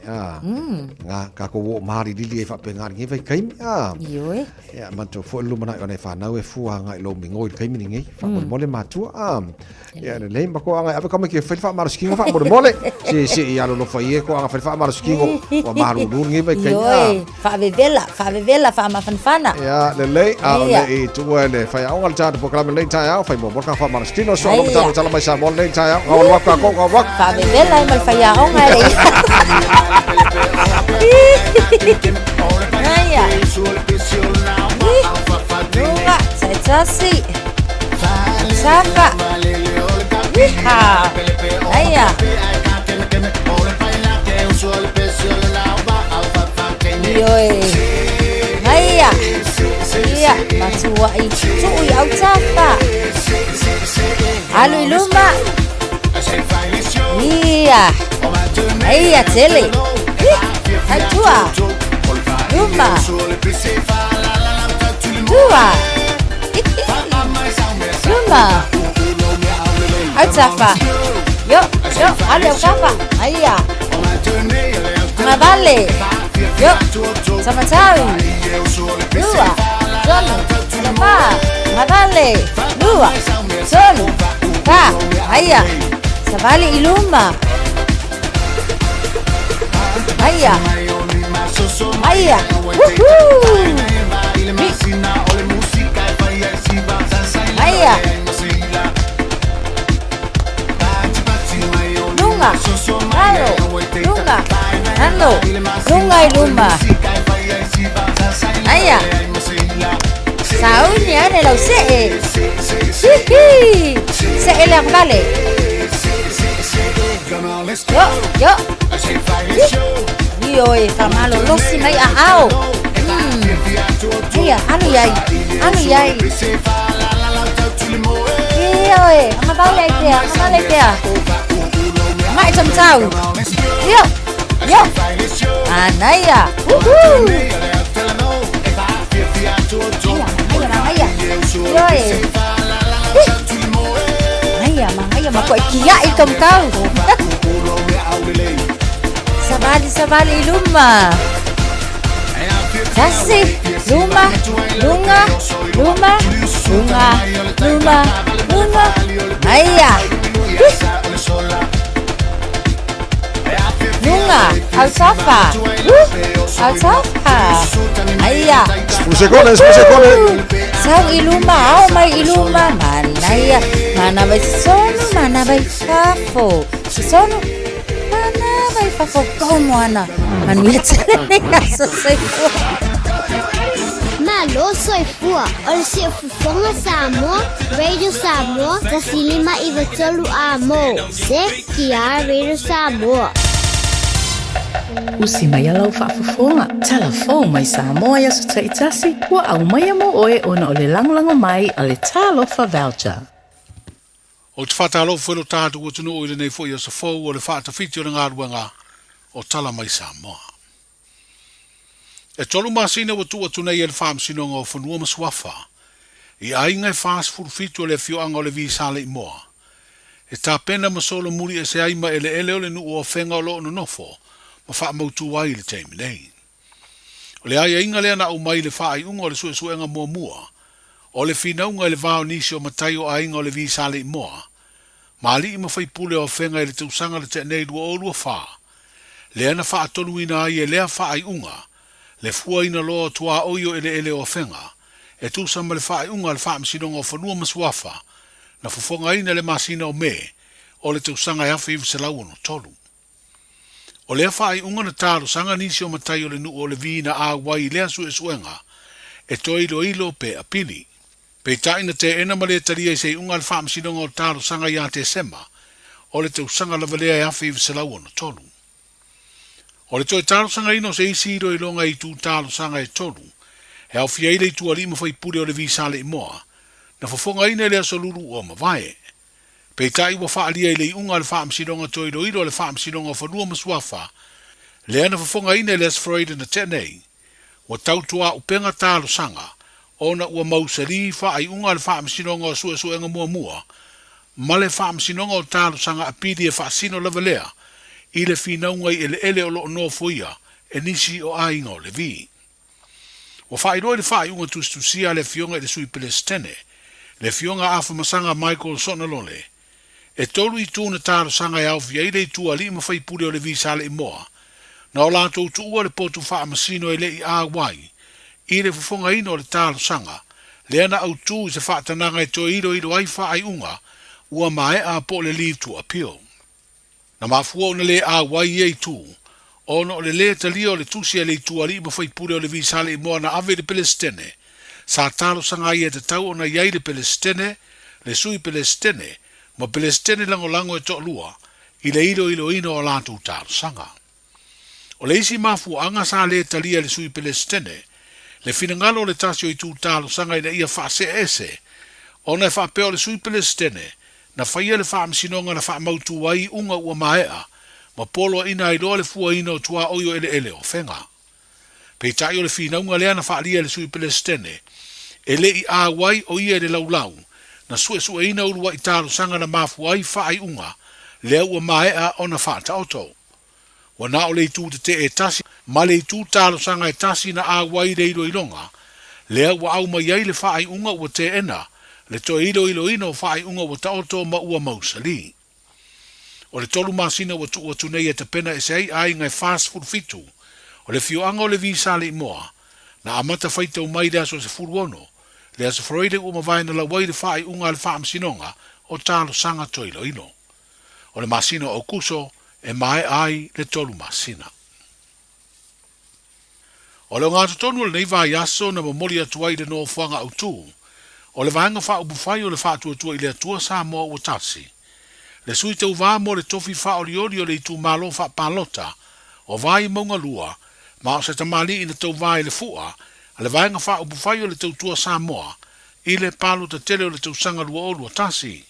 ngā kako wo mahari lili e whapengari nge vai kaimi Ioi ia manto fo lumanai o nei whanau e fua ngai lo mingo i kaimi ngai fa mole matua ya le lei bako anga ave kama ke fa maro skingo fa mole si ia lo fa ie ko anga fa maro skingo o maru lu ngai vai kai fa vela fa ma fanfana ya le lei le tu le fa ya ongal ta po kala le Taeao fa mo ka fa maro skingo so lo ta tala mai sa mo le Taeao o wa ka ko wa fa vela mal fa ya onga le Naya Nunga Saitasi Safa Wiha Naya Yoi Naya Iya Matua itu au safa Alu iluma Iya Naya tele Atua Luma Tua Luma Autafa Yo Alu kafa Aya Ngavale Yo Samatari Lua Zonu Lapa Ngavale Lua Zonu Ka Aya Savali iluma Aya Aya Aya Lunga Claro Lunga Ando Lunga iluma Aya Sauni ane lau see See lang vale Yo Yoi, famalo losi mai ao. Iya, anu yai. Yoi, ama bale dia. Mai chom chau. Yo. Anaya. Iya. Yoi. Mangaya makoi kia ikom kau. Sabali iluma. Kasi luma. Aya. Lunga. Alsafa. Aya. Spuse kone. Sang iluma. Mai iluma. Manaya. Mana bai sono. Mana bai fafo. Sono. Vai fa como ana manuia so sei Malu soy fua ol si fufonga Samoa Radio Samoa tasilima ivetolu amo se kia Radio Samoa Usi mai alau whaafafonga. Telefon mai Samoa ia su taitasi. Ua au mai mo oe ona o le langolango mai a le talofa voucher. O te whatalo whelo tātu o tunu o i nei fo i asa fau o le whaatawhiti o le ngāruanga o tala mai Samoa. E tolu masina wa tua tunei e le whaamsinonga o whanua maswafa. I ainga e fast food fitu o le fioanga o le visale i moa. E tā pena masolo muri e se aima ele ele o le nu o whenga o loo no nofo, ma wha mautu wai le teimi nei. O le aia inga lea na umai le wha ai unga o le suenga mua mua, o le whinaunga e le vāo nisi o matai o ainga o le visale i moa, ma ali ima whai pule o whenga e le tausanga le te nei lua o lua wha, lea na wha atonu ina ai e lea wha ai unga, le fua ina loa tua oio ele ele o whenga, e tūsama le wha ai unga le wha msinonga o whanua maswafa, na fufonga ina le masina o me, o le tausanga e awhi se lau no tolu. O lea whaai unga na tāro sanga nisi o matai o le nu o le vina a wai lea su e suenga, e toi ilo pe a pili. Pe taina te ena male taria i se unga le wha msinonga o tāro sanga ia te sema, o le tausanga la valea e awhi se lau no tolu. O le toi tāro sanga ino se isi iro ilonga i tū tāro sanga e tolu, e au fia ile i tua lima whai pure o le visale i moa, na fofonga ina lea soluru o mawai. Pe tai wa whaalia ile i unga le wha msinonga toiro iro le wha msinonga whanua maswafa, lea na fofonga ina lea sfroida na tenei, wa tautua upenga tālo sanga, ona ua mausari wha ai unga le wha msinonga o suenga mua mua, ma le wha msinonga o tālo sanga apidi e wha sino lava lea, i le whinaunga i ele o loo no fuia, e nisi o ainga o le vi. Wa wha i roi le wha ai unga tustusia le fionga i le sui pelestene, le fionga afa masanga Michael Sonalole, e tolu i tūna tāro sanga e au fia i le i tua li ma whai pure o le visale i moa, na o lātou tu ua le potu wha masino e le i a wai, i le fufonga ino le tāro sanga, le ana au tū i se wha tananga e to iro ai wha ai unga, ua mai a po le leave to appeal. Na mafua o na le a wai e tū, o no le talia o le tusi e le i tua li ma whai pure o le visale i moa na ave le pelestene, sa tāro sanga i e te tau o na iai le pelestene, le sui pelestene, ma pelestene lango e toa lua, i le ilo ino o lātou tāro sanga. O le isi mafu anga sa le talia le sui pelestene, le finangalo le tasio i tū tāro sanga i na ia whaase ese, o na e whapeo le sui pelestene, na whaia le wha msinonga na wha mautu wai unga ua maea, ma polo ina i loa le fua ino tua oio ele o whenga. Pei tai o le finaunga lea na whaalia le sui pelestene, e le i a wai o ia le laulau, na sue ina urua i tāro sanga na mafu ai whaai unga, lea ua maea o na whaata oto. Wa na o le tū te e tasi, ma le tū tāro sanga e tasi na a wai reiro i longa, lea ua au mai ai le whaai unga ua te ena, le to ilo ino whaai unga ua ta oto ma ua mausali. O le tolu masina ua tunei e te pena e se ai ngai fast food fitu, o le fioanga o le visale i moa, na amata whaitau mai rea so se furuono, le asa froide ua mawai la wai le whaai unga le wha msinonga o tālo sanga toilo ino. O le masina o kuso e mai ai le tolu masina. O le ngātu tonu le neiva yaso na mamoli atuai le no fuanga au tū, o le vaenga wha ubufai o le wha atua i le atua Samoa ua tasi. Le sui tau vā mo le tofi wha oriori o le itu malo wha palota, o vai maunga lua, ma o se tamali ina tau vai le fua, a le vaenga wha ubufai o le tautua Samoa, i le palo ta tele o le tausanga lua o lua tasi.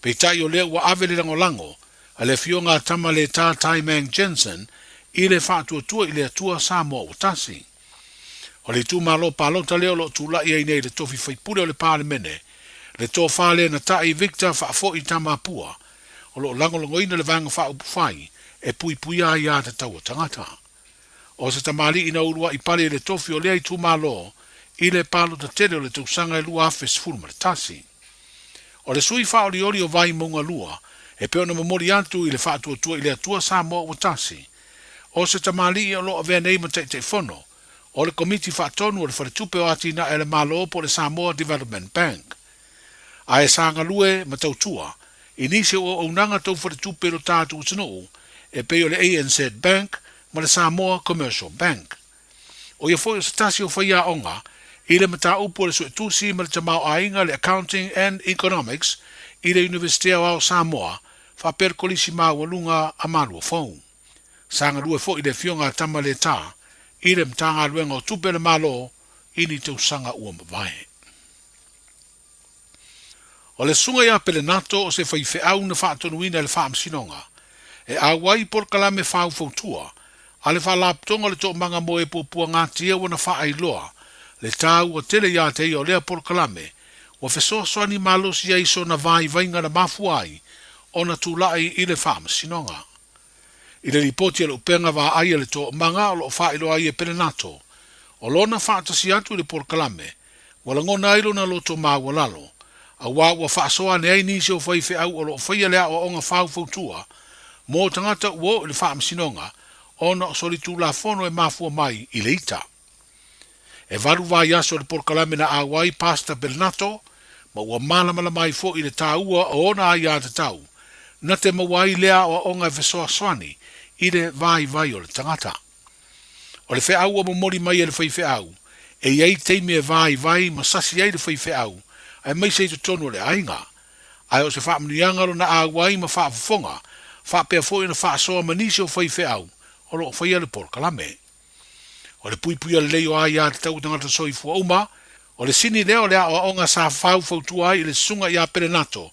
Pei tai o lea ua ave le lango, a le fionga tama le tā Tai Mang Jensen, i le wha tua i le atua Samoa ua tasi. O le tu malo palota leo lo tu lai ai nei le tofi whaipure o le pāle mene, le tō whale na tai Victor whaafo i tamapua, o lo lango ina le vanga wha ubufai, e pui a ia te taua tangata. O se tamali ina urua i pale le tofi o lea i tu malo, i le palo ta tele o le tausanga e lua afes fulma le tasi. O le sui wha o vai maunga lua, e peo na mamori atu i le wha tua i le atua Samoa o tasi. O se tamali i o lo avea neima te fono, o le komiti whaatonu o le wharetupe o ati na ele malo po le Samoa Development Bank. A e sanga lue ma tautua, i nise o unanga tau wharetupe lo tātu utanoo, e peo le ANZ Bank ma le Samoa Commercial Bank. O ia foi o stasi o whaia onga, i le mata upo le suetusi ma le tamau ainga le Accounting and Economics i le Universitea o Samoa, wha perkolisi maa walunga a Malu o Fou. Sanga lua fo i le fionga tama le tā, i le mtanga luenga o tupe le malo, i ni tau sanga ua mawai. O le sunga ia pele nato o se fai au na whaatonuina le whaamsinonga, e awai por kalame whau fautua, a le whalaptonga le tō manga mo e pōpua ngātia wana whaailoa, le tāu o tele ia te o lea por kalame, wa fesoa soani malos ia iso na vai vainga na mafuai, o na tūlai i le whaamsinonga. I le ripoti le upenga wa aia le tō manga o lo whaailoa i e pele nato, o lona whaatasi atu le por kalame, wala ngona ilo na loto maua lalo, a wā ua whaasoa ne ai nisi o whaife au o lo whaia lea o onga whau fautua, mō tangata ua le whaamsinonga, ona o sori tū la fono e mafua mai i le ita. E varu wā yaso le por kalame na awai pasta Bernato, ma ua malamala mai fo i le tāua o ona ai a te tau, na te mawai lea o onga e fesoa swani, i le vai o le tangata. O le whea au o momori mai e le whaife au, e iei teime e vai ma sasi ei le whaife au, ai mai sei te tonu le ainga, ai o se wha mniangaro na awai ma wha fufonga, wha pia fo i na wha soa manisi o whaife au, o lo whaia le por kalame. O le puipuia le leo ai a te tau tangata soi fua uma, o le sini leo lea o onga sa fautua i le sunga i a pere nato,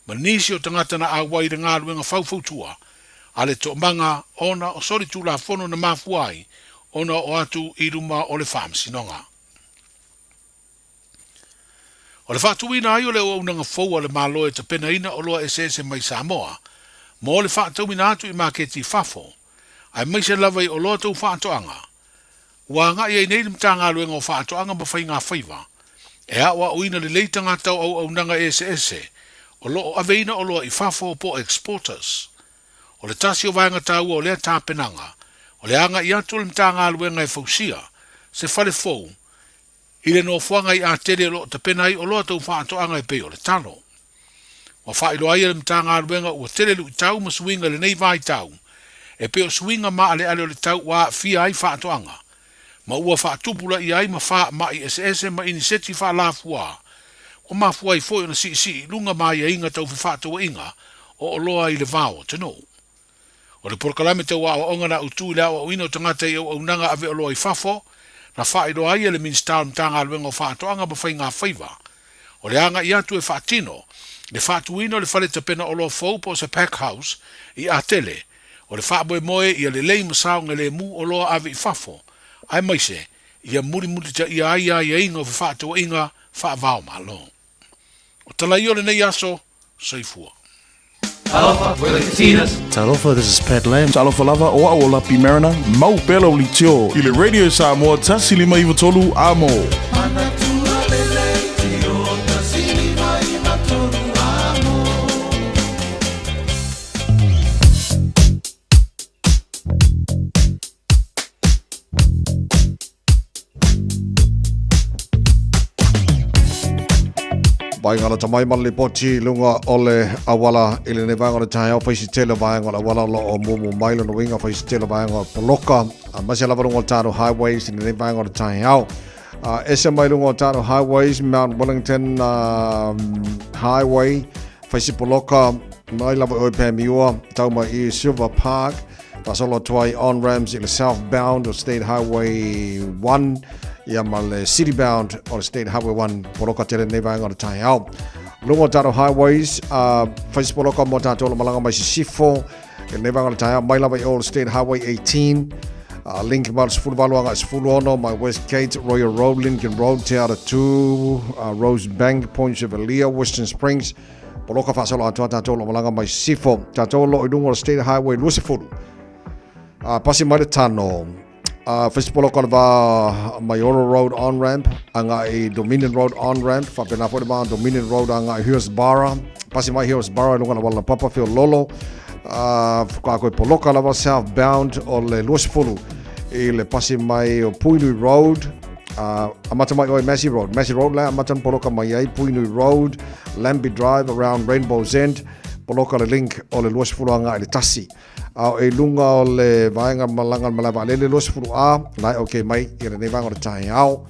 manisi o tangata na awai le ngā ruenga fautua, a le to manga ona o sori tu la fono na mafuai, ona o atu i ruma o le whaamsinonga. O le whaatuina ai o le o unanga foua le maloe ta pena ina o loa SS mai Samoa, mo le whaatuina atu i maketi fafo, ai mai se lava i o loa tau whaatoanga. Ua nga i ei nei mtanga luenga o whaatoanga ma whai ngā whaiva, e a wa uina le leitanga tau au unanga SS, o lo o aveina o loa i fafo po exporters. O le tasi o vaenga tau o lea tāpenanga, o le anga i atu le mtanga luenga e fausia, se fale fau, i le no fuanga i a tere lo ta penai o loa tau whaatoanga e peo le tano. Wa whailo ai le mtanga luenga ua tere lu i tau ma suinga le nei vai tau, e peo suinga ma ale ale o le tau wa fia ai whaatoanga, ma ua whaatupula i ai ma wha ma i SS ma iniseti wha la fua, o ma fua i fo i na si lunga mai e inga tau whaatua inga, o loa i le vao tano. O le porkalame te wa o onga na utu lea o ino tangata i o unanga ave o loa i fafo, na wha i loa i le minstau mtanga luenga o whaatoanga ma whai ngā whaiva. O le anga i atu e whaatino, le whaatuino le whale te pena o loa faupo se pack house i a tele, o le whaaboe moe i a le lei masao nge le mu o loa ave i fafo, ai maise, i a muri ta i a ia i a inga o whaatua inga whaavao malo. O talai o le nei aso, soifua. Talofa, we're the Katinas. Talofa, this is Pat Lam. Talofa lava o a ola pi marina. Mau pelo li tio. I le radio Samoa tasi lima iwa tolu amo. Vaingana tamai mali poti lunga ole awala ili ne vaingana Taeao faisi tele vaingana awala lo o mumu mailo no winga faisi tele vaingana poloka masi lava lunga taro highways ili ne vaingana Taeao ese mai lunga taro highways Mount Wellington highway faisi poloka mai lava oi pemiua tau mai i Silver Park pasolo tuai on ramps ili southbound o State Highway 1 ia male citybound on State Highway 1 poloka tele nei vainga o Taeao. Lungo taro highways, faisi poloka mo tātou malanga mai sifo, nei vainga o Taeao, mai lava i Old State Highway 18, Lincoln Mall Sifuru Valuanga Sifuru Ono, my West Gate, Royal Road, Lincoln Road, Te Ara 2, Rose Bank, Point Chevalier, Western Springs, poloka whaasolo atua tātou malanga mai sifo, tātou lo i lungo o State Highway Lusifuru. Pasi mai le tano, first poloka va Mayoro Road on ramp, anga i Dominion Road on ramp, fa pena fo ba Dominion Road anga i Hillsborough, pasi mai Hillsborough lunga na wala Papa Phil Lolo, ka ko poloka lava southbound o le Lusifuru, i le pasi mai o Puinui Road, amata mai o Massey Road la amata poloka mai ai Puinui Road, Lambie Drive around Rainbow's End, poloka le link o le Lusifuru anga i le tasi. E lunga o le vaenga malanga malava le Lusifuru a nai okay mai i le nevanga o Taeao.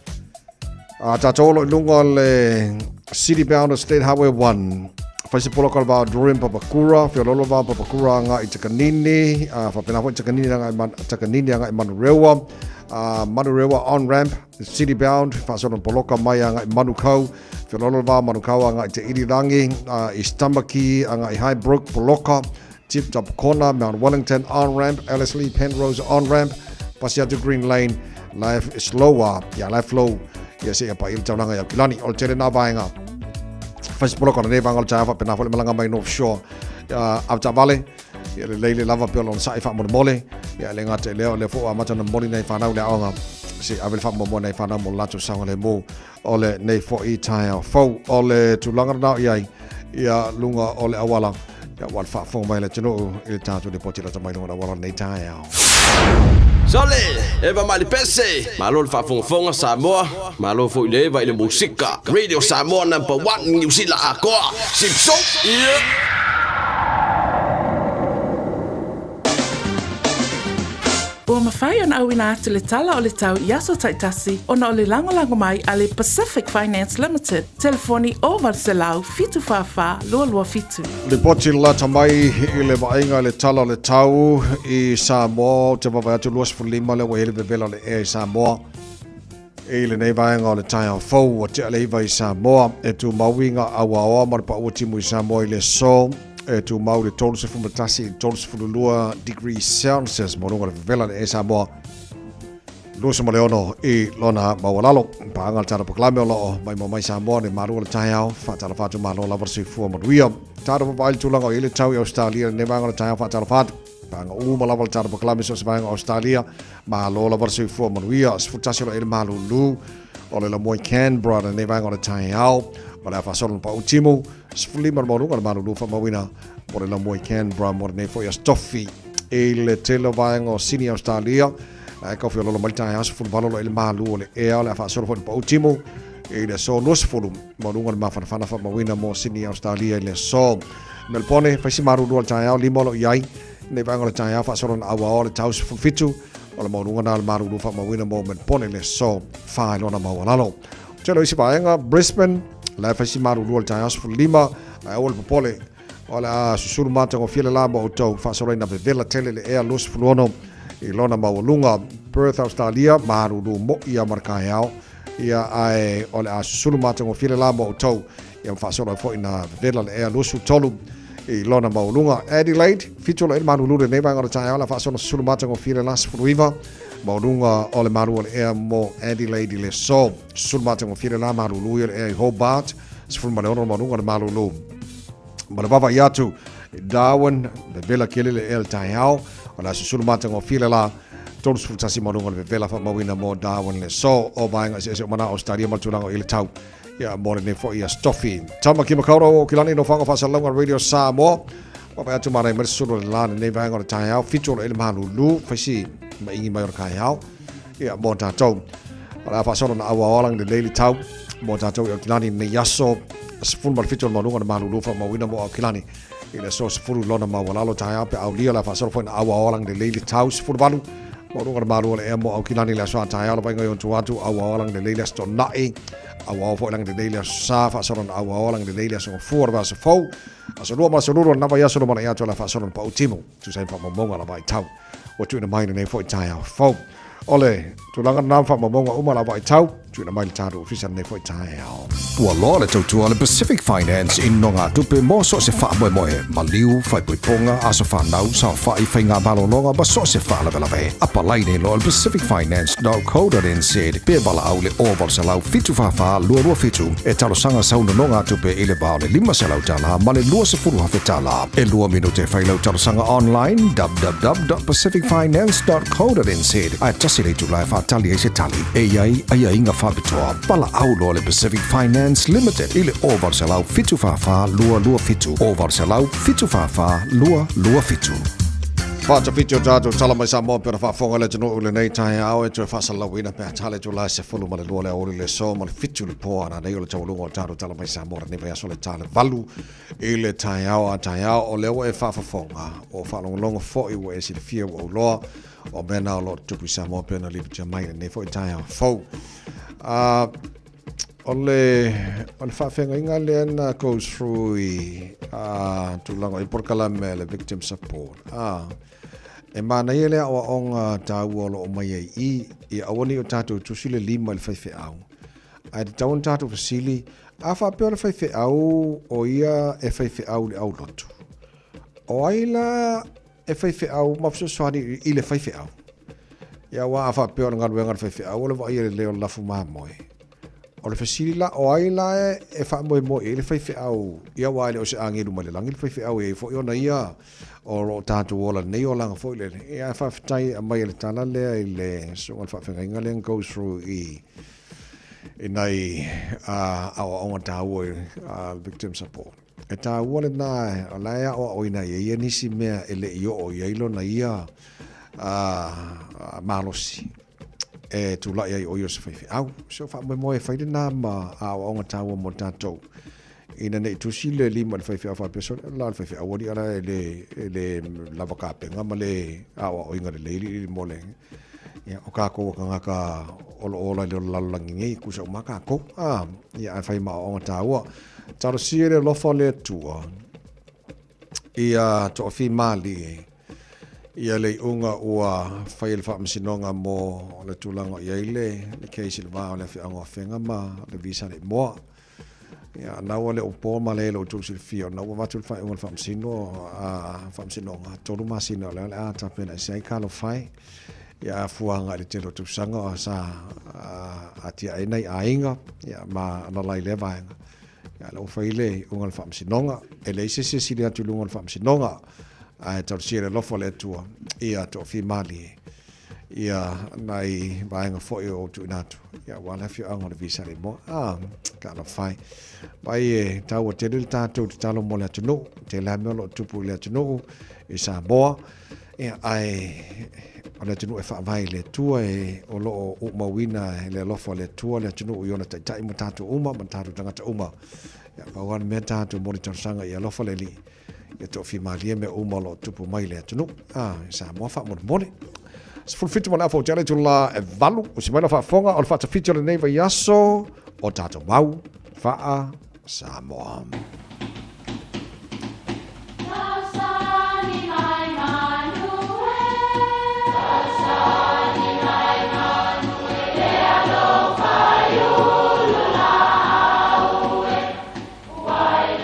Tātou lo lunga o le citybound o State Highway 1 Faisi polo kal ba Dorim Papakura, Fiololo ba Papakura nga i Takanini, Fapena fo Takanini nga i Manurewa, Manurewa on ramp, city bound, Fasono Poloka Maya nga i Manukau, Fiololo ba Manukau nga i Te Irirangi, i Stamaki nga i Highbrook Poloka, Tip Top Corner, Mount Wellington on ramp, Ellerslie Penrose on ramp, Pasiatu Green Lane, life is lower, life low, siya pa il taunanga ya Kilani, ol tere na baenga. Fais polo kona ne vangal chava pena fole malanga mai North Shore au tabale ya le lava pelo on sai fa mo mole ya le ngate le fo amata na moli nei fa na le anga si avel fa mo nei fa na mo lato sa le mo ole nei fo I Taeao fo ole tu langa na ya lunga ole awala ya wal fa fo mai le tino il tato de potila ta mai lunga awala nei Taeao Sole, eva mali pese, malo fa fonga Samoa, malo fo ile va ile musika. Radio Samoa #1 New Zealand akoa. Sipso. Ua mawhai ana au ina atu le tala o le tau I aso taitasi o na o le lango mai a le Pacific Finance Limited. Telefoni o Varselau fitu whawha lua fitu. Le poti la tamai I le vainga le tala le tau I Samoa te wawai atu luas fulima le wahele bevela le I Samoa. E le nei vainga le Taeao fau o te aleiva I Samoa e tu mawinga awa marpa ua timu I Samoa I le so. E tu mau le tolu se fumatasi tolu se fululua degrees Celsius mo runga le vela le Samoa lua se maleono I lona mawalalo pa angal tara proklame o loo mai Samoa ne maru le Taeao whatala whatu malo lava se fua manuia tara papaili tulanga o ile tau I Australia ne vanga le Taeao whatala whatu pa anga uma lava le tara proklame so se vanga Australia malo lava se fua manuia se futasi lo ile Malu o le la moi Canberra ne vanga le Taeao ma le fasolo pa ultimo sfuli mar morunga le Malu fa mawina mo le la moi Canberra mo ne fo ya stoffi e le telo vaenga o sini Australia e ka fio lo malta ya sful valolo il Malu le e le fasolo pa ultimo e le so no sfulu morunga le mafana fa mawina mo sini Australia le so Melbourne fa si maru do Taeao limolo yai ne vanga le Taeao fasolo na awa le taus fitu o le morunga na le Malu fa mawina mo Melbourne le so fa lo na mawalalo telo isi vaenga Brisbane la fasi maru lual Taeao fulima ol popole ola susuru mata ngo fiele la mo to fa so na vela tele le e los fuluono I lona mawalunga Perth Australia maru lu mo ia markaiao ia ai ola susuru mata ngo fiele la mo to ia fa so fo ina vela le e los tolu I lona mawalunga Adelaide fitolo el maru lu le neva ngora Taeao la fa so susuru mata ngo fiele las fuluiva Maurunga ole maru e mo Adelaide le so sulmate mo fiele la maru lu e Hobart sful male ono maurunga le maru lu malabava yatu Darwin le vela kele le el Taeao ola sulmate mo fiele la todos futasi maurunga le vela fa mawina mo Darwin le so o bainga se mana Australia matulanga ile tau ya mo ne fo ia stoffi tama ki makauro kilani no fanga fa salonga Radio Samoa pa atu mara mer sulu la ne vanga le Taeao fitolo ele malu lu fasi ma ingi mai Taeao ia mo tatou ala fa solo na awa lang de daily tau mo tatou o kilani ne yaso sful mal fitolo malunga malu lu fa mawina mo kilani ile so sfulu lona ma walalo Taeao pe au lia la fa solo fa na awa lang de daily tau sful balu mo lunga malu le mo au kilani la so Taeao la venga yon tuatu awa lang de daily sto nai awa fo lang de daily sa fa solo na awa lang de daily so for va so fo aso lua ma so lua na va ya so mana ya to la fa solo pa utimo tu sai fa mo la vai tau o tu na mai ne fo Taeao fo ole tu langa na fa mo uma la vai tau tu na mai tau official ne fo Taeao Ua loa le tautua le Pacific Finance in nonga tupe mo so se wha moe Maliu, whai puiponga, aso whanau, sa whai whainga balononga, ba so se wha lawe lawe. Apa laine lo le pacificfinance.co.nz, pe wala au le oval se lau fitu whawha, lua fitu, e talo sanga sauna nonga tupe ile bao le 5 se lau tala, ma le lua se furu hafe tala. E lua minute whai lau talo sanga online, www.pacificfinance.co.nz, a tasi le tulai whatali e se tali, e iai, a inga whabitoa, pala au lo le Pacific Finance Limited ile over selau fitu fafa lua fitu over selau fitu fafa lua fitu Fata fitu tato tala mai Samoa pera fa fonga le tino ule nei Taeao e tu fa sala wina pe tale tu la se fulu male lua le ori le so male fitu le po ana nei ole tawalunga tato tala mai Samoa ne vai sole tale valu ile Taeao o lewa e fa fonga o fa longa fo I we si le fia o loa o bena lo tu Samoa pena li mai ne fo Taeao fo Ole whawhenga le ana goes through tūlanga I porkalame le victim support. E mana ia lea o onga tāua lo o mai I awani o tātou tusile lima le whaiwhi au. Ai te taun tātou fasili, a whapea le whaiwhi au o ia e whaiwhi au le au lotu. O aila e whaiwhi au mapsoswani I le whaiwhi au. Ia wa a whapea o ngaruenga le whaiwhi au le wa ia le leo lafu mahamoe. O le fasili la o aila e whamoe mo e le whaiwhi au. Ia wa ele o se angiru ma le langi le whaiwhi au e fo iona ia o lo tātou ola nei o langa fo ile. Ia whawhitai a mai le tala lea I le so al whawhenga le goes through I nei awa onga tāua victim support. E tāua le nā o laia o oina ia nisi mea ele I o ia ilo na ia malosi. E tu la ia o se whaiwhi au. So wha moe whaide nā ma a onga tāua mo tātou. Ina nei tu sile lima le whaiwhi au whapea so la le whaiwhi au wadi ara le lava kāpenga ma le awa o inga le leili mo le. Ia o kākou ka ngaka olo ola le lalangi ngei kusa o maka ko. Ia ai whai ma o onga tāua. Taro siere lofa le tua. Ia to o whi mali Ia le unga ua whai le whaamasinonga mo le tūlanga I eile, le keisi le wā o le whianga whenga ma le visa le moa. Ia naua le upo ma le o tūsi le fio, naua watu le whai unga le whaamasinonga, tolu masina o le a tapena I sei kalo whai. Ia fuanga le telo tūsanga o sa atia e nei a inga, ia ma analai le vaenga. Ia le whai le unga le whaamasinonga, e le ise se siri atu lunga le whaamasinonga, ai tau sire lofo le tua ia to fi mali ia nai vaenga fo o tu inatu ia wala fi anga le visa le mo ka la fai pai e tau te le tatu te talo mo le tunu te la me lo tupu le tunu I Samoa ia ai ole tunu e fa vai le tua e o lo o mawina le lofo le tua le tunu I ona tai mo tatu uma ma tatu tangata uma ia pa wan me tatu mo le sanga ia lofo le li Ia to fi malia me uma lo tupu mai le atunu. Sa moa wha mone. Se fulfitu mana fo tele tu la e valu. O si mai la wha fonga o le wha tafitu le neiva yaso. O tato mau. Wha Samoa.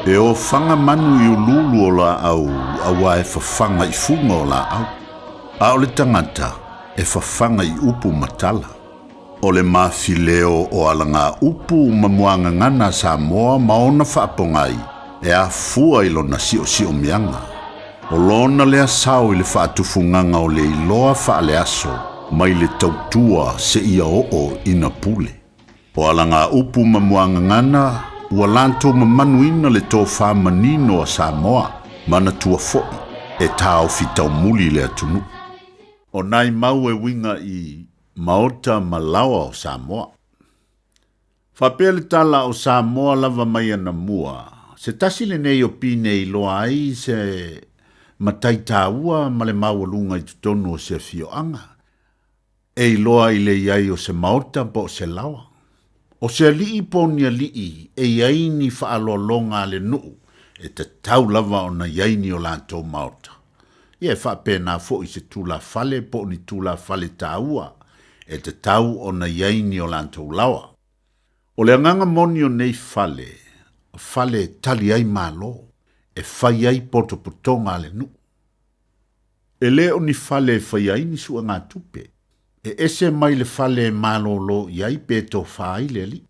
E o whanga manu I ululu o la au, awa e whawhanga I funga o la au. A o le tangata, e whawhanga I upu matala. O le mawhileo o alanga upu mamuanga ngana Samoa maona whaapongai, e a fua I lona si o mianga. O lona lea sao I le whaatufunganga o le iloa whaale aso, mai le tautua se ia o ina pule. O alanga upu mamuanga ngana, ua lanto mamanuina le tō whamanino a Samoa, mana tua foi, e tāo fitau muli le atunu. O nai mau e winga I maota malawa o Samoa. Whapele tala o Samoa lava mai ana mua, se tasile nei o pine I loa ai se matai tāua ma le maualunga I tutonu o se fioanga. E I loa I le iai o se maota po se lawa. O se alii ponia lii e iaini whaalolonga le nuu e te tau lava o na iaini o lantou maota. Ia whapena fo I se tula fale po ni tula fale tāua e te tau o na iaini o lantou lawa. O le anganga moni o nei fale tali ai malo e whai ai potopotonga le nuu. E le o ni fale whai ai ni sua ngā tupe. E ese mai le fale malolo iai peto whai le li.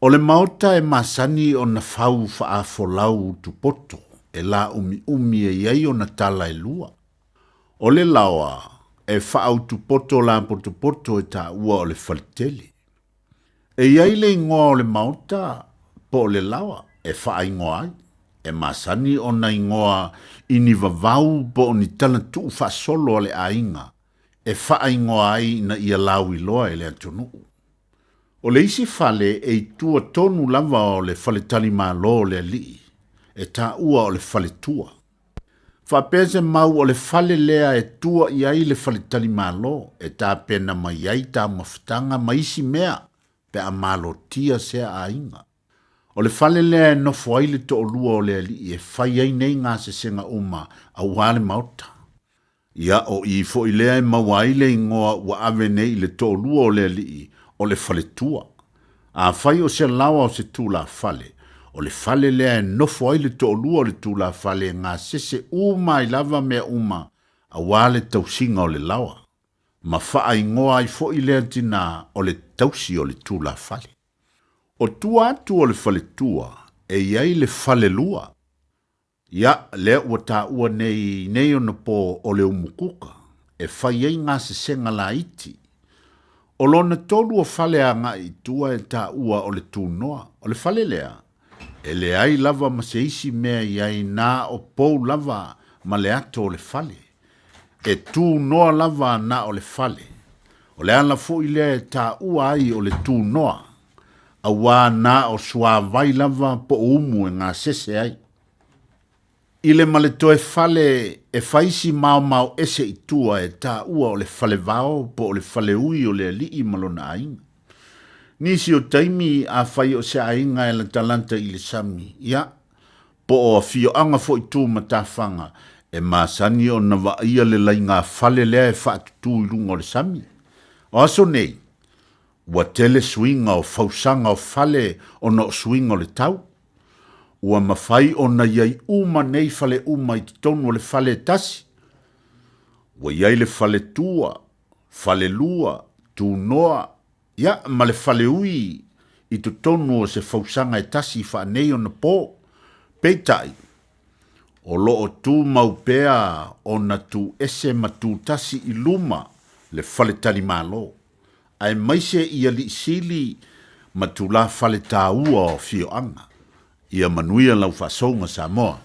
O le maota e masani o na whau whaafolau tu poto, e la umi e iai o na tala e lua. O le lawa e whaau tu poto la poto e ta ua o le whalitele. E iai le ingoa o le maota, po o le lawa e wha ingoa ai. E masani o na ingoa ini vavau po o ni tala tu wha solo o le ainga. E wha ingoa ai na ia lau I loa e le atunu. O le isi fale e tua tonu lava o le fale tali malo le li, e ta ua o le fale tua. Whapeze mau o le fale lea e tua I ai le fale tali malo, e ta pena mai ai ta mawhitanga maisi mea, pe a malo tia se a inga. O le fale lea no fwai le to olua o le li e fai ai nei ngā se senga uma a wale mauta. Ia o I fo I lea e mawai le ingoa wa ave nei le to olua o le li o le fale tua. A fai o se lawa o se tula fale. O le fale lea e no fwai le to olua o le tula fale ngā se se uma I lava mea uma a wale tausinga o le lawa. Ma faa ingoa I fo I lea tina o le tausi o le tula fale. O tua atu o le fale tua, e iai le fale lua. Ia, le ua ta ua nei o na po o le umukuka, e fai ei ngā se senga la iti. O lona tolu o fale a ngā I tua e ta ua o le tūnoa, o le fale lea. E le ai lava ma se isi mea iai nā o pou lava ma le ato o le fale. E tūnoa lava nā o le fale. O le ala fo I lea e ta ua ai o le tūnoa. A wā nā o sua vai lava po umu e ngā sese ai. Ile male toe fale e faisi mau ese I tua e tā ua o le fale vao po o le fale ui o le lii malona ainga. Nisi o taimi a fai o se ainga e la talanta I le sami. Ia, po o fio anga fo I tū matawhanga e māsani o na wa ia le lai ngā fale lea e whaatutu I runga o le sami. O aso nei, ua tele swinga o fausanga o fale o no swinga o le tau. Ua mawhai o na iai uma nei fale uma I tonu o le fale tasi. Ua iai le fale tua, fale lua, tu noa, ia ma le fale ui I tu tonu o se fausanga e tasi wha nei o na po. Peitai, o lo o tu maupea o na tu ese ma tu tasi I luma le fale tali malo. Ai maise ia li sili ma tu la fale tā ua o fio anga. Ia manuia lau whasonga Samoa.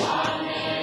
Amen.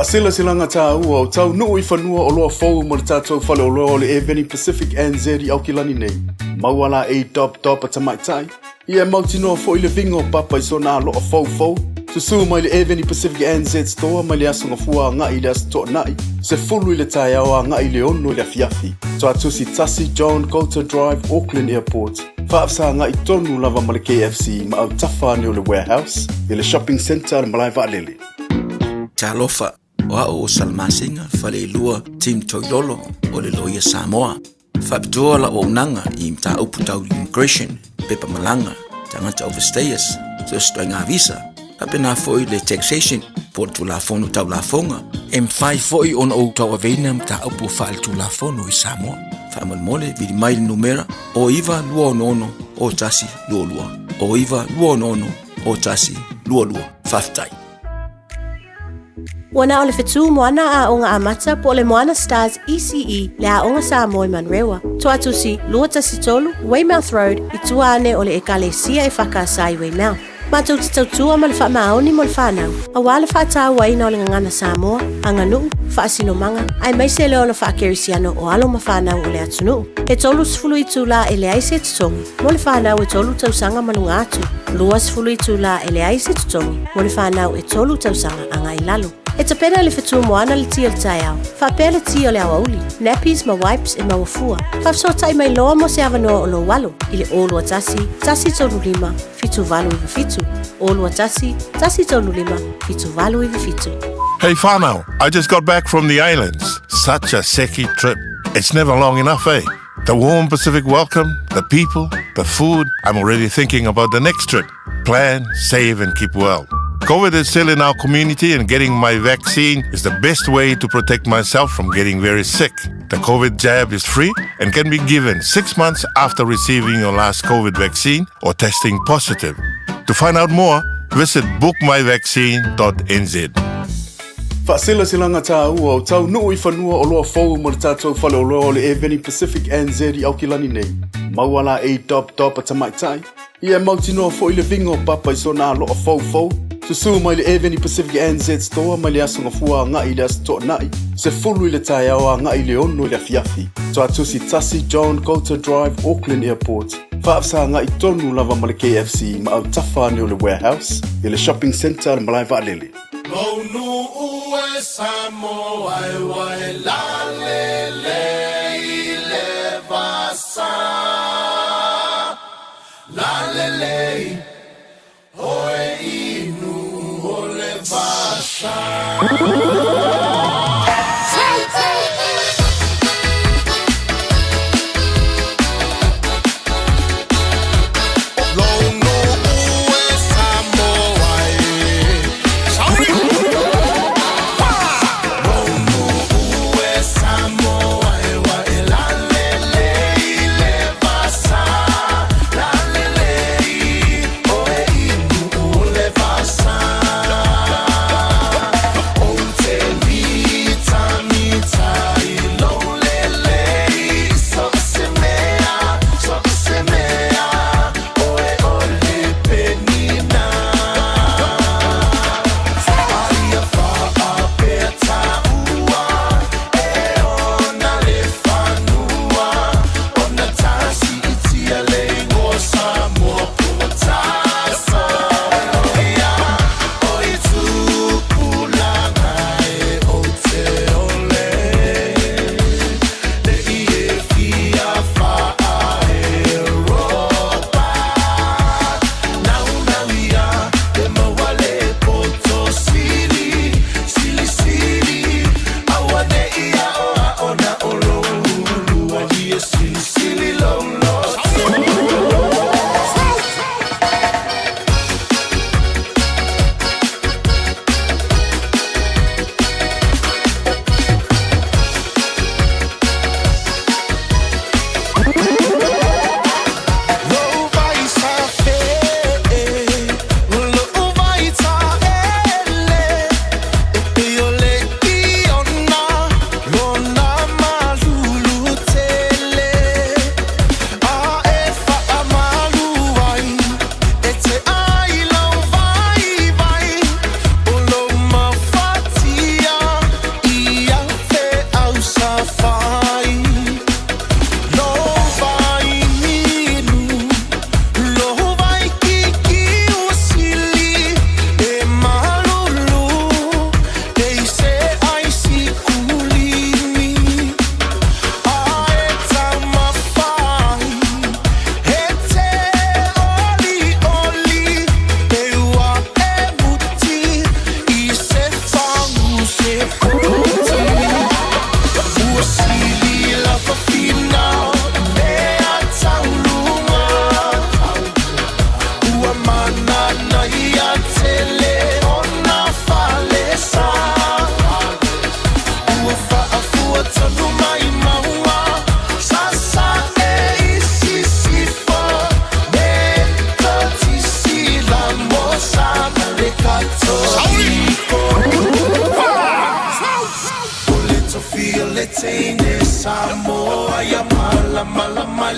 Silanga Taeao o tau nuu I whanua o loa fou mo le tātou whale o loa o le Evening Pacific NZ I Aukilani nei. Mauala e top a tamaitai. Ia mautinoa fo I le vingo papa I sona loa fou. Susu mai le Evening Pacific NZ store mai le asunga fua ngai le asto nai. Se fulu I le Taeao a ngai le ono le afiafi. So atusi Tasi John Coulter Drive, Auckland Airport. Whaafsa ngai tonu lava ma le KFC ma au tawhani o le warehouse. I le shopping centre le malai vaalele. Talofa. Wa o salmasinga fale lua team toilolo o le loia Samoa. Fapitua la o nanga I mta uputau immigration, pepa malanga, tangata overstayers, so stoinga visa. Hapena foi le taxation, por tu la fono tau la fonga. M5 foi on o tau avena mta upu fal tu la fono I Samoa. Famal mole vidi mai numera, o iva lua nono, o tasi lua. O iva lua nono, o tasi lua. Faftai. Wana o le fetu moana a onga amata po le moana stars ECE le a onga Samoa I Manrewa. Tuatusi lua tasitolu, Weymouth Road, I tuane o le ekalesia e whakasai Weymouth. Mātou te tautua ma le whaamaoni mo le whanau. A wale whaatau waina o le ngana Samoa, anga nuu, whaasino manga, ai mai se leo na whaakerisiano o alo ma whanau o le atunu. He tolu sifulu I tula e le aise tutongi, mo le whanau e tolu tausanga manunga atu. Lua sifulu I tula e le aise tutongi, mo le whanau e tolu tausanga anga I lalo. E te pena le whetu moana le tia le Taeao. Whapea le tia le awauli. Nappies, ma wipes e ma wafua. Whafsotai mai loa mo se awanoa o lo walo. I le olua tasi tolu lima, fitu valu iwa fitu. Olua tasi tolu lima, fitu valu iwa fitu. Hey whanau, I just got back from the islands. Such a seki trip. It's never long enough, eh? The warm Pacific welcome, the people, the food. I'm already thinking about the next trip. Plan, save and keep well. COVID is still in our community and getting my vaccine is the best way to protect myself from getting very sick. The COVID jab is free and can be given 6 months after receiving your last COVID vaccine or testing positive. To find out more, visit bookmyvaccine.nz. Silanga Taeao o tau nuu I whanua o loa fou mo le tātou whale o loa o le Evening Pacific NZ I Aukilani nei. Mauala e top a tamaitai. Ia mautinoa fo I le vingo papa I sona loa fou. Susu mai le Evening Pacific NZ store mai le asunga fua ngai le asto nai. Se fulu I le Taeao a ngai le ono le afiafi. So atusi Tasi John Coulter Drive, Auckland Airport. Whaafsa ngai tonu lava ma le KFC ma au tawhani o le warehouse. I le shopping centre le malai vaalele. Lonu ue Samoa wai la le vasa. La le oe inu o le vasa.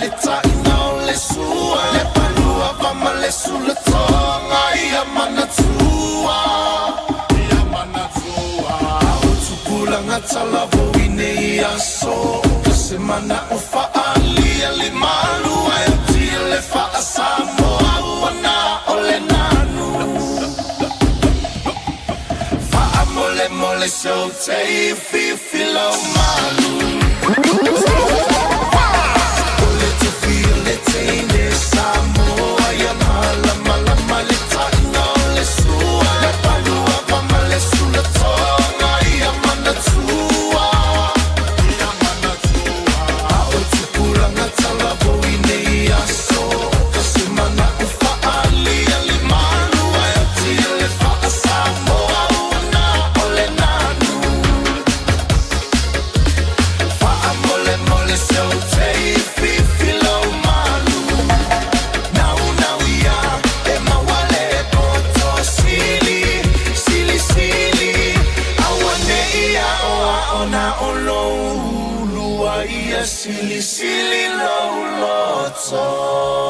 le taina o le sua le palua vama le sula tonga ia mana tua o tupula ngatala vo ine ia so se mana o faalia le malu ai le fa Samoa wana o le nanu fa mole mole so te filo malu ole te feel it in Samoa ya mala mala male taina le sua le palua va male sulla tonga ya mana tua o te pula ngatala vo ine ia so semana o faalia le malu ai le fa Samoa wana ole nanu fa mole mole so te filo malu now ia e mawale poto sili awane ia ona olo lua ia sili loto.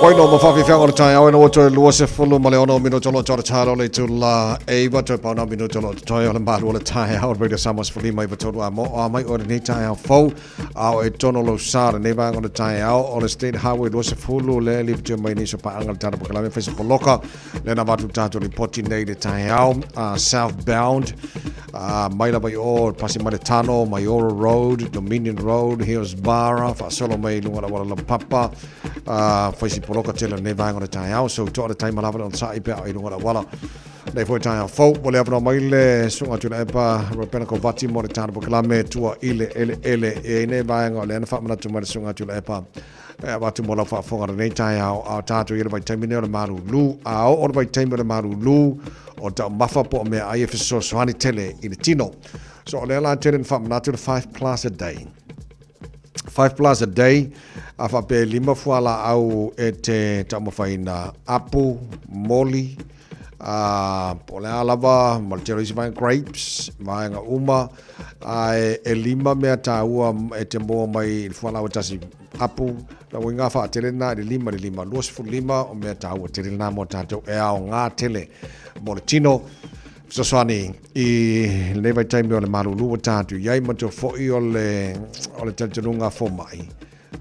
Waino ma fafi fianga le Taeao ina wato lua se fulu ma le ono mino tolo toro talo le tula e wato pauna mino tolo tolo le malu le Taeao radio Samoa's fuli mai wato a mo a mai o ni Taeao fo a e tono lo sara ne ba ngona Taeao o le state highway lua se fulu le li te mai ni so pa angal tana pa kala face poloka le na watu tato li poti nei le Taeao southbound mai la mai o pasi mai tano Mayora Road Dominion Road Hills Bara fa solo mai lunga la wala papa faisi poloka tela ne vai ngona Taeao so to the time lava on sai pe ai ngona wala nei foi Taeao fo vole avno mai le sunga tuna epa ropena ko vati mo tana boklame tua ile e ne vai ngona le fa mana tuma sunga tuna epa vati mo la fa fonga nei Taeao a tatu ile vai taimine le maru lu a o vai taimine le maru lu o ta mafa po me ai fe so swani tele in tino so le la tele fa mana to 5 plus a day 5 plus a day a fa pe lima fuala au e te tamafaina apu, moli, pole alava, malteroisi vai grapes, vai nga uma, e lima mea taua e te moa mai fuala au tasi apu, na winga fa telena de lima, luas fu lima o mea taua telena mo tatou e au ngā tele mo le tino, Soswani I le vai taimi o le marulu tatu iai mato foi o le tantanunga fo mai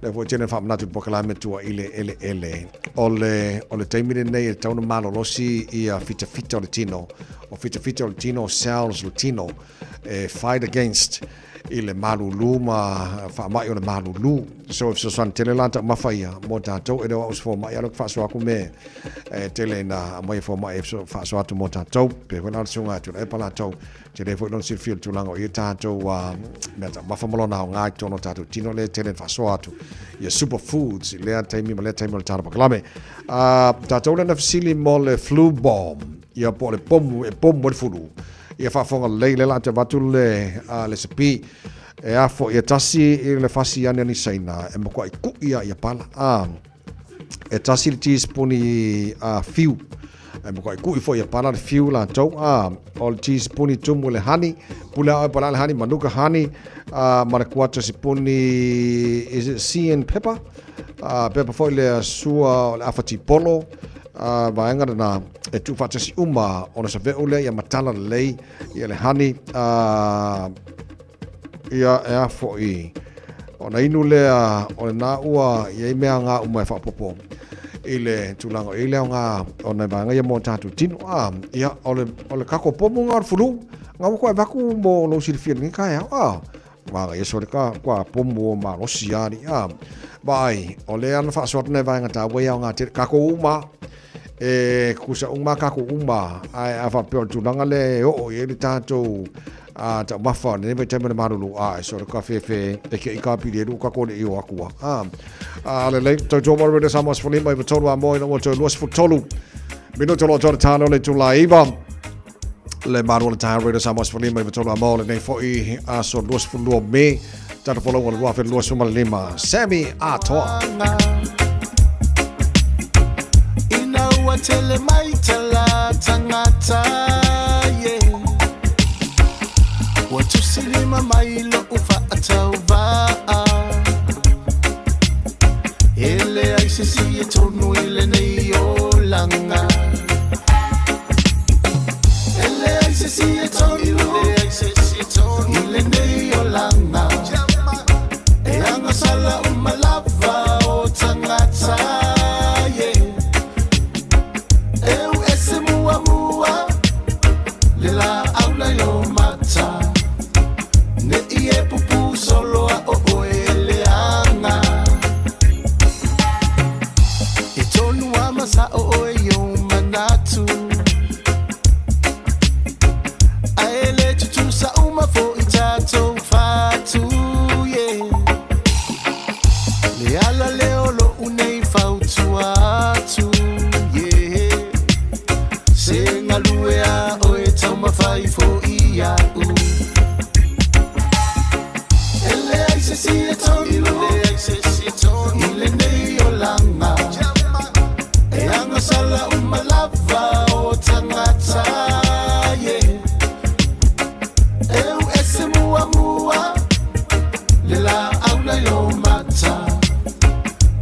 le foi tene fa manatu pokalame tua ele o le taimi nei e tauna malolosi ia fita o le tino o fita o le tino cells latino fight against ile marulu ma fa mai o le marulu so if Soswani tele lanta mafaia mo tatou e do os fo mai alo fa so aku me tele na mai fo mai fa so atu mo tatou pe wena sunga tu e pala tau te le fo non si fil tu lango I tatou me ta mafa molo na nga tono tatou tino le tele fa so atu ia superfoods le taimi le tatou klame tatou le na fasili mo le flu bomb ia po le pomu e pomu le fulu ia fa fonga le la te vatu le sepi e afo ia tasi I le fasi ane ni saina e moko I ku ia pala e tasi le teaspooni fiu e moko I ku I fo ia pala le fiu la tau o le teaspooni tumu le hani pula o pala le hani manuka hani ma le 4 teaspooni is it cayenne pepper pepper fo le sua le afati polo vaenga na e tu fatasi uma ona sa veule ia matala lei ia le hani ia e afo I ona inu lea ona na ua ia mea nga uma e whapopo ile tulango ile nga ona vaenga ia mo tatu tino ia ole kako pomo nga fulu nga mo ko vaku mo lo silfia ni kaya Wanga ia sore ka kwa pomo ma lo siani bai ole ana fa sort ne vaenga ta we nga te kako uma kusa uma kako uma ai ava pe tulanga le o ele tato ta mafa ne me teme marulu so ka fe e ke ka pide lu ka ko le yo akua le to mo re Samoa's fuli mai tolu amo ina wato los fu tolu minuto lo tor tano le tulaiva le marulu ta re Samoa's fuli mai tolu amo le nei foi so los fu lo me ta follow one wa fe los uma lima Sammy Atoa Tele mai tala tangata ye Watu silima mai lo ufa atauva E la o e yo manatu. Ai le tu sa uma fo I tato fatu, yeah. Le ala le olo unei fautu atu, yeah. Se ngalue a o e tau mawhai fo ia u. Ele ai se si e tonu, ile nei o langa. E anga sala umalava o tangata, yeah. Eu ese mua mua, le la aula yo mata.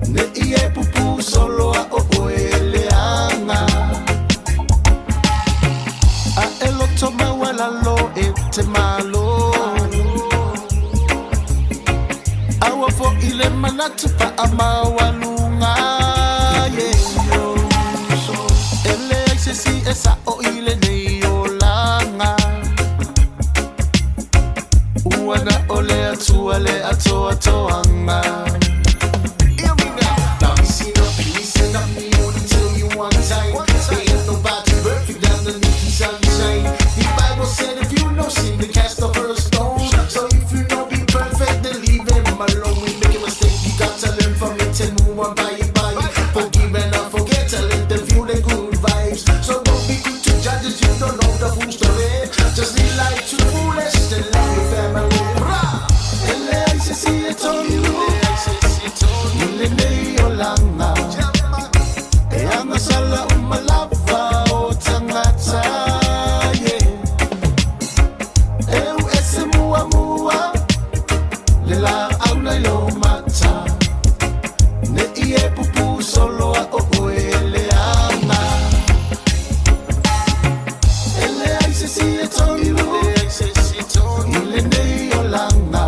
Ne ie pupu solo a o ele anga. A elo toma wala lo e te malo. Awa fo ile manatu pa amawalunga, yeah. Ele aise si esa o ile nei o langa. Uana ole atua le atoanga. Hear me now. Now you see nothing, listen up me only tell you one time. Ain't nobody perfect underneath the sunshine. The Bible said if you know sin, then cast the first stone. So if you know be perfect, then leave him alone. We make a mistake, you got to learn from it and move on by it. Forgive and not forget to let them feel the good vibes. So don't be quick to judge if you don't know the full story. Just live life to the fullest and love your family. Ele ai se si e tonu, ile nei o langa. E anga sala umalava o tangata, yeah. Eu ese mua mua, le la auna yo mata. Ne ie pupu solo a o ele anga. Ele ai se si e tonu, ile nei o langa.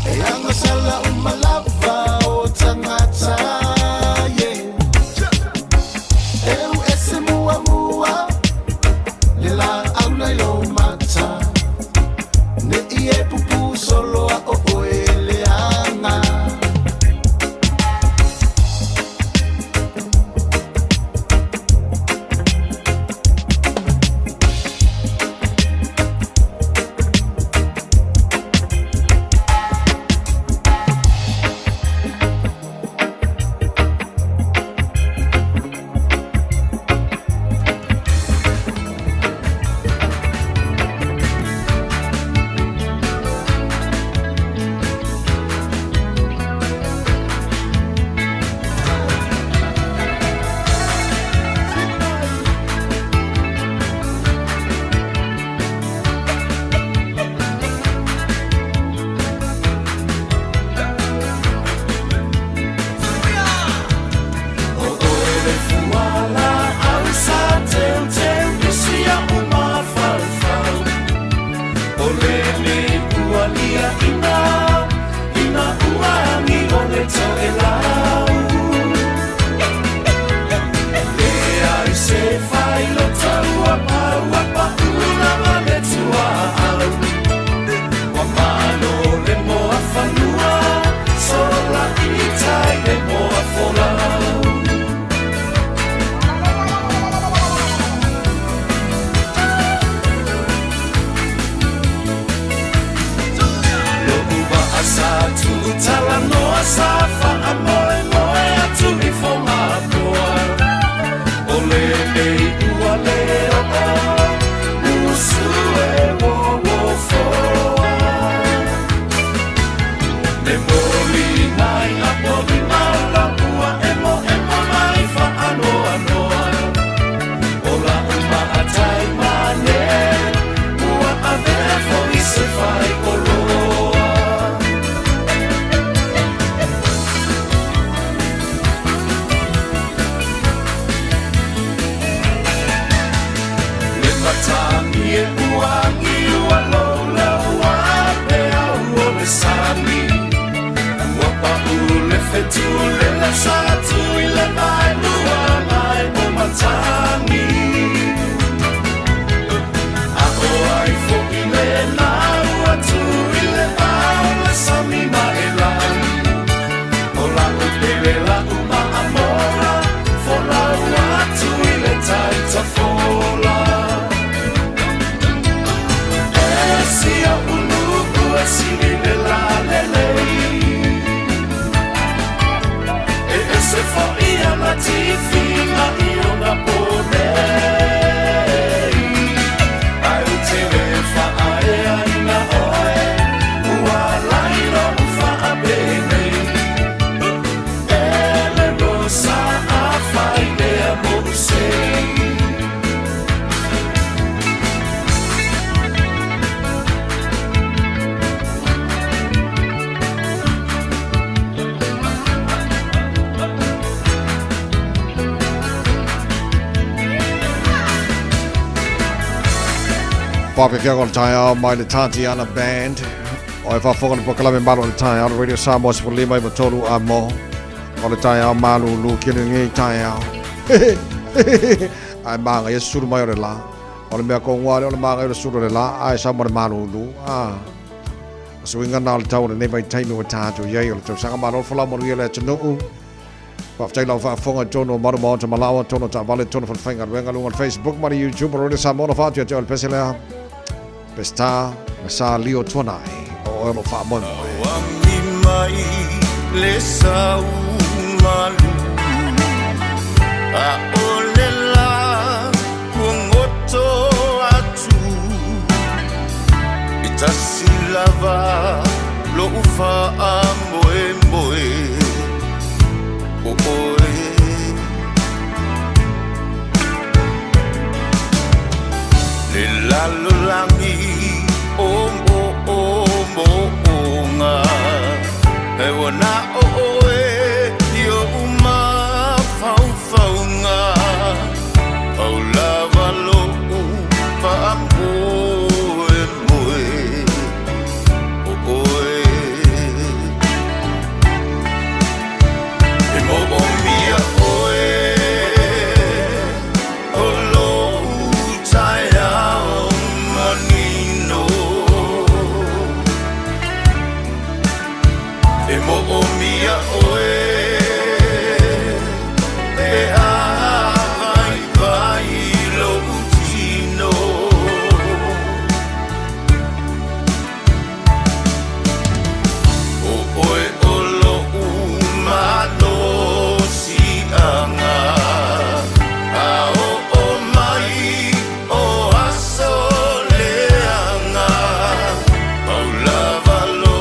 E anga sala umalava o tangata, yeah. Eu ese mua mua, le la auna yo mata. Ne ie pupu solo a o ele anga. Bobby Fiago Taeao mai le Tatiana Band. O e whawhonga ni pokalame Malu le Taeao le Radio Samoa se lima I matolu a mo. O le Taeao Malu lu kiri ngi Taeao. Ai manga ia suru mai o le la. O le mea kongwale o le manga ia suru le la. Ai sama le Malu lu. So winga na le tau le nei mai taimi o tātou iei o le tau sanga Malu whala mo ria le tanu. Whaftai lau whaafonga tono maru mo ta malawa tono ta vale tono whawhainga ruenga lunga Facebook mari YouTube o Radio Samoa na whātua te o le pese lea. Pesta na sa lio tuanai o elo whaamoe moe. Wangi mai le sau malu a ole la kungoto atu itasilava lo ufa moe moe o oe le lalulangi o nga e wana o e yo uma fau nga au lava lo pa moe moe o e mo o mia o e o lo Taeao manino e mo o mia oe e a vai lo utino o oe o lo umano si anga a o mai o asoleanga au lava lo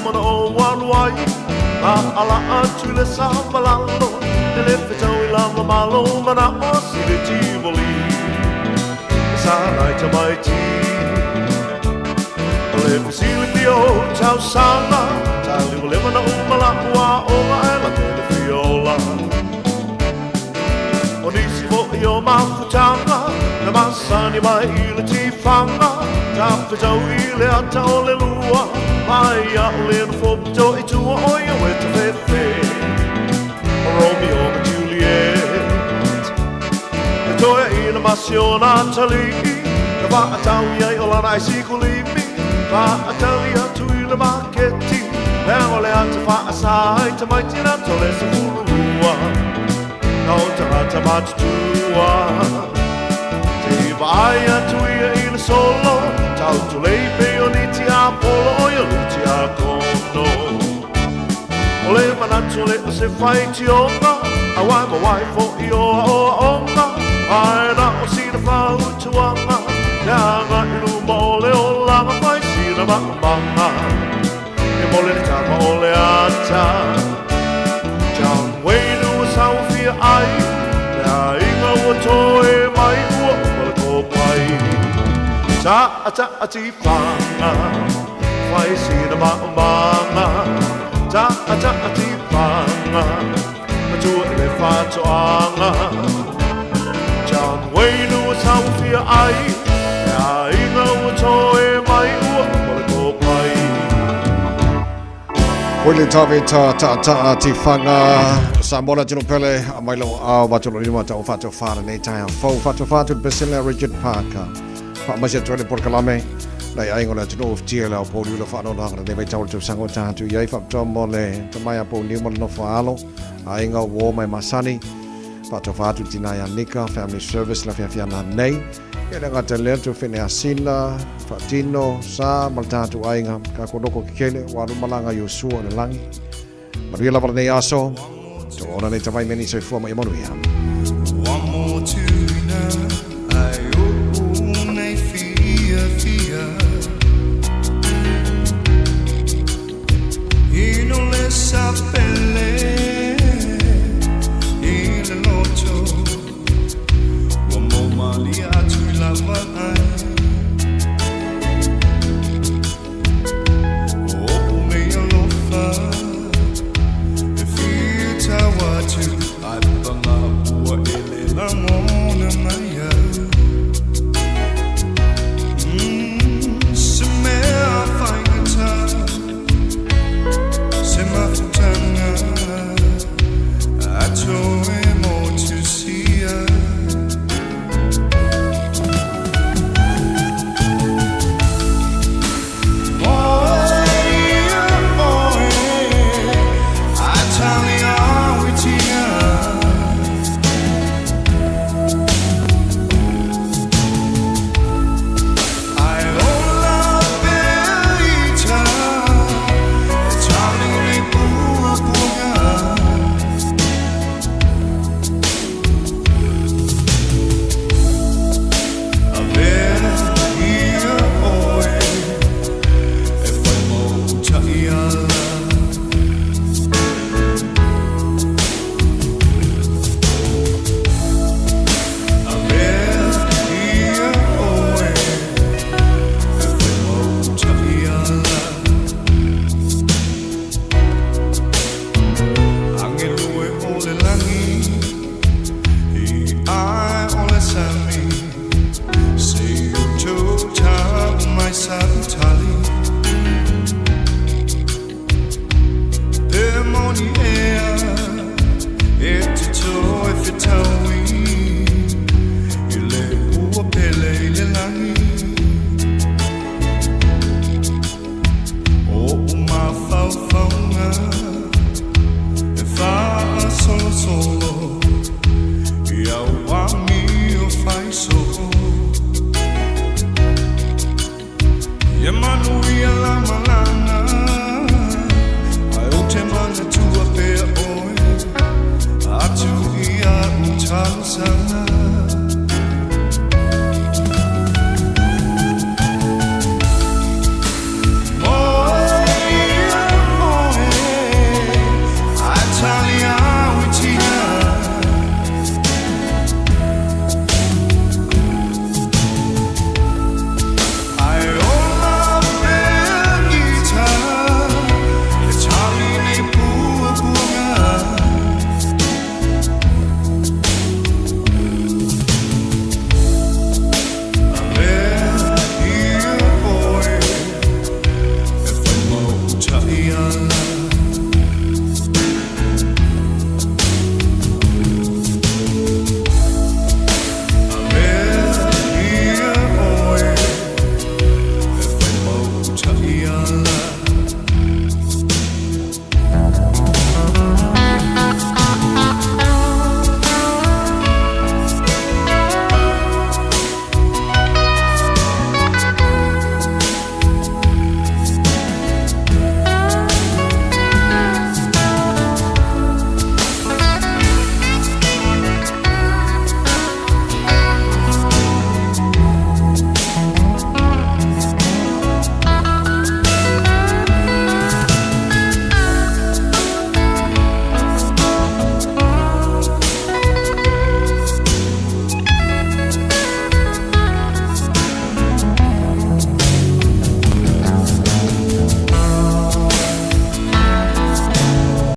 mana o waluai Ma ala atu le sa malalo E le whetau I lama malo mana o si le tivoli Sa nai ta mai ti O le whisili pio tau sana Ta liwa le mana umala ua o la e la te le fiola O nisi mo I o mafutanga Na masani mai I le tifanga Ta whetau I le ata o le lua Mai a o le na fopto I tua o ia we te whewe O Romeo ma Juliet E toia I na masi o Natalie Na wa atau iai o lana I sikulimi Wa atali atu I le maketi Mea o le ata wha asai Ta maitina to le sa furua Nau ta hata matutua Te vai atu ia I le solo Tau tu leipe o ni ti a polo o ia luti a kono O le manatu le o se whai ti onga A wai ma wai fo I o onga Ai na o si na whau tuanga Te anga I luma o le o langa whai si na manga E mole le tama o le ata John Wayne ua sau fia ai Nea inga ua toe mai ua ua ko pai Ta ati whanga Whai si na manga Ta ati whanga Matua I le whatoanga John Wayne ua sau fia ai Nea inga ua toe mai ua ua ko pai Wili tawe ta ti whanga Samoa tino pele a mai lau au watolo lima ta o whato whara nei taia fau whato Basile Rigid Parker Whamasi atuele por kalame Nei aingo le tino of tia leo po liula whanau nangara Nei mai tau tu sango tātu Iei whaptoa mo le tamai a po niuma no whaalo Ainga wo mai masani Whato whatu tina ia nika Family Service la whiawhiana nei E le ngata lea tu whine asila Whatino sa mal tātu ainga Ka kodoko kikele Waru malanga Yosua le langi Maria lava nei aso To ona nei tamai meni soi fua mai manuia One more tuna ai o nei fia E non le sapere